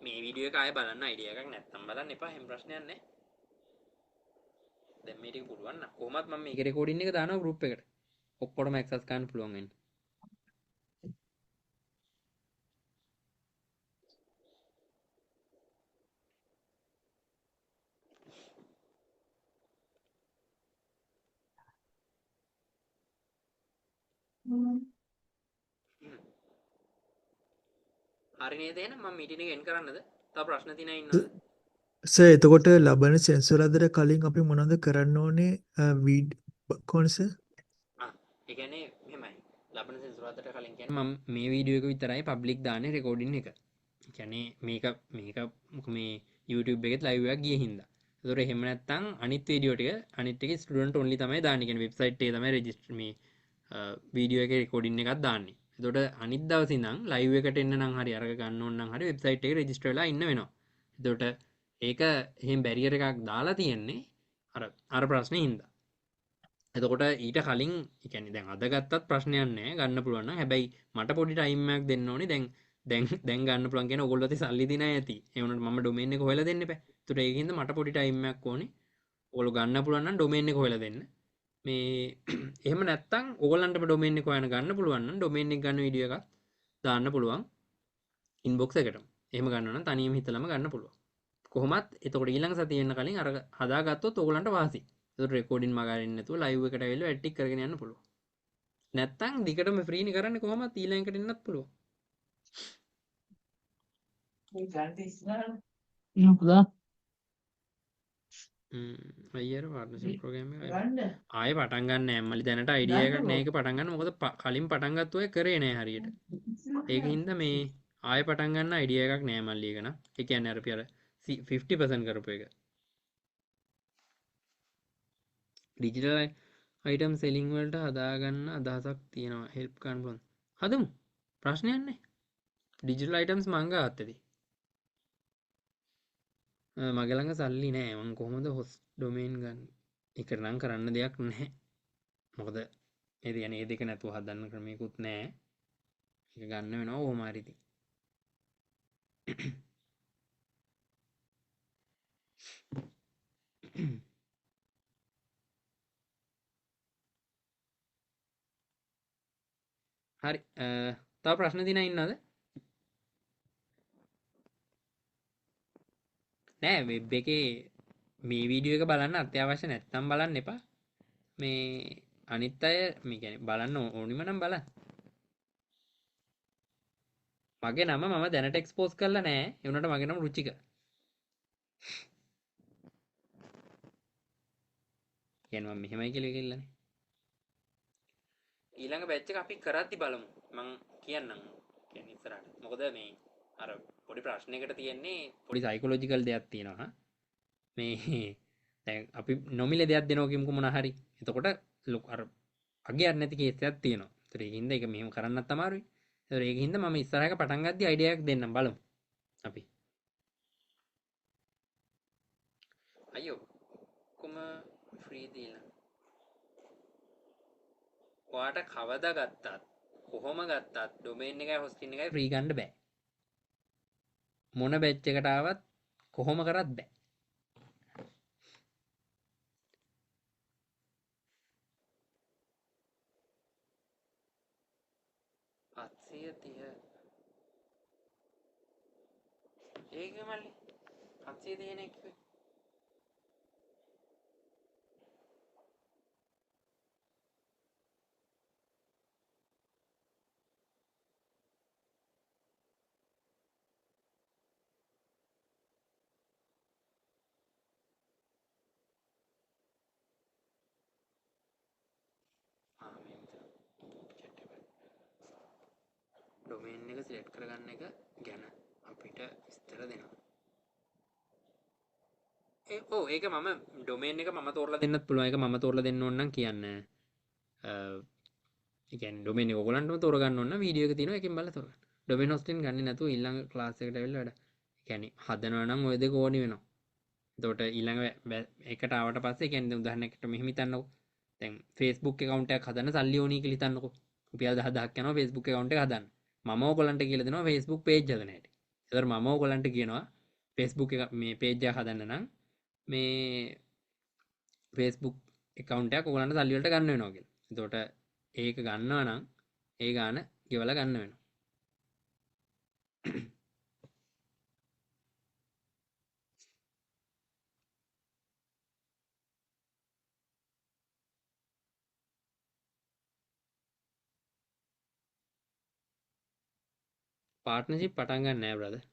මේ වීඩියෝ එක ආයෙ බලන්න අයිඩියා එකක් නැත්තම් බලන්න එපා. එහෙම ප්‍රශ්නයක් නැහැ. දැන් මේ ටික පුළුවන් නම් කොහොමත් මම මේකේ රෙකෝඩින් එක දානවා group එකට. ඔක්කොටම access ගන්න පුළුවන් වෙන්නේ. හරි නේද එහෙනම් මම මීටින් එක එන් කරන්නද? තව ප්‍රශ්න තියෙනවා ඉන්නවද? සර් එතකොට ලබන සෙන්සර් අතර කලින් අපි මොනවද කරන්න ඕනේ කොහොමද සර්? ඒ කියන්නේ මෙහෙමයි. ලබන සෙන්සුරාදට කලින් කියන්නේ මම මේ වීඩියෝ එක විතරයි පබ්ලික් දාන්නේ රෙකෝඩින් එක. ඒ කියන්නේ මේක මේ YouTube එකෙත් ලයිව් එකක් ගිය හින්දා. ඒතකොට එහෙම නැත්නම් අනිත් වීඩියෝ ටික අනිත් එකේ ස්ටුඩන්ට් ඔන්ලි තමයි දාන්නේ. කියන්නේ වෙබ්සයිට් එකේ තමයි රෙජිස්ටර් මේ වීඩියෝ එකේ රෙකෝඩින් එකක් දාන්නේ. එතකොට අනිත් දවසේ ඉඳන් ලයිව් එකට එන්න නම් හරි අරග ගන්න ඕන නම් හරි වෙබ්සයිට් එකේ රෙජිස්ටර් වෙලා ඉන්න වෙනවා. එතකොට ඒක එහෙම බැරියර් එකක් දාලා තියෙන්නේ අර ප්‍රශ්නේ හින්දා. එතකොට ඊට කලින් ඒ කියන්නේ දැන් අද ගත්තත් ප්‍රශ්නයක් නැහැ ගන්න පුළුවන් නම් හැබැයි මට පොඩි ටයිම් එකක් දෙන්න ඕනේ දැන් ගන්න පුළුවන් කියන ඕගොල්ලෝ අතේ සල්ලි දිනා ඇති ඒ වුණාට මම ඩොමේන් එක හොයලා දෙන්න බෑ ඒතකොට ඒකින්ද මට පොඩි ටයිම් එකක් ඕනේ ඕගොල්ලෝ ගන්න පුළුවන් නම් ඩොමේන් එක හොයලා දෙන්න මේ එහෙම නැත්තම් ඕගොල්ලන්ටම ඩොමේන් එක හොයන ගන්න පුළුවන් නම් ඩොමේන් එක ගන්න වීඩියෝ එකක් දාන්න පුළුවන් ඉන්බොක්ස් එකටම එහෙම ගන්නවා නම් තනියම හිතලම ගන්න පුළුවන් කොහොමත් එතකොට ඊළඟ සතියේ එන්න කලින් අර හදාගත්තොත් ඕගොල්ලන්ට වාසි ඒතකොට රෙකෝඩින් මගහරින්න නැතුව ලයිව් එකට ඇවිල්ලා එඩිට් කරගෙන යන්න පුළුවන් නැත්තම් දිගටම ෆ්‍රීනි කරන්නේ කොහොමත් ඊළඟ එකට එන්නත් පුළුවන් අයියර පාර්ට්නර්ෂිප් ප්‍රෝග්‍රෑම් එක ආයෙ පටන් ගන්න නෑ මල්ලි දැනට අයිඩියා එකක් නෑ ඒක පටන් ගන්න මොකද කලින් පටන් ගත්ත ඔය කරේ නෑ හරියට ඒක හින්දා මේ ආයෙ පටන් ගන්න අයිඩියා එකක් නෑ මල්ලි ඒක නම් ඒ කියන්නේ අර 50% කරපු එක ඩිජිටල් අයිටම් සෙලිං වලට හදාගන්න අදහසක් තියෙනවා හෙල්ප් ගන්න පුළුවන් හදමු ප්‍රශ්නයක් නෑ ඩිජිටල් අයිටම්ස් මං ගාත්තේ මගේ ළඟ සල්ලි නෑ මං කොහොමද හොස් ඩොමේන් ගන්න ඒක නම් කරන්න දෙයක් නැහැ මොකද ඒ කියන්නේ ඒ දෙක නැතුව හදන්න ක්‍රමයකුත් නෑ ඒක ගන්න වෙනවා කොහොම හරි ඉතින් හරි තව ප්‍රශ්න තියෙනවා ඉන්නවද නෑ වෙබ් එකේ මේ වීඩියෝ එක බලන්න අත්‍යවශ්‍ය නැත්නම් බලන්න එපා මේ අනිත් අය මේ කියන්නේ බලන්න ඕනිම නම් බලන්න මගේ නම මම දැනට එක්ස්පෝස් කරලා නෑ ඒ වුණාට මගේ නම රුචික කියන්නේ මම මෙහෙමයි කියලා කිව්ලනේ ඊළඟ බැච් එක අපි කරද්දි බලමු මං කියන්නම් කියන්නේ ඉස්සරහට මොකද මේ අර පොඩි ප්‍රශ්නයකට තියෙන්නේ පොඩි සයිකොලොජිකල් දෙයක් තියෙනවා මේ දැන් අපි නොමිලේ දෙයක් දෙනවා කියමුකෝ මොන හරි එතකොට අර අගයක් නැති කේස් එකක් තියෙනවා ඒතර ඒකින්ද ඒක මෙහෙම කරන්නත් අමාරුයි ඒතර ඒකින්ද මම ඉස්සරහක පටන් ගද්දි අයිඩියා එකක් දෙන්නම් බලමු අපි අයියෝ කොම ෆ්‍රී දීලා ඔයාට කවදා ගත්තත් කොහොම ගත්තත් ඩොමේන් එකයි හොස්ටින් එකයි ෆ්‍රී ගන්න බෑ මොන බැච් එකට ආවත් කොහොම කරත් බෑ 730 ඒක මල්ලි 730 නේ කිව්වේ ඩොමේන් එක සිලෙක්ට් කරගන්න එක ගැන අපිට විස්තර දෙනවා ඒක මම ඩොමේන් එක මම තෝරලා දෙන්නත් පුළුවන් ඒක මම තෝරලා දෙන්න ඕන නම් කියන්න ඒ කියන්නේ ඩොමේන් එක ඔයගලන්ටම තෝරගන්න ඕන වීඩියෝ එක තියෙනවා එකෙන් බලලා තෝරගන්න. ඩොමේන් හොස්ටින් ගන්නේ නැතුව ඊළඟ ක්ලාස් එකට ඇවිල්ලා වැඩ. ඒ කියන්නේ හදනවා නම් ඔය දෙක ඕනි වෙනවා. එතකොට ඊළඟ එකට ආවට පස්සේ ඒ කියන්නේ උදාහරණයකට මෙහෙම හිතන්නකෝ. දැන් Facebook account එකක් හදන්න සල්ලි ඕනි කියලා හිතන්නකෝ. රුපියල් 10,000ක් යනවා Facebook account එක හදන්න. මම ඕගලන්ට කියලා දෙනවා Facebook page හදන හැටි. ඒතර මම ඕගලන්ට කියනවා Facebook එක මේ page එක හදන්න නම් මේ Facebook account එකක් ඕගලන්ට සල්ලි වලට ගන්න වෙනවා කියලා. එතකොට ඒක ගන්නවා නම් ඒ ගාන ගෙවලා ගන්න වෙනවා. පාර්ට්නර්ෂිප් පටන් ගන්න නෑ බ්‍රදර්.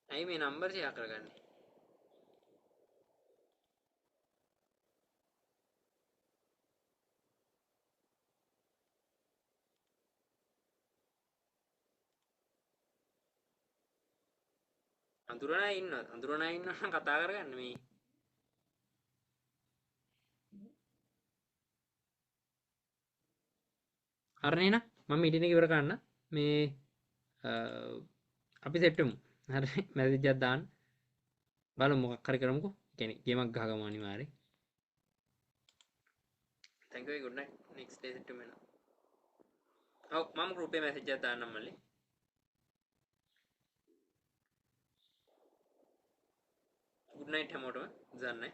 ඇයි මේ නම්බර් ෂෙයා කරගන්නේ? අඳුරනා ඉන්නවද? අඳුරනා ඉන්නවා නම් කතා කරගන්න මේ. හරිනේ නේද? මම මීටින් එක ඉවර කරන්න. මේ අපි සෙට් වෙමු. හරි මැසේජ් එකක් දාන්න. බලමු මොකක් හරි කරමුකෝ. කියන්නේ ගේමක් ගහගමු අනිවාර්යෙන්. Thank you, good night. Next day set වෙනවා. ඔව් මම group එකේ message එකක් දාන්නම් මල්ලි. good night හැමෝටම. දන්නේ